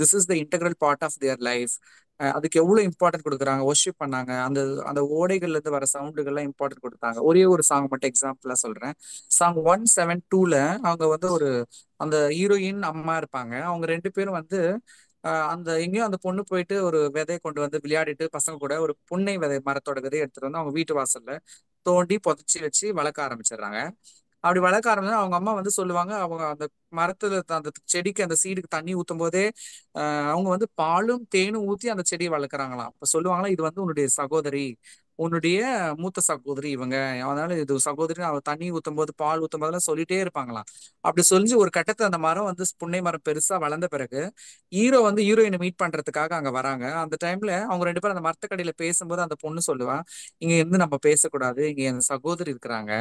this is the integral part of their life. அதுக்கு எவ்வளவு இம்பார்ட்டன்ட் கொடுக்குறாங்க, worship பண்ணாங்க. அந்த அந்த ஓடைகள்ல இருந்து வர சவுண்டுகள்லாம் important கொடுத்தாங்க. ஒரே ஒரு சாங் மட்டும் எக்ஸாம்பிளா சொல்றேன். சாங் 172ல அவங்க வந்து ஒரு அந்த ஹீரோயின் அம்மா இருப்பாங்க. அவங்க 2 பேரும் வந்து அந்த எங்கேயும் அந்த பொண்ணு போயிட்டு ஒரு விதையை கொண்டு வந்து விளையாடிட்டு பசங்க கூட ஒரு புன்னை விதை மரத்தோட விதையை எடுத்துட்டு வந்து அவங்க வீட்டு வாசல்ல தோண்டி புதைச்சி வச்சு வளர்க்க ஆரம்பிச்சிடுறாங்க. அப்படி வளர்க்க ஆரம்பிச்சா அவங்க அம்மா வந்து சொல்லுவாங்க, அவங்க அந்த மரத்துல அந்த செடிக்கு அந்த சீடுக்கு தண்ணி ஊத்தும் போதே அவங்க வந்து பாலும் தேனும் ஊத்தி அந்த செடியை வளர்க்குறாங்களாம். அப்ப சொல்லுவாங்களா, இது வந்து உன்னுடைய சகோதரி, உன்னுடைய மூத்த சகோதரி இவங்க, அதனால இது சகோதரி. அவ தண்ணி ஊத்தும் போது பால் ஊத்தும் போதெல்லாம் சொல்லிட்டே இருப்பாங்களாம். அப்படி சொல்லி ஒரு கட்டத்துல அந்த மரம் வந்து புன்னை மரம் பெருசா வளர்ந்த பிறகு ஹீரோ வந்து ஹீரோயினை மீட் பண்றதுக்காக அங்க வராங்க. அந்த டைம்ல அவங்க 2 பேரும் அந்த மரத்துக்கடியில பேசும்போது அந்த பொண்ணு சொல்லுவா, இங்க இருந்து நம்ம பேசக்கூடாது, இங்க என் சகோதரி இருக்கிறாங்க,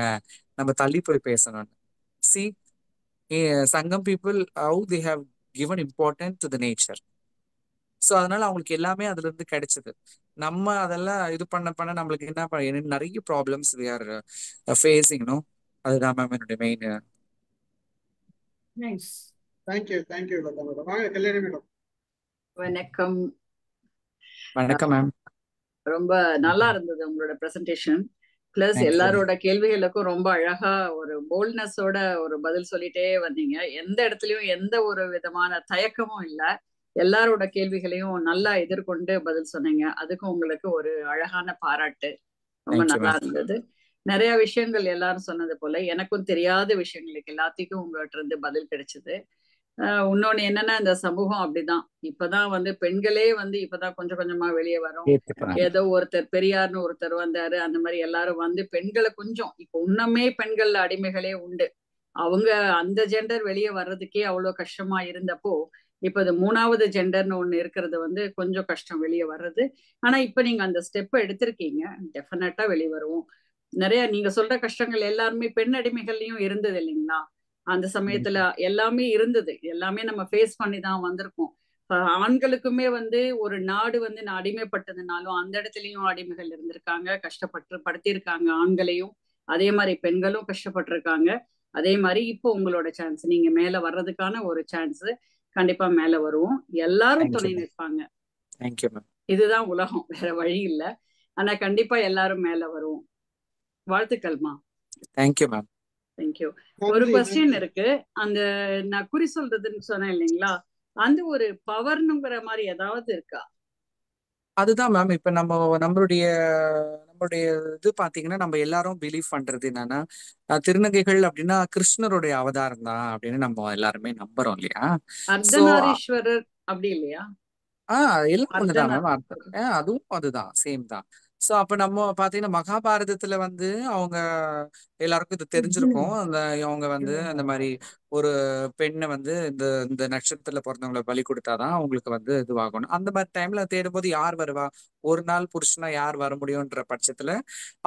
நம்ம தள்ளி போய் பேசணும்னு. சி சங்கம் people how they have given important to the nature. So அதனால அவங்களுக்கு எல்லாமே அதுல இருந்து கிடைச்சது. நம்ம அதெல்லாம் இது பண்ண நம்மளுக்கு என்ன நிறைய problems we are facing, no? அதுதான் மேம் என்னுடைய main. Nice. Thank you Latha madam. வாங்க கல்யாணி மேடம். வணக்கம். வணக்கம் மேம். ரொம்ப நல்லா இருந்தது உங்களோட பிரசன்டேஷன். பிளஸ் எல்லாரோட கேள்விகளுக்கும் ரொம்ப அழகா ஒரு போல்ட்னஸோட ஒரு பதில் சொல்லிட்டே வந்தீங்க. எந்த இடத்துலயும் எந்த ஒரு விதமான தயக்கமும் இல்லை. எல்லாரோட கேள்விகளையும் நல்லா எதிர்கொண்டு பதில் சொன்னீங்க. அதுக்கும் உங்களுக்கு ஒரு அழகான பாராட்டு. ரொம்ப நல்லா இருந்தது. நிறைய விஷயங்கள் எல்லாரும் சொன்னது போல எனக்கும் தெரியாத விஷயங்களுக்கு எல்லாத்துக்கும் உங்கள்கிட்ட இருந்து பதில் கிடைச்சது. இன்னொன்னு என்னன்னா, இந்த சமூகம் அப்படிதான். இப்பதான் வந்து பெண்களே வந்து இப்பதான் கொஞ்சம் கொஞ்சமா வெளியே வரும். ஏதோ ஒருத்தர் பெரியார்னு ஒருத்தர் வந்தாரு, அந்த மாதிரி எல்லாரும் வந்து பெண்களை கொஞ்சம் இப்ப இன்னமே பெண்கள் அடிமைகளே உண்டு. அவங்க அந்த ஜெண்டர் வெளியே வர்றதுக்கே அவ்வளவு கஷ்டமா இருந்தப்போ இப்ப இது 3வது ஜெண்டர்னு ஒண்ணு இருக்கிறது வந்து கொஞ்சம் கஷ்டம் வெளியே வர்றது. ஆனா இப்ப நீங்க அந்த ஸ்டெப்பை எடுத்திருக்கீங்க, டெஃபினட்டா வெளியே வருவோம். நிறைய நீங்க சொல்ற கஷ்டங்கள் எல்லாருமே பெண் அடிமைகள்லயும் இருந்தது இல்லைங்களா? அந்த சமயத்துல எல்லாமே இருந்தது, எல்லாமே நம்ம ஃபேஸ் பண்ணி தான் வந்திருக்கோம். ஆண்களுக்குமே வந்து ஒரு நாடு வந்து நான் அடிமைப்பட்டதுனாலும் அந்த இடத்துலயும் அடிமைகள் இருந்திருக்காங்க, படுத்திருக்காங்க ஆண்களையும். அதே மாதிரி பெண்களும் கஷ்டப்பட்டிருக்காங்க. அதே மாதிரி இப்போ உங்களோட சான்ஸ், நீங்க மேல வர்றதுக்கான ஒரு சான்ஸ். கண்டிப்பா மேல வருவோம். எல்லாரும் துணை நிற்பாங்க. இதுதான் உலகம், வேற வழி இல்ல. ஆனா கண்டிப்பா எல்லாரும் மேல வருவோம். வாழ்த்துக்கள்மா. Thank you ma'am. தேங்க்யூ. ஒரு क्वेश्चन இருக்கு. அந்த நான் குறி சொல்றதுன்னு சொன்னேன் இல்லைங்களா, அந்த ஒரு பவர்னுங்கிற மாதிரி ஏதாவது இருக்கா? அதுதான் மேம். இப்ப நம்மளுடைய இது பாத்தீங்கன்னா, நம்ம எல்லாரும் பிலீவ் பண்றது என்னன்னா, திருநங்கைகள் அப்படின்னா கிருஷ்ணருடைய அவதாரம் தான் அப்படின்னு நம்ம எல்லாருமே நம்புறோம் இல்லையா? அர்த்தநாரீஸ்வரர் அப்படி இல்லையா? எல்லாம் ஒண்ணுதான் மேம். அதுவும் அதுதான், சேம் தான். சோ அப்ப நம்ம பாத்தீங்கன்னா மகாபாரதத்துல வந்து அவங்க எல்லாருக்கும் இது தெரிஞ்சிருக்கும். அவங்க வந்து அந்த மாதிரி ஒரு பெண்ணை வந்து இந்த நட்சத்திரத்துல பிறந்தவங்களை பலி கொடுத்தாதான் அவங்களுக்கு வந்து இதுவாகணும். அந்த மாதிரி டைம்ல தேடும்போது யார் வருவா, ஒரு நாள் புருஷனா யார் வர முடியும்ன்ற பட்சத்துல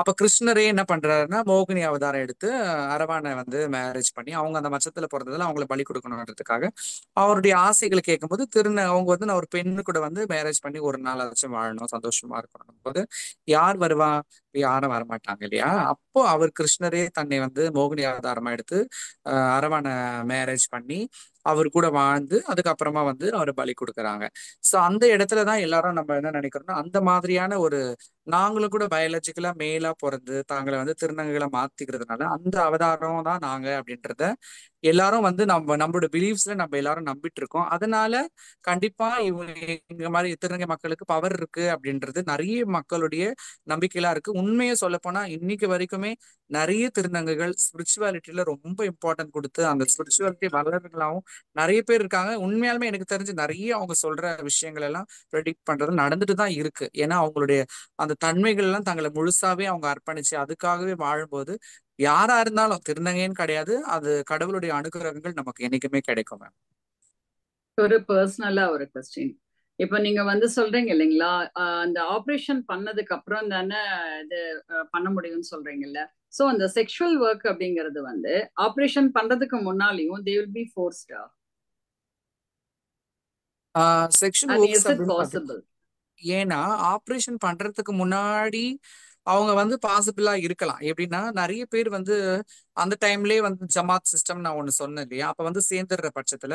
அப்ப கிருஷ்ணரே என்ன பண்றாருன்னா மோகினி அவதாரம் எடுத்து அரவானை வந்து மேரேஜ் பண்ணி அவங்க அந்த நட்சத்திரத்துல பிறந்ததுல அவங்கள பலி கொடுக்கணுன்றதுக்காக அவருடைய ஆசைகளை கேட்கும்போது அவங்க வந்து நான் ஒரு பெண்ணு கூட வந்து மேரேஜ் பண்ணி ஒரு நாள் ஆச்சும் வாழணும், சந்தோஷமா இருக்கணும் போது யார் வருவா? யாரும் வரமாட்டாங்க இல்லையா? அப்போ அவர் கிருஷ்ணரே தன்னை வந்து மோகினி அவதாரமா எடுத்து அரவான மேரேஜ் பண்ணி அவர் கூட வாழ்ந்து அதுக்கப்புறமா வந்து அவரை பலி கொடுக்குறாங்க. சோ அந்த இடத்துலதான் எல்லாரும் நம்ம என்ன நினைக்கிறோம்னா, அந்த மாதிரியான ஒரு நாங்களும் கூட பயாலஜிக்கலா மேலா பிறந்து தாங்களை வந்து திருநங்கைகளை மாத்திக்கிறதுனால அந்த அவதாரம் தான் நாங்க அப்படின்றத எல்லாரும் வந்து நம்மளோட பிலீவ்ஸ்ல நம்ம எல்லாரும் நம்பிட்டு இருக்கோம். அதனால கண்டிப்பா இந்த மாதிரி திருநங்கை மக்களுக்கு பவர் இருக்கு அப்படின்றது நிறைய மக்களுடைய நம்பிக்கையா இருக்கு. உண்மையை சொல்ல போனா இன்னைக்கு வரைக்குமே நிறைய திருநங்கைகள் ஸ்பிரிச்சுவாலிட்டியில ரொம்ப இம்பார்ட்டன்ட் கொடுத்து அந்த ஸ்பிரிச்சுவாலிட்டி வளர்களாகவும் நிறைய பேர் இருக்காங்க. உண்மையாலுமே எனக்கு தெரிஞ்சு நிறைய அவங்க சொல்ற விஷயங்கள் எல்லாம் ப்ரெடிக்ட் பண்றது நடந்துட்டு தான் இருக்கு. ஏன்னா அவங்களுடைய அந்த தன்மைகள் எல்லாம் தங்களை முழுசாவே அவங்க அர்ப்பணிச்சு அதுக்காகவே வாழும்போது யாரா இருந்தாலும் திருநங்கைன்னு கிடையாது, அது கடவுளுடைய அனுகிரகங்கள் நமக்கு என்னைக்குமே கிடைக்கும் மேம். ஒரு பர்சனலா ஒரு கொஸ்டின். இப்ப நீங்க வந்து சொல்றீங்க இல்லைங்களா, அந்த ஆபரேஷன் பண்ணதுக்கு அப்புறம் தானே இது பண்ண முடியும்னு சொல்றீங்கல்ல. சோ அந்த செக்ஷுவல் ஒர்க் அப்படிங்கிறது வந்து ஆபரேஷன் பண்றதுக்கு முன்னாலையும் they will be forced. Sexual And works is it அப்படின்னு possible? ஏன்னா ஆப்ரேஷன் பண்றதுக்கு முன்னாடி அவங்க வந்து பாசிபிளா இருக்கலாம். எப்படின்னா நிறைய பேர் வந்து அந்த டைம்லயே வந்து ஜமாத் சிஸ்டம் நான் ஒண்ணு சொன்னேன் இல்லையா, அப்ப வந்து சேர்ந்துடுற பட்சத்துல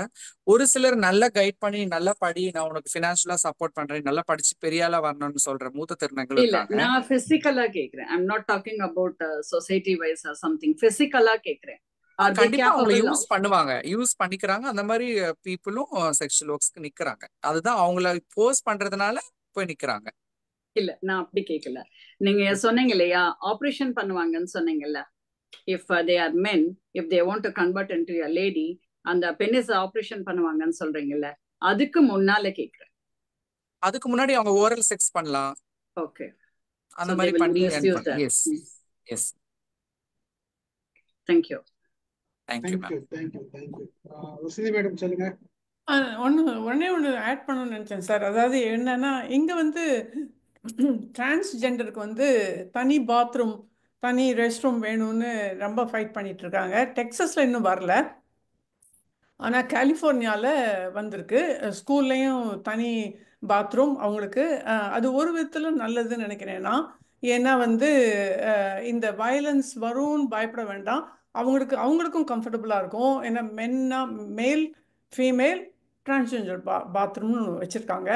ஒரு சிலர் நல்லா கைட் பண்ணி நல்லா படி, நான் உனக்கு பினான்சியலா சப்போர்ட் பண்றேன், நல்லா படிச்சு பெரிய ஆளா வரணும்னு சொல்ற மூத்த திருநங்கள் இல்ல இருக்காங்க. நான் பிசிக்கலா கேக்குறேன். I am not talking about society wise or something. பிசிக்கலா கேக்குறேன். Are they கண்டிப்பா அவங்களை capable யூஸ் of? பண்ணுவாங்க, யூஸ் பண்ணிக்கிறாங்க. அந்த மாதிரி பீப்புளும் செக்ஷுவல் ஒர்க்ஸ்க்கு நிக்கிறாங்க. அதுதான் அவங்கள போர்ஸ் பண்றதுனால போய் நிக்கிறாங்க. இல்ல நான் அப்படி கேட்கல. நீங்க சொன்னீங்க இல்லையா ஆபரேஷன் பண்ணுவாங்கன்னு சொன்னீங்கல்ல. If they are men, if they want to convert into a lady, அந்த பெனிஸ் ஆபரேஷன் பண்ணுவாங்கன்னு சொல்றீங்கல்ல, அதுக்கு முன்னால கேக்குறேன். அதுக்கு முன்னாடி அவங்க ஓரல் செக்ஸ் பண்ணலாம். ஓகே. அந்த So they மாதிரி will பண்ணி misuse that. Yes yes. Thank you. Thank you ma'am. Thank you. Vasanthi madam சொல்லுங்க. ஒன்னே ஒன்று ஆட் பண்ணணும்னு நினச்சேன் சார். அதாவது என்னன்னா, இங்கே வந்து டிரான்ஸ்ஜெண்டருக்கு வந்து தனி பாத்ரூம், தனி ரெஸ்ட் ரூம் வேணும்னு ரொம்ப ஃபைட் பண்ணிட்டு இருக்காங்க. டெக்ஸஸில் இன்னும் வரல, ஆனால் கலிஃபோர்னியாவில் வந்திருக்கு. ஸ்கூல்லையும் தனி பாத்ரூம் அவங்களுக்கு. அது ஒரு விதத்தில் நல்லதுன்னு நினைக்கிறேன்னா, ஏன்னா வந்து இந்த வயலன்ஸ் வரும்னு பயப்பட வேண்டாம். அவங்களுக்கும் கம்ஃபர்டபுளாக இருக்கும். ஏன்னா மென்னா மேல் ஃபீமேல் டிரான்ஸ்ஜெண்டர் பாத்ரூம்னு வச்சுருக்காங்க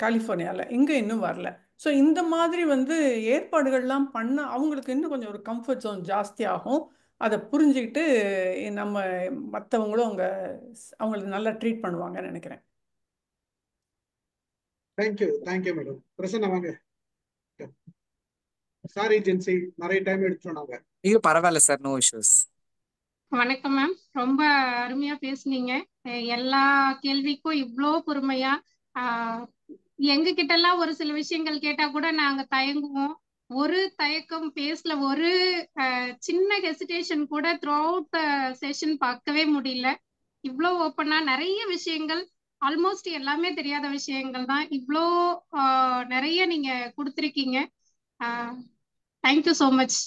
கலிஃபோர்னியாவில். இங்கே இன்னும் வரல. ஸோ இந்த மாதிரி வந்து ஏற்பாடுகள்லாம் பண்ண அவங்களுக்கு இன்னும் கொஞ்சம் ஒரு கம்ஃபர்ட் ஜோன் ஜாஸ்தி ஆகும். அதை புரிஞ்சுக்கிட்டு நம்ம மற்றவங்களும் அவங்களுக்கு நல்லா ட்ரீட் பண்ணுவாங்கன்னு நினைக்கிறேன். Thank you madam. பிரசன்னா வாங்க. சாரி ஜென்சி, நிறைய டைம் எடுத்துட்டோம் நாங்க. ஐயோ பரவாயில்ல சார், நோ இஷ்யூஸ். வணக்கம் மேம், ரொம்ப அருமையா பேசுனீங்க. எல்லா கேள்விக்கும் இவ்வளோ பொறுமையா. எங்க கிட்ட எல்லாம் ஒரு சில விஷயங்கள் கேட்டா கூட நாங்க தயங்குவோம். ஒரு தயக்கம் பேசல, ஒரு சின்ன ஹெசிடேஷன் கூட த்ரூ அவுட் த செஷன் பார்க்கவே முடியல. இவ்வளோ ஓப்பனா நிறைய விஷயங்கள், ஆல்மோஸ்ட் எல்லாமே தெரியாத விஷயங்கள் தான் இவ்வளோ நிறைய நீங்க கொடுத்துருக்கீங்க. Thank you so much.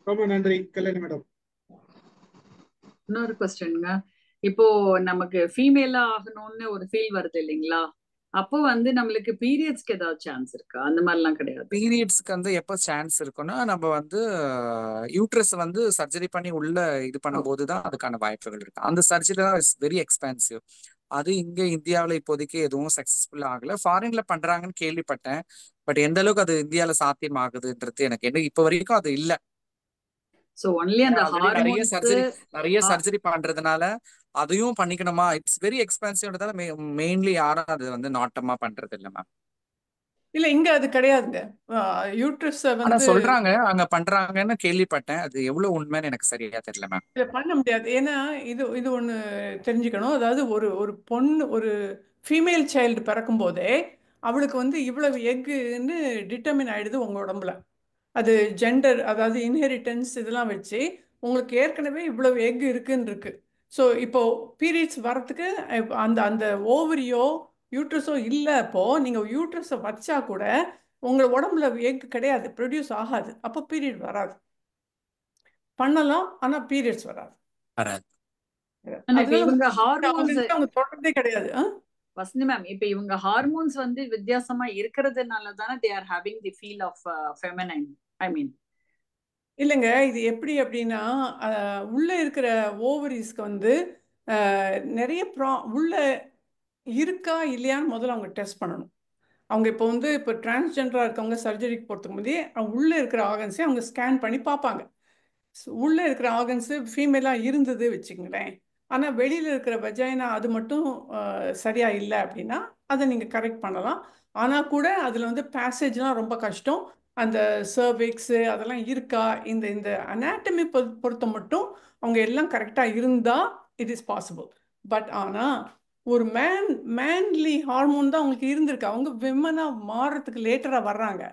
ரொம்ப நன்றி கல்யாணி மேடம். இன்னொரு கொஸ்டின்ங்க. இப்போ நமக்கு ஃபீமேலா ஆகணும்னு ஒரு ஃபீல் வருது இல்லைங்களா, அப்போ வந்து நம்மளுக்கு பீரியட்ஸ்க்கு ஏதாவது சான்ஸ் இருக்கா? அந்த மாதிரிலாம் கிடையாது. பீரியட்ஸ்க்கு வந்து எப்போ சான்ஸ் இருக்குன்னா, நம்ம வந்து யூட்ரஸ் வந்து சர்ஜரி பண்ணி உள்ள இது பண்ணும்போது தான் அதுக்கான வாய்ப்புகள் இருக்கு. அந்த சர்ஜரி தான் இஸ் வெரி எக்ஸ்பென்சிவ். அது இங்க இந்தியாவில் இப்போதைக்கு எதுவும் சக்சஸ்ஃபுல் ஆகல. ஃபாரின்ல பண்றாங்கன்னு கேள்விப்பட்டேன். பட் எந்த அளவுக்கு அது இந்தியாவில் சாத்தியம் ஆகுதுன்றது எனக்கு என்ன இப்போ வரைக்கும் அது இல்லை. சோ ஒன்லி அந்த நிறைய சர்ஜரி பண்றதுனால அதையும் பண்ணிக்கணுமா, இட்ஸ் வெரி எக்ஸ்பென்சிவ்ன்றதால மெயின்லி யாரும் அது வந்து நாட்டமா பண்றது இல்லை மேம். இல்ல இங்க அது கிடையாதுங்க. யூட்ரஸ் ஆனா சொல்றாங்க அங்க பண்றாங்கன்னு கேள்விப்பட்டேன். அது எவ்வளவு உண்மைன்னு எனக்கு சரியா தெரியல மேம். இதை பண்ண முடியாது. ஏன்னா இது ஒண்ணு தெரிஞ்சுக்கணும். அதாவது ஒரு பொண்ணு, ஒரு ஃபீமேல் சைல்டு பிறக்கும் போதே அவளுக்கு வந்து இவ்வளவு எக்குன்னு டிட்டர்மின் ஆயிடுது உங்க உடம்புல. அது ஜெண்டர், அதாவது இன்ஹெரிட்டன்ஸ் இதெல்லாம் வச்சு உங்களுக்கு ஏற்கனவே இவ்வளவு எக் இருக்குன்னு இருக்கு. ஸோ இப்போ பீரியட்ஸ் வரத்துக்கு அந்த அந்த ஓவரியோ யூட்ரஸோ இல்லை. அப்போ நீங்கள் யூட்ரஸை வச்சா கூட உங்கள் உடம்புல எக் கிடையாது, ப்ரொடியூஸ் ஆகாது. அப்போ பீரியட் வராது. பண்ணலாம், ஆனால் பீரியட்ஸ் வராது. அவங்க தொடர்ந்தே கிடையாது. வசந்தி மேம், இப்ப இவங்க ஹார்மோன்ஸ் வந்து வித்தியாசமா இருக்கிறதுனால தானே they are having the feel of feminine, I mean. இல்லைங்க, இது எப்படி அப்படின்னா உள்ள இருக்கிற ஓவரிஸ்க்கு வந்து நிறைய உள்ள இருக்கா இல்லையான்னு முதல்ல அவங்க டெஸ்ட் பண்ணணும். அவங்க இப்போ டிரான்ஸ்ஜெண்டராக இருக்கவங்க சர்ஜரிக்கு போகிறதுக்கு முன்னாடி அவங்க உள்ளே இருக்கிற ஆர்கன்ஸை அவங்க ஸ்கேன் பண்ணி பார்ப்பாங்க. உள்ளே இருக்கிற ஆர்கன்ஸு ஃபீமேலாக இருந்தது வச்சுக்கங்களேன், ஆனால் வெளியில் இருக்கிற வெஜைனா அது மட்டும் சரியாக இல்லை அப்படின்னா அதை நீங்கள் கரெக்ட் பண்ணலாம். ஆனால் கூட அதில் வந்து பேசேஜ்லாம் ரொம்ப கஷ்டம். அந்த சர்விக்ஸு அதெல்லாம் இருக்கா, இந்த அனாட்டமி பொறுத்த மட்டும் அவங்க எல்லாம் கரெக்டாக இருந்தால் இட் இஸ் பாசிபிள். பட் ஆனால் ஒரு மேன்லி ஹார்மோன் தான் அவங்களுக்கு இருந்திருக்கு. அவங்க விமனாக மாறுறதுக்கு லேட்டராக வர்றாங்க.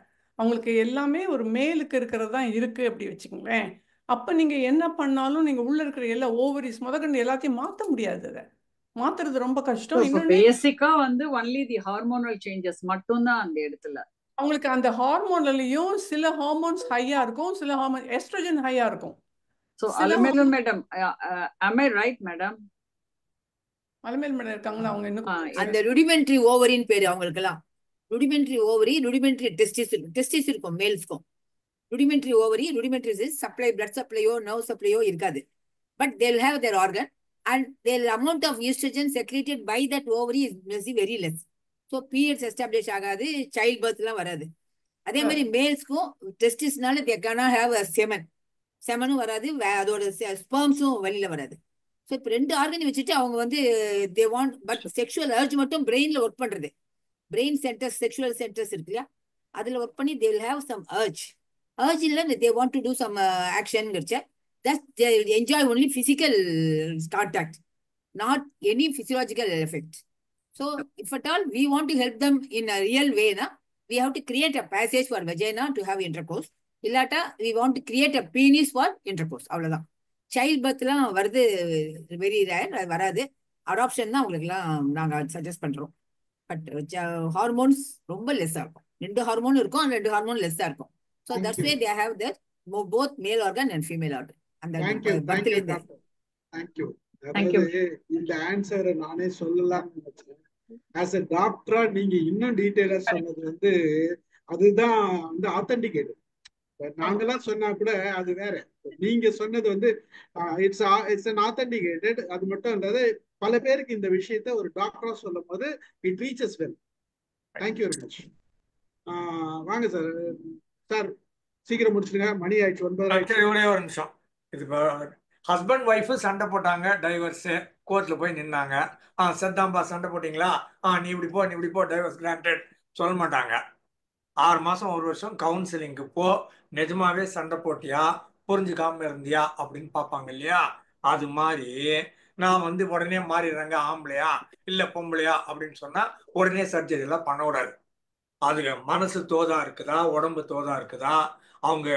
அவங்களுக்கு எல்லாமே ஒரு மேலுக்கு இருக்கிறது தான் இருக்கு அப்படி வச்சுக்கோங்களேன். அப்ப நீங்க என்ன பண்ணாலும் நீங்க உள்ள இருக்கிற எல்லா ஓவரிஸ் முதற்கொண்டு எல்லாத்தையும் மாற்ற முடியாது. அதை மாத்துறது ரொம்ப கஷ்டம். இன்னொன்னு பேசிக்கா வந்து ஒன்லி தி ஹார்மோனல் சேஞ்சஸ் மட்டும்தான் அந்த இடத்துல. அவங்களுக்கு அந்த ஹார்மோன்லயும் சில ஹார்மோன்ஸ் ஹையா இருக்கும், சில ஹார்மோன் எஸ்ட்ரோஜன் ஹையா இருக்கும். So Alamelu madam, am I right madam? Alamel madam இருக்காங்களா? அவங்க இன்னும் அந்த ருடிமெண்ட்ரி ஓவரின்னு பேரு அவங்களுக்கெல்லாம். ருடிமெண்ட்ரி ஓவரி, ருடிமெண்ட்ரி டெஸ்டிஸ் இருக்கும் மேல்ஸ்க்கும். ருடிமெண்ட்ரி ஓவரி, ருடிமெண்ட்ரி சப்ளை, பிளட் சப்ளையோ நர்வ் சப்ளையோ இருக்காது. But they will have their organ and their amount of estrogen secreted by that ovary is very less. So periods establish ஆகாது, child பர்த்லாம் வராது. அதே மாதிரி மேல்ஸ்க்கும் டெஸ்டிஸ்னால they cannot have a செமனும் வராது, அதோட ஸ்பெர்ம்ஸும் வெளியில வராது. ஸோ இப்போ 2 ஆர்கனை வச்சுட்டு அவங்க வந்து they want, but sexual urge மட்டும் பிரெயின்ல ஒர்க் பண்றது. பிரெயின் சென்டர்ஸ், செக்ஷுவல் சென்டர்ஸ் இருக்கு இல்லையா, அதுல ஒர்க் பண்ணி they will have some urge இல்லை they want to do some action. That they enjoy only physical contact, not any physiological effect. So if at all we want to help them in a real way, we have to create a passage for vagina to have intercourse. Illata we want to create a penis for intercourse. அவ்வளவுதான். Child பர்த்லாம் வருது very rare, அது வராது. Adoption தான் உங்களுக்குலாம் நாங்கள் suggest பண்ணுறோம். But hormones ரொம்ப லெஸ்ஸாக இருக்கும். 2 ஹார்மோன் இருக்கும், அந்த 2 ஹார்மோன் லெஸ்ஸாக இருக்கும். So that's way they have that both மேல் ஆர்கன் அண்ட் ஃபீமேல் ஆர்கன். அந்த தேங்க்யூ. அதாவது இந்த ஆன்சரை நானே சொல்லலாம்னு நினைச்சேன். ஆஸ் எ டாக்டரா நீங்க இன்னும் டீட்டெயிலா சொன்னது வந்து அதுதான் வந்து ஆத்தென்டிகேட். நாங்கெல்லாம் சொன்னா கூட அது வேற. நீங்க சொன்னது வந்து இட்ஸ் an authenticated. அது மட்டும் இல்லாத பல பேருக்கு இந்த விஷயத்த ஒரு டாக்டரா சொல்லும் போது it reaches well. Thank you very much. வாங்க சார். சார் சீக்கிரம் முடிச்சிருங்க, மணி ஆயிடுச்சு, 9 ஒரே ஒரு நிமிஷம். இது ஹஸ்பண்ட் ஒய்ஃபு சண்டை போட்டாங்க, டைவர்ஸ் கோர்ட்ல போய் நின்னாங்க. சத்தாம்பா சண்டை போட்டீங்களா, நீ இப்படி போ டைவர்ஸ் கிராண்டட் சொல்ல மாட்டாங்க. 6 மாசம் 1 வருஷம் கவுன்சிலிங்க்கு போ, நிஜமாவே சண்டை போட்டியா, புரிஞ்சுக்காம இருந்தியா அப்படின்னு பார்ப்பாங்க இல்லையா. அது மாதிரி நான் வந்து உடனே மாறிடுறாங்க, ஆம்பளையா இல்ல பொம்பளையா அப்படின்னு சொன்னா உடனே சர்ஜரி எல்லாம் பண்ண விடாது. அதுக்கு மனசு தோதா இருக்குதா, உடம்பு தோதா இருக்குதா, அவங்க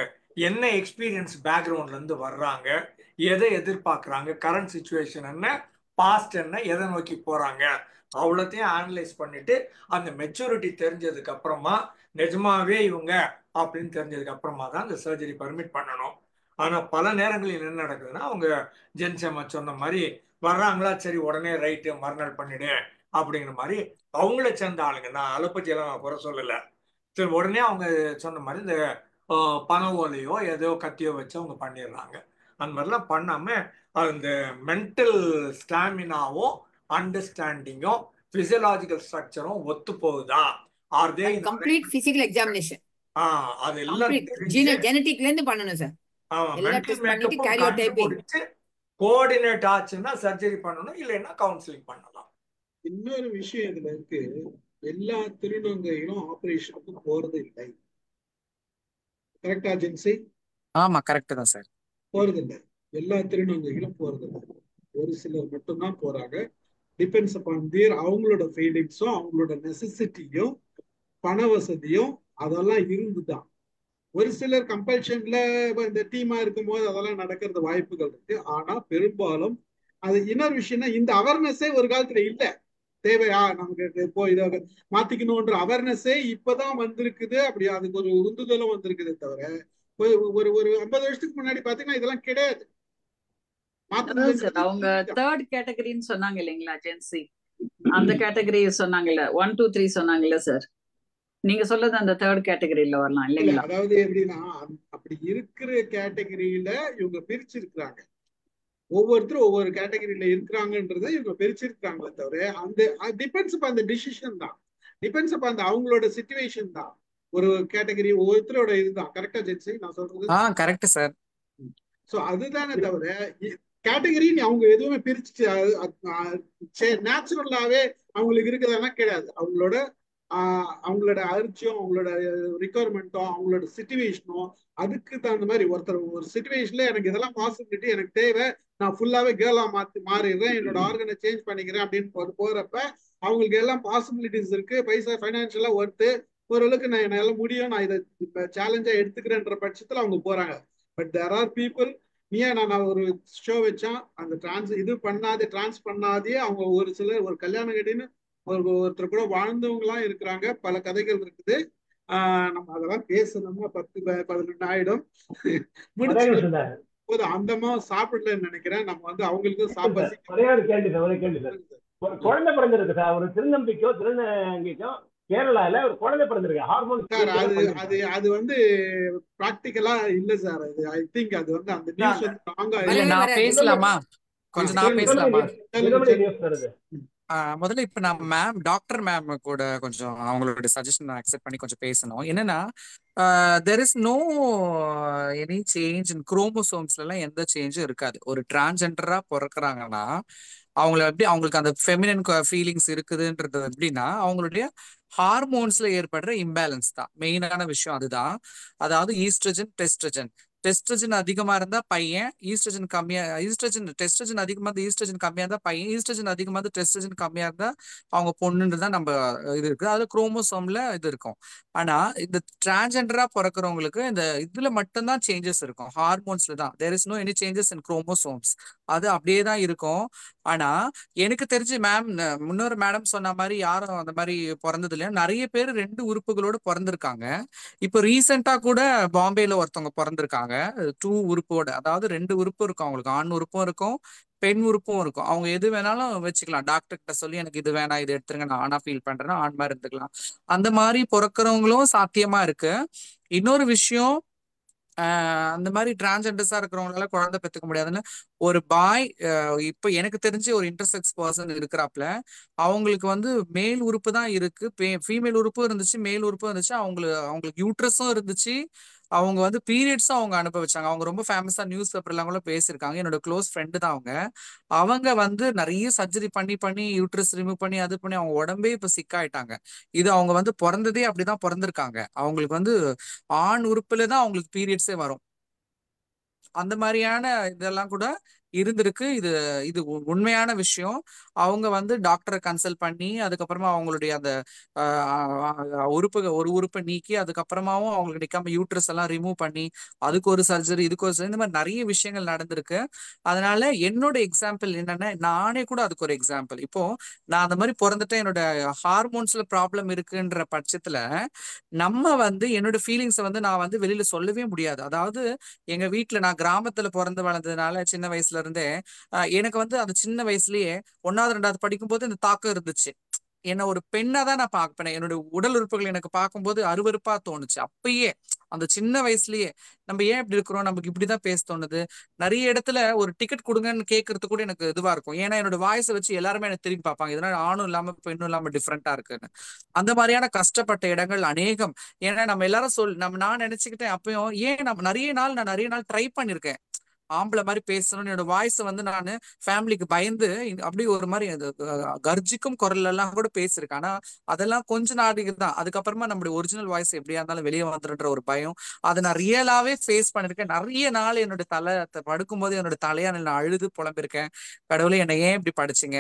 என்ன எக்ஸ்பீரியன்ஸ் பேக்ரவுண்ட்ல இருந்து வர்றாங்க, எதை எதிர்பார்க்கறாங்க, கரண்ட் சுச்சுவேஷன் என்ன, பாஸ்ட் என்ன, எதை நோக்கி போறாங்க, அவ்வளோத்தையும் அனலைஸ் பண்ணிட்டு அந்த மெச்சூரிட்டி தெரிஞ்சதுக்கு அப்புறமா நிஜமாவே இவங்க அப்படின்னு தெரிஞ்சதுக்கு அப்புறமா தான் அந்த சர்ஜரி பர்மிட் பண்ணணும். ஆனா பல நேரங்களில் என்ன நடக்குதுன்னா, அவங்க ஜென்சேமா சொன்ன மாதிரி வர்றாங்களா, சரி உடனே ரைட்டு மறுநாள் பண்ணிடு அப்படிங்கிற மாதிரி அவங்கள சேர்ந்த ஆளுங்க. நான் அலோபதி எல்லாம் குறை சொல்லலை. சரி உடனே அவங்க சொன்ன மாதிரி இந்த பனை ஓலையோ ஏதோ கத்தியோ வச்சு அவங்க பண்ணிடுறாங்க. அந்த மாதிரிலாம் பண்ணாம அந்த மென்டல் ஸ்டாமினாவும் அண்டர்ஸ்டாண்டிங்கும் பிசியலாஜிக்கல் ஸ்ட்ரக்சரும் ஒத்து போகுதா, are they complete physical examination அதெல்லாம் ஜெனடிக்ல இருந்து பண்ணணும் சார். எல்லா டெஸ்ட் பண்ணிட்டு காரியோடைப்பிங் கோஆர்டினேட் ஆச்சுன்னா சர்ஜரி பண்ணணும், இல்லைன்னா கவுன்சிலிங் பண்ணலாம். இன்னொரு விஷயம் இதுல இருக்கு, எல்லா திருநங்கைகளும் ஆபரேஷனுக்கு போறது இல்லை. கரெக்டா ஜென்சி? ஆமா கரெக்ட் தான் சார். போறது இல்லை, எல்லா திருநங்கைகளும் போறது இல்லை. ஒரு சிலர் மட்டும்தான் போறாங்க. டிபெண்ட்ஸ் அப்பான் தியர் அவங்களோட ஃபீலிங்ஸும் அவங்களோட நெசசிட்டியும் பண வசதியும் அதெல்லாம் இருந்துதான். ஒரு சிலர் கம்பல்ஷன்ல இந்த டீமா இருக்கும் போது அதெல்லாம் நடக்கிறது வாய்ப்புகள் இருக்கு. ஆனா பெரும்பாலும் அது இன்னொரு விஷயம்னா, இந்த அவேர்னஸே ஒரு காலத்துல இல்லை. தேவையா நமக்கு இப்போ இதை மாத்திக்கணும்ன்ற அவேர்னஸே இப்பதான் வந்திருக்குது. அப்படி அதுக்கு ஒரு உந்துதலும் வந்திருக்குது. தவிர ஒரு 50 வருஷத்துக்கு முன்னாடி பாத்தீங்கன்னா இதெல்லாம் கிடையாது. அவங்க தேர்ட் கேட்டகரின்னு சொன்னாங்க இல்லைங்களா ஜென்சி, அந்த கேட்டகரி சொன்னாங்கல்ல, 1 2 3 சொன்னாங்கல்ல சார், நீங்க சொல்றது அந்த தேர்ட் கேட்டகரியில வரலாம் இல்லைங்களா? அதாவது எப்படின்னா, அப்படி இருக்கிற கேட்டகரியில இவங்க பிரிச்சிருக்கிறாங்க. ஒவ்வொருத்தரும் ஒவ்வொரு கேட்டகரியில இருக்கிறாங்கன்றதை இவங்க பிரிச்சிருக்காங்களே தவிர அந்த டிபெண்ட்ஸ் அப்ப அந்த டிசிஷன் தான், டிபெண்ட்ஸ் அப்ப அந்த அவங்களோட சிச்சுவேஷன் தான். ஒரு கேட்டகரி ஒவ்வொருத்தரோட இதுதான். கரெக்டா ஜென்சி நான் சொல்றது? Correct sir. சோ அதுதானே தவிர கேட்டகரின்னு அவங்க எதுவுமே பிரிச்சு நேச்சுரலாவே அவங்களுக்கு இருக்கிறதெல்லாம் கிடையாது. அவங்களோட அரிச்சியும் அவங்களோட ரிக்குவயர்மெண்ட்டும் அவங்களோட சிச்சுவேஷனும் அதுக்கு தகுந்த மாதிரி ஒருத்தர் ஒரு சிச்சுவேஷன்ல எனக்கு இதெல்லாம் பாசிபிலிட்டி எனக்கு தேவை, நான் ஃபுல்லாவே கேர்லா மாறிடுறேன், என்னோட ஆர்கனை சேஞ்ச் பண்ணிக்கிறேன் அப்படின்னு போறப்ப அவங்களுக்கு எல்லாம் பாசிபிலிட்டிஸ் இருக்கு, பைசா ஃபைனான்சியலா ஒர்த்து ஓரளவுக்கு நான் என்னால முடியும், நான் இதை இப்ப சேலஞ்சா எடுத்துக்கிறேன்ற பட்சத்துல அவங்க போறாங்க. பட் தேர் ஆர் பீப்புள், நான் ஒரு ஷோ வச்சா அந்த டிரான்ஸ் பண்ணாதே அவங்க ஒரு சிலர் ஒரு கல்யாணம் கட்டின்னு ஒருத்தர் கூட வாழ்ந்தவங்களாம் இருக்கிறாங்க. பல கதைகள் இருக்குது. நம்ம அதெல்லாம் பேசணும்னா 10-11 ஆயிடும். முடிச்சு போது அந்தமா சாப்பிடலன்னு நினைக்கிறேன். நம்ம வந்து அவங்களுக்கும் சாப்பாசி. ஒரே ஒரு கேள்வி சார். ஒரு குழந்தை பிறந்திருக்கு சார், ஒரு திருநம்பிக்கோ திருநங்கைக்கோ கேரளால ஒரு குழந்தை பிறந்திருக்கு. ஹார்மோன் சார் அது வந்து பிராக்டிக்கலா இல்ல சார். அது ஐ திங்க் அது வந்து அந்த நியூஸ் வந்து ராங்கா. நான் பேசலாமா? கொஞ்சம் நான் பேசலாமா? முதல்ல இப்ப நான் டாக்டர் மேம் கூட கொஞ்சம் அவங்களோட சஜஷன் நான் அக்செப்ட் பண்ணி கொஞ்சம் பேசணும். என்னன்னா there is no any change in குரோமோசோம்ஸ்ல எல்லாம் எந்த சேஞ்சும் இருக்காது. ஒரு டிரான்ஸ்ஜெண்டரா பிறக்குறாங்கன்னா அவங்களுக்கு அந்த ஃபெமினன் ஃபீலிங்ஸ் இருக்குதுன்றது எப்படின்னா அவங்களுடைய ஹார்மோன்ஸ்ல ஏற்படுற இம்பேலன்ஸ் தான் மெயினான விஷயம். அதுதான், அதாவது டெஸ்ட்ரஜன் அதிகமா இருந்தா பையன், டெஸ்ட்ரஜன் அதிகமா இருந்தா ஈஸ்ட்ரஜன் கம்மியா இருந்தா பையன், ஈஸ்ட்ரஜன் அதிகமா இருந்தா டெஸ்ட்ரஜன் கம்மியா இருந்தா அவங்க பொண்ணுன்றதான் நம்ம இது இருக்கு. அது குரோமோசோம்ல இது இருக்கும். ஆனா இந்த டிரான்ஸ்ஜெண்டரா பிறக்கிறவங்களுக்கு இந்த இதுல மட்டும்தான் சேஞ்சஸ் இருக்கும், ஹார்மோன்ஸ்ல தான். There is no any changes in chromosomes. அது அப்படியே தான் இருக்கும். ஆனா எனக்கு தெரிஞ்சு முன்னொரு மேடம் சொன்ன மாதிரி யாரும் அந்த மாதிரி பிறந்தது இல்லையா, நிறைய பேர் 2 உறுப்புகளோட பிறந்திருக்காங்க. இப்போ ரீசெண்டா கூட பாம்பேல ஒருத்தவங்க பிறந்திருக்காங்க 2 உறுப்போட, அதாவது 2 உறுப்பு இருக்கும் அவங்களுக்கு, ஆண் உறுப்பும் இருக்கும் பெண் உறுப்பும் இருக்கும். அவங்க எது வேணாலும் வச்சுக்கலாம். டாக்டர் கிட்ட சொல்லி எனக்கு இது வேணாம் இது எடுத்துருங்க, நான் ஆணா ஃபீல் பண்றேன்னா ஆண் மாதிரி இருந்துக்கலாம். அந்த மாதிரி பிறக்கிறவங்களும் சாத்தியமா இருக்கு. இன்னொரு விஷயம், அந்த மாதிரி டிரான்ஸ்ஜெண்டர்ஸா இருக்கிறவங்களால குழந்தை பெற்றுக்க முடியாதுன்னு ஒரு பாய் இப்ப எனக்கு தெரிஞ்சு ஒரு இன்டர்செக்ஸ் பர்சன் இருக்கிறாப்ல, அவங்களுக்கு வந்து மேல் உறுப்பு தான் இருக்கு, ஃபீமேல் உறுப்பும் இருந்துச்சு மேல் உறுப்பும் இருந்துச்சு, அவங்களுக்கு யூட்ரஸும் இருந்துச்சு, அவங்க வந்து பீரியட்ஸும் அவங்க அனுபவிச்சாங்க. அவங்க ரொம்ப ஃபேமஸா நியூஸ் பேப்பர்லாம் கூட பேசியிருக்காங்க. என்னோட க்ளோஸ் ஃப்ரெண்டு தான் அவங்க வந்து நிறைய சர்ஜரி பண்ணி யூட்ரஸ் ரிமூவ் பண்ணி அது பண்ணி அவங்க உடம்பே இப்ப சிக்காயிட்டாங்க. இது அவங்க வந்து பிறந்ததே அப்படிதான் பிறந்திருக்காங்க. அவங்களுக்கு வந்து ஆண் உறுப்புல தான் அவங்களுக்கு பீரியட்ஸே வரும். அந்த மாதிரியான இதெல்லாம் கூட இருந்திருக்கு. இது உண்மையான விஷயம். அவங்க வந்து டாக்டரை கன்சல்ட் பண்ணி அதுக்கப்புறமா அவங்களுடைய அந்த ஒரு உறுப்பை நீக்கி அதுக்கப்புறமாவும் அவங்களுக்கு நிக்காம யூட்ரஸ் எல்லாம் ரிமூவ் பண்ணி அதுக்கு ஒரு சர்ஜரி இதுக்கு ஒரு இந்த மாதிரி நிறைய விஷயங்கள் நடந்திருக்கு. அதனால என்னோட எக்ஸாம்பிள் என்னன்னா, நானே கூட அதுக்கு ஒரு எக்ஸாம்பிள். இப்போ நான் அந்த மாதிரி பிறந்துட்டு என்னோட ஹார்மோன்ஸ்ல ப்ராப்ளம் இருக்குன்ற பட்சத்துல நம்ம வந்து என்னோட ஃபீலிங்ஸை வந்து நான் வந்து வெளியில சொல்லவே முடியாது. அதாவது எங்க வீட்டுல நான் கிராமத்துல பிறந்து வளர்ந்ததுனால சின்ன வயசுல இருந்தே எனக்கு வந்து அந்த சின்ன வயசுலயே 1வது 2வது படிக்கும் போது இந்த தாக்கம் இருந்துச்சு. என்ன ஒரு பெண்ணா தான் நான் பார்ப்பேன். என்னோட உடல் உறுப்புகள் எனக்கு பார்க்கும்போது அருவருப்பா தோணுச்சு. அப்பயே அந்த சின்ன வயசுலயே நம்ம ஏன் இப்படி இருக்கிறோம், நமக்கு இப்படிதான் பேச தோணுது. நிறைய இடத்துல ஒரு டிக்கெட் கொடுங்கன்னு கேட்கறது கூட எனக்கு இதுவா இருக்கும். ஏன்னா என்னோட வாய்ஸை வச்சு எல்லாருமே எனக்கு திரும்பி பார்ப்பாங்க, இதனால ஆணும் இல்லாம பெண்ணும் இல்லாம டிஃப்ரெண்டா இருக்குன்னு. அந்த மாதிரியான கஷ்டப்பட்ட இடங்கள் அநேகம். ஏன்னா நம்ம எல்லாரும் நான் நினைச்சுக்கிட்டேன் அப்பயும், ஏன் நான் நிறைய நாள் ட்ரை பண்ணிருக்கேன் ஆம்பளை மாதிரி பேசணும்னு. என்னோட வாய்ஸ் வந்து நான் ஃபேமிலிக்கு பயந்து அப்படி ஒரு மாதிரி கர்ஜிக்கும் குரல் எல்லாம் கூட பேசியிருக்கேன். ஆனா அதெல்லாம் கொஞ்ச நாளைக்கு தான். அதுக்கப்புறமா நம்மளுடைய ஒரிஜினல் வாய்ஸ் எப்படியா இருந்தாலும் வெளியே வந்துடுன்ற ஒரு பயம், அதை நான் ரியலாவே ஃபேஸ் பண்ணிருக்கேன். நிறைய நாள் என்னோட படுக்கும்போது என்னோட தலையால நான் அழுது புலம்பிருக்கேன். கடவுளே என்னை ஏன் இப்படி படிச்சீங்க,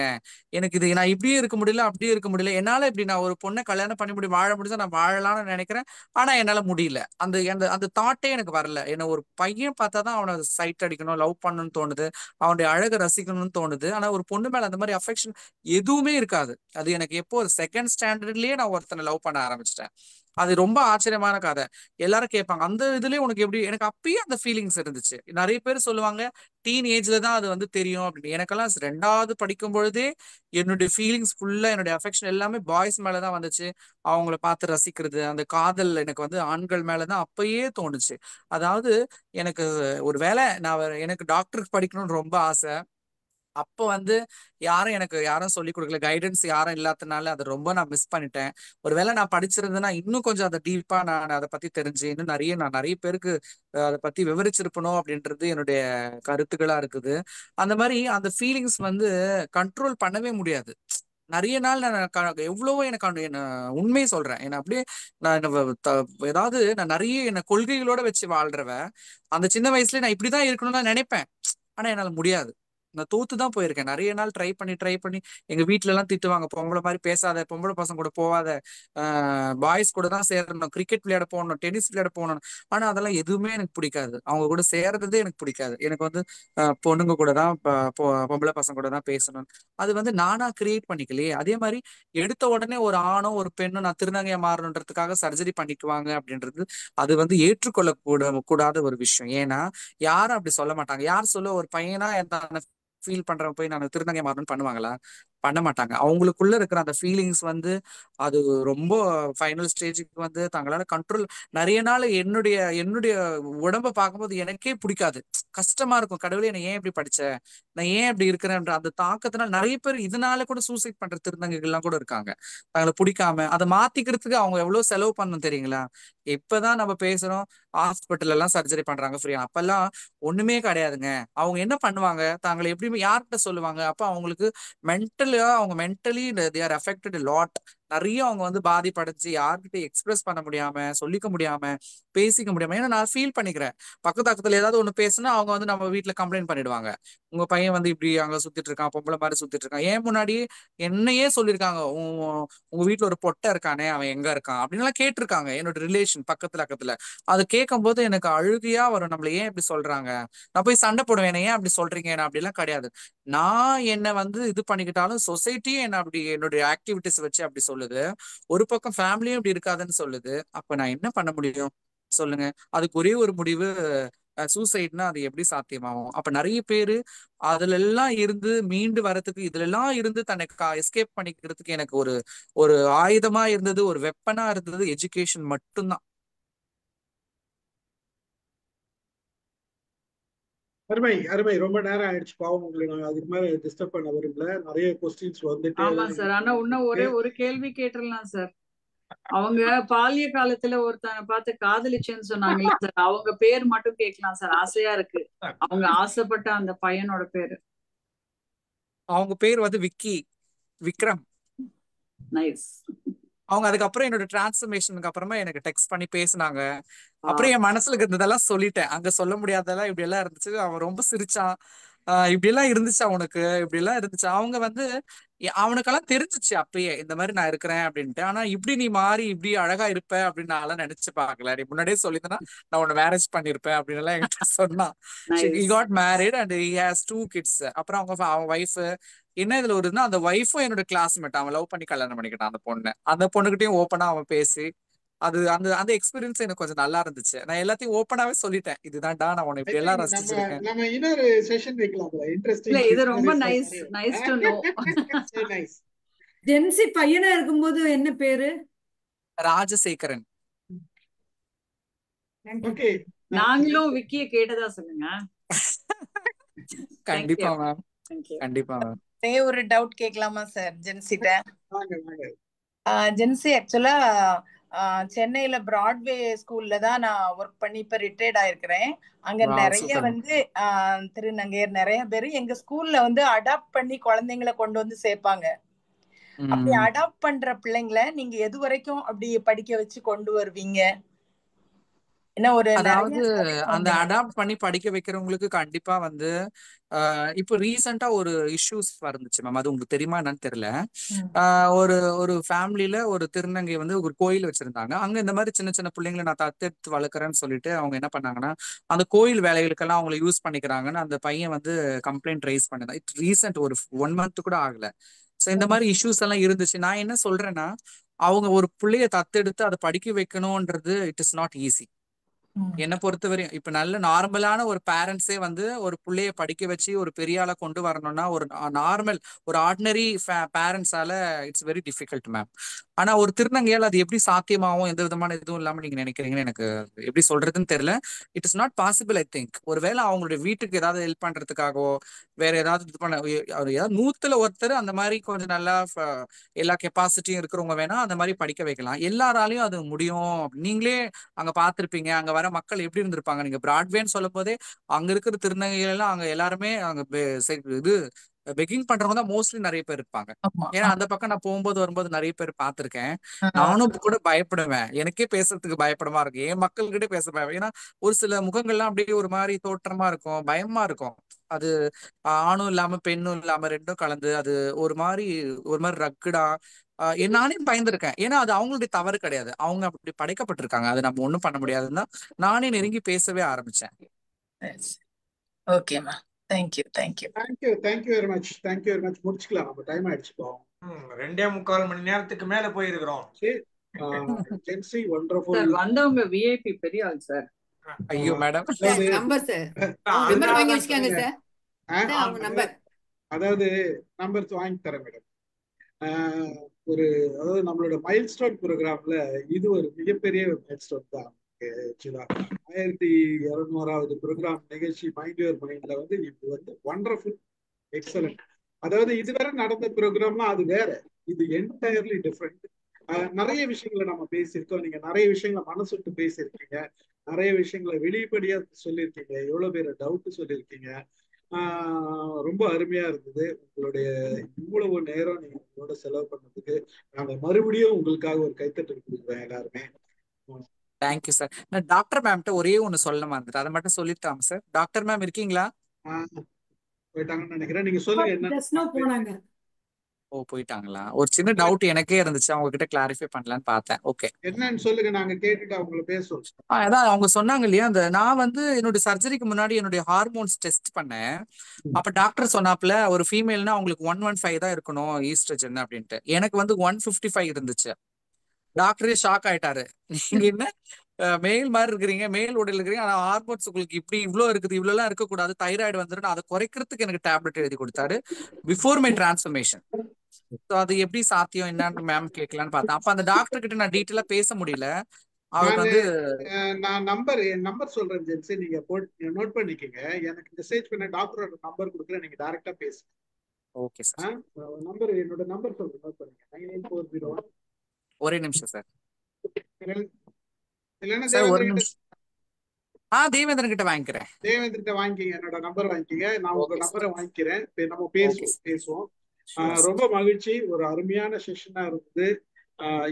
எனக்கு இது நான் இப்படியும் இருக்க முடியல அப்படியும் இருக்க முடியல, என்னால இப்படி நான் ஒரு பொண்ணை கல்யாணம் பண்ணி வாழ முடிஞ்சா நான் வாழலாம்னு நினைக்கிறேன், ஆனா என்னால முடியல. அந்த தாட்டே எனக்கு வரல. என்ன ஒரு பையன் பார்த்தாதான் அவனை சைட் அடிக்கணும், லவ் பண்ணணும்னு தோணுது, அவனுடைய அழகை ரசிக்கணும்னு தோணுது. ஆனா ஒரு பொண்ணு மேல அந்த மாதிரி அஃபெக்ஷன் எதுவுமே இருக்காது. அது எனக்கு எப்போ 2nd ஸ்டாண்டர்ட்லயே நான் ஒருத்தனை லவ் பண்ண ஆரம்பிச்சிட்டேன். அது ரொம்ப ஆச்சரியமான கதை. எல்லாரும் கேட்பாங்க அந்த இதுலயே உனக்கு எப்படி, எனக்கு அப்பயே அந்த ஃபீலிங்ஸ் இருந்துச்சு. நிறைய பேர் சொல்லுவாங்க டீன் ஏஜ்ல தான் அது வந்து தெரியும் அப்படின்னு. எனக்கெல்லாம் 2வது படிக்கும் பொழுதே என்னுடைய ஃபீலிங்ஸ் ஃபுல்லா என்னுடைய அஃபெக்ஷன் எல்லாமே பாய்ஸ் மேலதான் வந்துச்சு. அவங்கள பார்த்து ரசிக்கிறது, அந்த காதல் எனக்கு வந்து ஆண்கள் மேலதான் அப்பயே தோணுச்சு. அதாவது எனக்கு ஒரு வேளை எனக்கு டாக்டருக்கு படிக்கணும்னு ரொம்ப ஆசை. அப்போ வந்து யாரும் சொல்லிக் கொடுக்கல, கைடன்ஸ் யாரும் இல்லாதனால அதை ரொம்ப நான் மிஸ் பண்ணிட்டேன். ஒருவேளை நான் படிச்சிருந்தேன்னா இன்னும் கொஞ்சம் அதை டீப்பா நான் அதை பத்தி தெரிஞ்சு இன்னும் நான் நிறைய பேருக்கு அதை பத்தி விவரிச்சிருப்பணும் அப்படின்றது என்னுடைய கருத்துக்களா இருக்குது. அந்த மாதிரி அந்த ஃபீலிங்ஸ் வந்து கண்ட்ரோல் பண்ணவே முடியாது. நிறைய நாள் நான் எவ்வளவோ எனக்கு உண்மையை சொல்றேன். என்ன அப்படியே ஏதாவது நான் நிறைய என்ன கொள்கைகளோட வச்சு வாழ்றவ, அந்த சின்ன வயசுல நான் இப்படிதான் இருக்கணும்னு நினைப்பேன், ஆனா என்னால முடியாது. நான் தோத்து தான் போயிருக்கேன். நிறைய நாள் ட்ரை பண்ணி எங்க வீட்ல எல்லாம் திட்டுவாங்க, பொம்பளை மாதிரி பேசாத, பொம்பளை பசங்க கூட போவாத, பாய்ஸ் கூட தான் சேரணும், கிரிக்கெட் விளையாட போகணும், டென்னிஸ் விளையாட போகணும். ஆனா அதெல்லாம் எதுவுமே எனக்கு பிடிக்காது. அவங்க கூட சேர்றதே எனக்கு பிடிக்காது. எனக்கு வந்து பொண்ணுங்க கூட தான் பொம்பளை பசங்க கூட தான் பேசணும். அது வந்து நானா கிரியேட் பண்ணிக்கலையே. அதே மாதிரி எடுத்த உடனே ஒரு ஆணோ ஒரு பெண்ணோ நான் திருநங்கையா மாறணுன்றதுக்காக சர்ஜரி பண்ணிக்குவாங்க அப்படின்றது அது வந்து கூடாத ஒரு விஷயம். ஏன்னா யாரும் அப்படி சொல்ல மாட்டாங்க. யார் சொல்ல ஒரு பையனா என்ன ஃபீல் பண்றவங்க போய் நான் திருநங்கை மாறணும்னு பண்ணுவாங்களா? பண்ண மாட்டாங்க. அவங்களுக்குள்ள இருக்கிற அந்த ஃபீலிங்ஸ் வந்து அது ரொம்ப ஃபைனல் ஸ்டேஜுக்கு வந்து தங்களால கண்ட்ரோல். நிறைய நாள் என்னுடைய என்னுடைய உடம்ப பார்க்கும்போது எனக்கே பிடிக்காது, கஷ்டமா இருக்கும். கடவுளே நான் ஏன் இப்படி படிச்ச, நான் ஏன் இப்படி இருக்கிறேன்ற அந்த தாக்கத்தினால நிறைய பேர் இதனால கூட சூசைட் பண்ற திருநங்கைகள் எல்லாம் கூட இருக்காங்க. தங்களை பிடிக்காம அதை மாத்திக்கிறதுக்கு அவங்க எவ்வளவு செலவு பண்ணணும் தெரியுங்களா? இப்பதான் நம்ம பேசுறோம் ஹாஸ்பிட்டல் எல்லாம் சர்ஜரி பண்றாங்க ஃப்ரீயா. அப்பெல்லாம் ஒண்ணுமே கிடையாதுங்க. அவங்க என்ன பண்ணுவாங்க, தாங்களை எப்படியுமே யார்கிட்ட சொல்லுவாங்க? அப்ப அவங்களுக்கு அவங்க mentally they are affected lot. நிறைய அவங்க வந்து பாதிப்படைச்சு யார்கிட்ட எக்ஸ்பிரஸ் பண்ண முடியாம, சொல்லிக்க முடியாம, பேசிக்க முடியாம. ஏன்னா நான் ஃபீல் பண்ணிக்கிறேன், பக்கத்துல ஏதாவது ஒண்ணு பேசுனா அவங்க வந்து நம்ம வீட்டுல கம்ப்ளைண்ட் பண்ணிடுவாங்க, உங்க பையன் வந்து இப்படி அங்க சுத்திட்டு இருக்கான், பொம்பளை மாதிரி சுத்திட்டு இருக்கான். ஏன் முன்னாடி என்னையே சொல்லியிருக்காங்க, உங்க வீட்டுல ஒரு பொட்டை இருக்கானே அவன் எங்க இருக்கான் அப்படின்னு எல்லாம் கேட்டிருக்காங்க என்னோட ரிலேஷன் பக்கத்துல. அது கேட்கும் போது எனக்கு அழுகையா வரும். நம்மள ஏன் இப்படி சொல்றாங்க? நான் போய் சண்டை போடுவேன், ஏன் அப்படி சொல்றீங்க? அப்படி எல்லாம் கிடையாது. நான் என்ன வந்து இது பண்ணிக்கிட்டாலும் சொசைட்டியும் என்ன அப்படி என்னுடைய ஆக்டிவிட்டிஸ் வச்சு அப்படி சொல்லுது. ஒரு பக்கம் ஃபேமிலியும் இப்படி இருக்காதுன்னு சொல்லுது. அப்ப நான் என்ன பண்ண முடியும் சொல்லுங்க? அதுக்கு ஒரே ஒரு முடிவு, சூசைட்னா அது எப்படி சாத்தியமாகும்? அப்ப நிறைய பேரு அதுல எல்லாம் இருந்து மீண்டு வரதுக்கு, இதுல எல்லாம் இருந்து தனக்கு எஸ்கேப் பண்ணிக்கிறதுக்கு எனக்கு ஒரு ஒரு ஆயுதமா இருந்தது, ஒரு வெப்பனா இருந்தது எஜுகேஷன் மட்டும்தான். அருமை அருமை. ரொம்ப நேரம் ஆயிடுச்சு, பாவம் உங்களை நான் அதுக்கு மேல டிஸ்டர்ப் பண்ண விரும்பல. நிறைய கொஸ்டின்ஸ் வந்துட்டே ஆமா தான் சார். ஆனா இன்னும் ஒரே ஒரு கேள்வி கேட்டுடலாம் சார். அவங்க பாலிய காலத்துல ஒருத்தனை பார்த்து காதலிச்சேன்னு சொன்னாங்கல்ல சார், அவங்க பேர் மட்டும் கேட்கலாம் சார், ஆசையா இருக்கு. அவங்க ஆசைப்பட்ட அந்த பையனோட பேரு. அவங்க பேர் வந்து விக்ரம். நைஸ். அவங்க அதுக்கப்புறம் என்னோட டிரான்ஸ்ஃபர்மேஷனுக்கு அப்புறமா எனக்கு டெக்ஸ்ட் பண்ணி பேசினாங்க. அப்புறம் என் மனசுல இருந்ததெல்லாம் சொல்லிட்டேன், அங்க சொல்ல முடியாதெல்லாம் இப்படி எல்லாம் இருந்துச்சு. அவன் ரொம்ப சிரிச்சான், இப்படி எல்லாம் இருந்துச்சா உனக்கு, இப்படி எல்லாம் இருந்துச்சு. அவங்க வந்து அவனுக்கெல்லாம் தெரிஞ்சிச்சு அப்பயே இந்த மாதிரி நான் இருக்கிறேன் அப்படின்ட்டு. ஆனா இப்படி நீ மாறி இப்படி அழகா இருப்ப அப்படின்னு நான் நினைச்சு பாக்கல. நீ முன்னாடியே சொல்லியிருந்தா நான் உன்னை மேரேஜ் பண்ணிருப்பேன் அப்படின்னு எல்லாம் என்கிட்ட சொன்னான். he got married and he has 2 kids. அப்புறம் அவன் ஒய்ஃப் என்ன இதுல ஒரு அந்த ஒய்ஃபும் என்னோட கிளாஸ்மேட். அவன் லவ் பண்ணி கல்யாணம் பண்ணிக்கிட்டான் அந்த பொண்ணு. அந்த பொண்ணுகிட்டயும் ஓப்பனா அவன் பேசி அது அந்த அந்த எக்ஸ்பீரியன்ஸ் எனக்கு கொஞ்சம் நல்லா இருந்துச்சு. நான் எல்லாத்தையும் ஓப்பனாவே சொல்லிட்டேன், இதுதான்டா நான் உன்னை இப்படி எல்லாம் ரசிச்சிருக்கேன். நம்ம இன்னொரு செஷன் வைக்கலாம்ல, இன்ட்ரஸ்டிங். இது ரொம்ப nice to know. Nice. Jency பையனா இருக்கும்போது என்ன பேரு? ராஜசேகரன். ஓகே, நாங்களும் விக்கிய கேட்டதா சொல்லுங்க. கண்டிப்பா மேம், கண்டிப்பா மேம். ஒரு டவுட் கேட்கலாமா சார் ஜென்சிட்ட? ஜென்சி ஆக்சுவலா சென்னையில பிராட்வே ஸ்கூல்ல தான் நான் ஒர்க் பண்ணி இப்ப ரிட்டையர்ட் ஆயிருக்கிறேன். அங்க நிறைய வந்து திருநங்கையர் நிறைய பேரு எங்க ஸ்கூல்ல வந்து அடாப்ட் பண்ணி குழந்தைங்களை கொண்டு வந்து சேர்ப்பாங்க. அப்படி அடாப்ட் பண்ற பிள்ளைங்களை நீங்க எது வரைக்கும் அப்படி படிக்க வச்சு கொண்டு வருவீங்க? அதாவது அந்த அடாப்ட் பண்ணி படிக்க வைக்கிறவங்களுக்கு கண்டிப்பா வந்து இப்போ ரீசெண்டா ஒரு இஷ்யூஸ் வந்துச்சு மேம், அது உங்களுக்கு தெரியுமா என்னன்னு தெரியல. ஒரு ஃபேமிலியில ஒரு திருநங்கை வந்து ஒரு கோயில் வச்சிருந்தாங்க. அங்க இந்த மாதிரி சின்ன சின்ன பிள்ளைங்களை நான் தத்தெடுத்து வளர்க்குறேன்னு சொல்லிட்டு அவங்க என்ன பண்ணாங்கன்னா அந்த கோயில் வேலைகளுக்கெல்லாம் அவங்களை யூஸ் பண்ணிக்கிறாங்கன்னு அந்த பையன் வந்து கம்ப்ளைண்ட் ரைஸ் பண்ணிருந்தான். இட் ரீசெண்ட் ஒரு 1 month கூட ஆகல. ஸோ இந்த மாதிரி இஷ்யூஸ் எல்லாம் இருந்துச்சு. நான் என்ன சொல்றேன்னா, அவங்க ஒரு பிள்ளைய தத்தெடுத்து அதை படிக்க வைக்கணும்ன்றது இட் இஸ் நாட் ஈஸி. என்னை பொறுத்தவரையும் இப்ப நல்ல நார்மலான ஒரு பேரண்ட்ஸே வந்து ஒரு பிள்ளைய படிக்க வச்சு ஒரு பெரிய ஆளை கொண்டு வரணும்னா ஒரு நார்மல் ஒரு ஆர்டினரி பேரண்ட்ஸால இட்ஸ் வெரி டிஃபிகல்ட் மேம். ஆனா ஒரு திருநங்கையால் அது எப்படி சாத்தியமாகும், எந்த விதமான இதுவும் இல்லாம நீங்க நினைக்கிறீங்கன்னு எனக்கு எப்படி சொல்றதுன்னு தெரியல. It is not possible I think. ஒருவேளை அவங்களுடைய வீட்டுக்கு ஏதாவது ஹெல்ப் பண்றதுக்காகவோ வேற ஏதாவது இது பண்ண ஏதாவது 100ல் ஒருத்தர் அந்த மாதிரி கொஞ்சம் நல்லா எல்லா கெப்பாசிட்டியும் இருக்கிறவங்க வேணா அந்த மாதிரி படிக்க வைக்கலாம். எல்லாராலையும் அது முடியும். நீங்களே அங்க பாத்திருப்பீங்க, அங்க வர மக்கள் எப்படி இருந்திருப்பாங்க. நீங்க பிராட்வேன்னு சொல்லும் போதே அங்க இருக்கிற திருநங்கைகள் எல்லாம் அங்க எல்லாருமே அங்க இது பெக்கிங் பண்றவங்க தான் மோஸ்ட்லி நிறைய பேர் இருப்பாங்க. ஏன்னா அந்த பக்கம் நான் போகும்போது வரும்போது நிறைய பேர் பார்த்திருக்கேன். நானும் கூட பயப்படுவேன், எனக்கே பேசுறதுக்கு பயப்படமா இருக்கு, என் மக்கள்கிட்ட பேச பயம். ஏன்னா ஒரு சில முகங்கள்லாம் அப்படியே ஒரு மாதிரி தோற்றமா இருக்கும், பயமா இருக்கும். அது ஆணும் இல்லாம பெண்ணும் இல்லாம ரெண்டும் கலந்து அது ஒரு மாதிரி ரக்குடா நானே பயந்துருக்கேன். ஏன்னா அது அவங்களுடைய தவறு கிடையாது, அவங்க அப்படி படைக்கப்பட்டிருக்காங்க, அது நம்ம ஒண்ணும் பண்ண முடியாதுன்னா நானே நெருங்கி பேசவே ஆரம்பிச்சேன். ஓகேம்மா, thank you thank you thank you very much, thank you very much. முடிச்சுக்கலாம், நம்ம டைம் ஆயிடுச்சு. 2.25 மணி நேரத்துக்கு மேல போயிருக்கிறோம். ஜென்சி வண்டர்ஃபுல். சார் வந்தவங்க விஐபி பெரிய ஆள் சார். ஐயோ மேடம், நம்பர் சார், நம்பர் வாங்கி வச்சுக்காங்க சார். அவங்க நம்பர், அதாவது நம்பர் வாங்கி தரேன் மேடம். அதாவது நம்மளோட மைல்ஸ்டோன் ப்ரோக்ராம்ல இது ஒரு மிகப்பெரிய மைல்ஸ்டோன் தான். 1200வது ப்ரோக்ராம் நிகழ்ச்சி மைண்ட் யுவர் மைண்ட்ல வந்து இது வந்து வண்டர்ஃபுல், எக்ஸலண்ட். அதாவது இதுவரை நடந்த ப்ரோக்ராம்லாம் அது வேற, இது என்டையர்லி டிஃப்ரெண்ட். நிறைய விஷயங்களை நம்ம பேசியிருக்கோம், நீங்க நிறைய விஷயங்களை மனசு விட்டு பேசியிருக்கீங்க, நிறைய விஷயங்களை வெளிப்படையா சொல்லியிருக்கீங்க, எவ்வளவு பேர் டவுட் சொல்லியிருக்கீங்க. ரொம்ப அருமையா இருந்தது. உங்களுடைய இவ்வளவு நேரம் நீங்க உங்களோட செலவு பண்ணதுக்கு நாங்க மறுபடியும் உங்களுக்காக ஒரு கைத்தட்டல் கொடுக்குறேன் எல்லாருமே. Thank you sir. நான் டாக்டர் மேம்கிட்ட ஒரே ஒண்ணு சொல்ல மறந்துட்டேன், அதை மட்டும் சொல்லிட்டாங்க சார். டாக்டர் மேம் இருக்கீங்களா? போயிட்டாங்கன்னு நினைக்கிறேன், நீங்க சொல்லுங்க என்ன போனாங்க. ஓ போயிட்டாங்களா? ஒரு சின்ன டவுட் எனக்கே இருந்துச்சு, அவங்க கிட்ட கிளாரிஃபை பண்ணலான்னு பார்த்தேன். ஓகே என்னன்னு சொல்லுங்க, நாங்க கேட்டுட்டு அவங்களை பேசுவோம். அதான் அவங்க சொன்னாங்க இல்லையா, அந்த நான் வந்து என்னுடைய சர்ஜரிக்கு முன்னாடி என்னுடைய ஹார்மோன்ஸ் டெஸ்ட் பண்ணேன். அப்ப டாக்டர் சொன்னாப்ல ஒரு ஃபீமேல்னா அவங்களுக்கு 115 தான் இருக்கணும் ஈஸ்ட்ரஜன் அப்படின்ட்டு. எனக்கு வந்து 155 இருந்துச்சு. டாக்டரே ஷாக் ஆயிட்டாரு, நீங்க என்ன மேல் மாதிரி இருக்கிறீங்க, மேல் உடல் இருக்கிறீங்க, ஆனா ஹார்மோன்ஸ் உங்களுக்கு இப்படி இவ்வளோ இருக்குது, இவ்வளோ எல்லாம் இருக்கக்கூடாது, தைராய்டு வந்துடும், அதை குறைக்கிறதுக்கு எனக்கு டேப்லெட் எழுதி கொடுத்தாரு பிஃபோர் மை டிரான்ஸ்ஃபர்மேஷன். அது எப்படி சாத்தியம் என்னன்னு மேம் கேட்கலான்னு பார்த்தேன். அப்ப அந்த டாக்டர் கிட்ட நான் டீட்டெயிலா பேச முடியல. அவர் வந்து நான் நம்பர் சொல்றேன் ஜென்சி, நீங்க நோட் பண்ணிக்கங்க. எனக்கு மெசேஜ் பண்ண டாக்டரோட நம்பர் கொடுக்குறேன், நீங்க டைரக்டா பேசுங்க. Okay sir. நம்பர் என்னோட நம்பர் சொல்றேன், நோட் பண்ணுங்க. 99401. ஒரே நிமிஷம் சார். இல்லைன்னா தேவேந்திரன் கிட்ட வாங்கிக்கிறேன். தேவேந்திரன் கிட்ட வாங்கிக்கங்க, என்னோட நம்பர் வாங்கிக்கங்க, நான் உங்க நம்பரை வாங்கிக்கிறேன். நம்ம பேசுவோம். ரொம்ப மகிழ்ச்சி, ஒரு அருமையான செஷனா இருந்தது.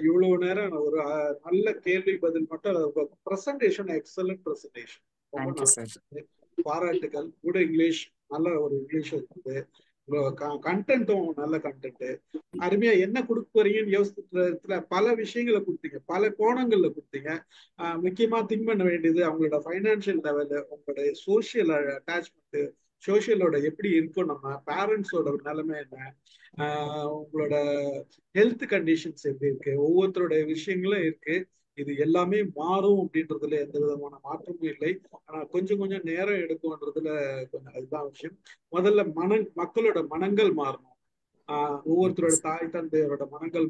இவ்வளவு நேரம் ஒரு நல்ல கேள்வி பதில் மட்டும். பிரசன்டேஷன் எக்ஸலன்ட் பிரசன்டேஷன், பாராட்டுகள். கூட இங்கிலீஷ் நல்ல ஒரு இங்கிலீஷ் இருக்குது, கண்டென்ட்டும் நல்ல கண்டென்ட். அருமையா என்ன கொடுக்க போறீங்கன்னு யோசிக்கிறதுல பல விஷயங்களை கொடுத்தீங்க, பல கோணங்கள்ல கொடுத்தீங்க. முக்கியமா திங்க் பண்ண வேண்டியது அவங்களோட ஃபைனான்சியல் லெவலு, உங்களோட சோசியல் அட்டாச்மெண்ட், சோசியலோட எப்படி இருக்கும், நம்ம பேரண்ட்ஸோட நிலைமை என்ன, உங்களோட ஹெல்த் கண்டிஷன்ஸ் எப்படி இருக்கு, ஒவ்வொருத்தருடைய விஷயங்களும் இருக்கு. இது எல்லாமே மாறும் அப்படின்றதுல எந்த விதமான மாற்றமும் இல்லை. ஆனா கொஞ்சம் கொஞ்சம் நேரம் எடுக்கும்ன்றதுல கொஞ்சம் அதுதான் விஷயம். முதல்ல மக்களோட மனங்கள் மாறணும், ஒவ்வொருத்தரோட தாய் தந்தையரோட மனங்கள்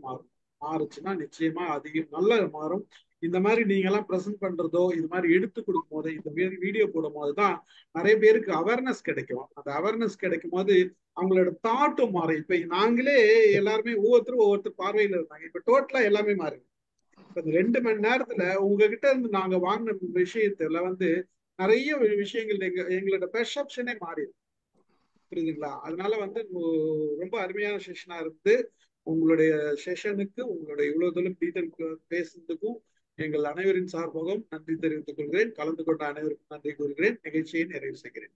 மாறுச்சுன்னா நிச்சயமா அதிகம் நல்லா மாறும். இந்த மாதிரி நீங்க எல்லாம் ப்ரெசென்ட் பண்றதோ, இது மாதிரி எடுத்து கொடுக்கும் போது, இந்த வீடியோ போடும் போதுதான் நிறைய பேருக்கு அவேர்னஸ் கிடைக்கும். அந்த அவேர்னஸ் கிடைக்கும் போது அவங்களோட தாட்டும் மாறும். இப்ப நாங்களே எல்லாருமே ஒவ்வொருத்தர் பார்வையில இருந்தாங்க, இப்ப டோட்டலா எல்லாமே மாறி. இப்ப இந்த 2 மணி நேரத்துல உங்ககிட்ட இருந்து நாங்க வாங்கின விஷயத்துல வந்து நிறைய விஷயங்கள் எங்களோட பெர்செப்ஷனே மாறிடும், புரியுதுங்களா? அதனால வந்து ரொம்ப அருமையான செஷனா இருந்து, உங்களுடைய செஷனுக்கு உங்களுடைய இவ்வளவு தூரம் டீட்டெயில் பேசுறதுக்கும் எங்கள் அனைவரின் சார்பாகவும் நன்றி தெரிவித்துக் கொள்கிறேன். கலந்து கொண்ட அனைவருக்கும் நன்றி கூறுகிறேன். நிகழ்ச்சியை நிறைவு செய்கிறேன்.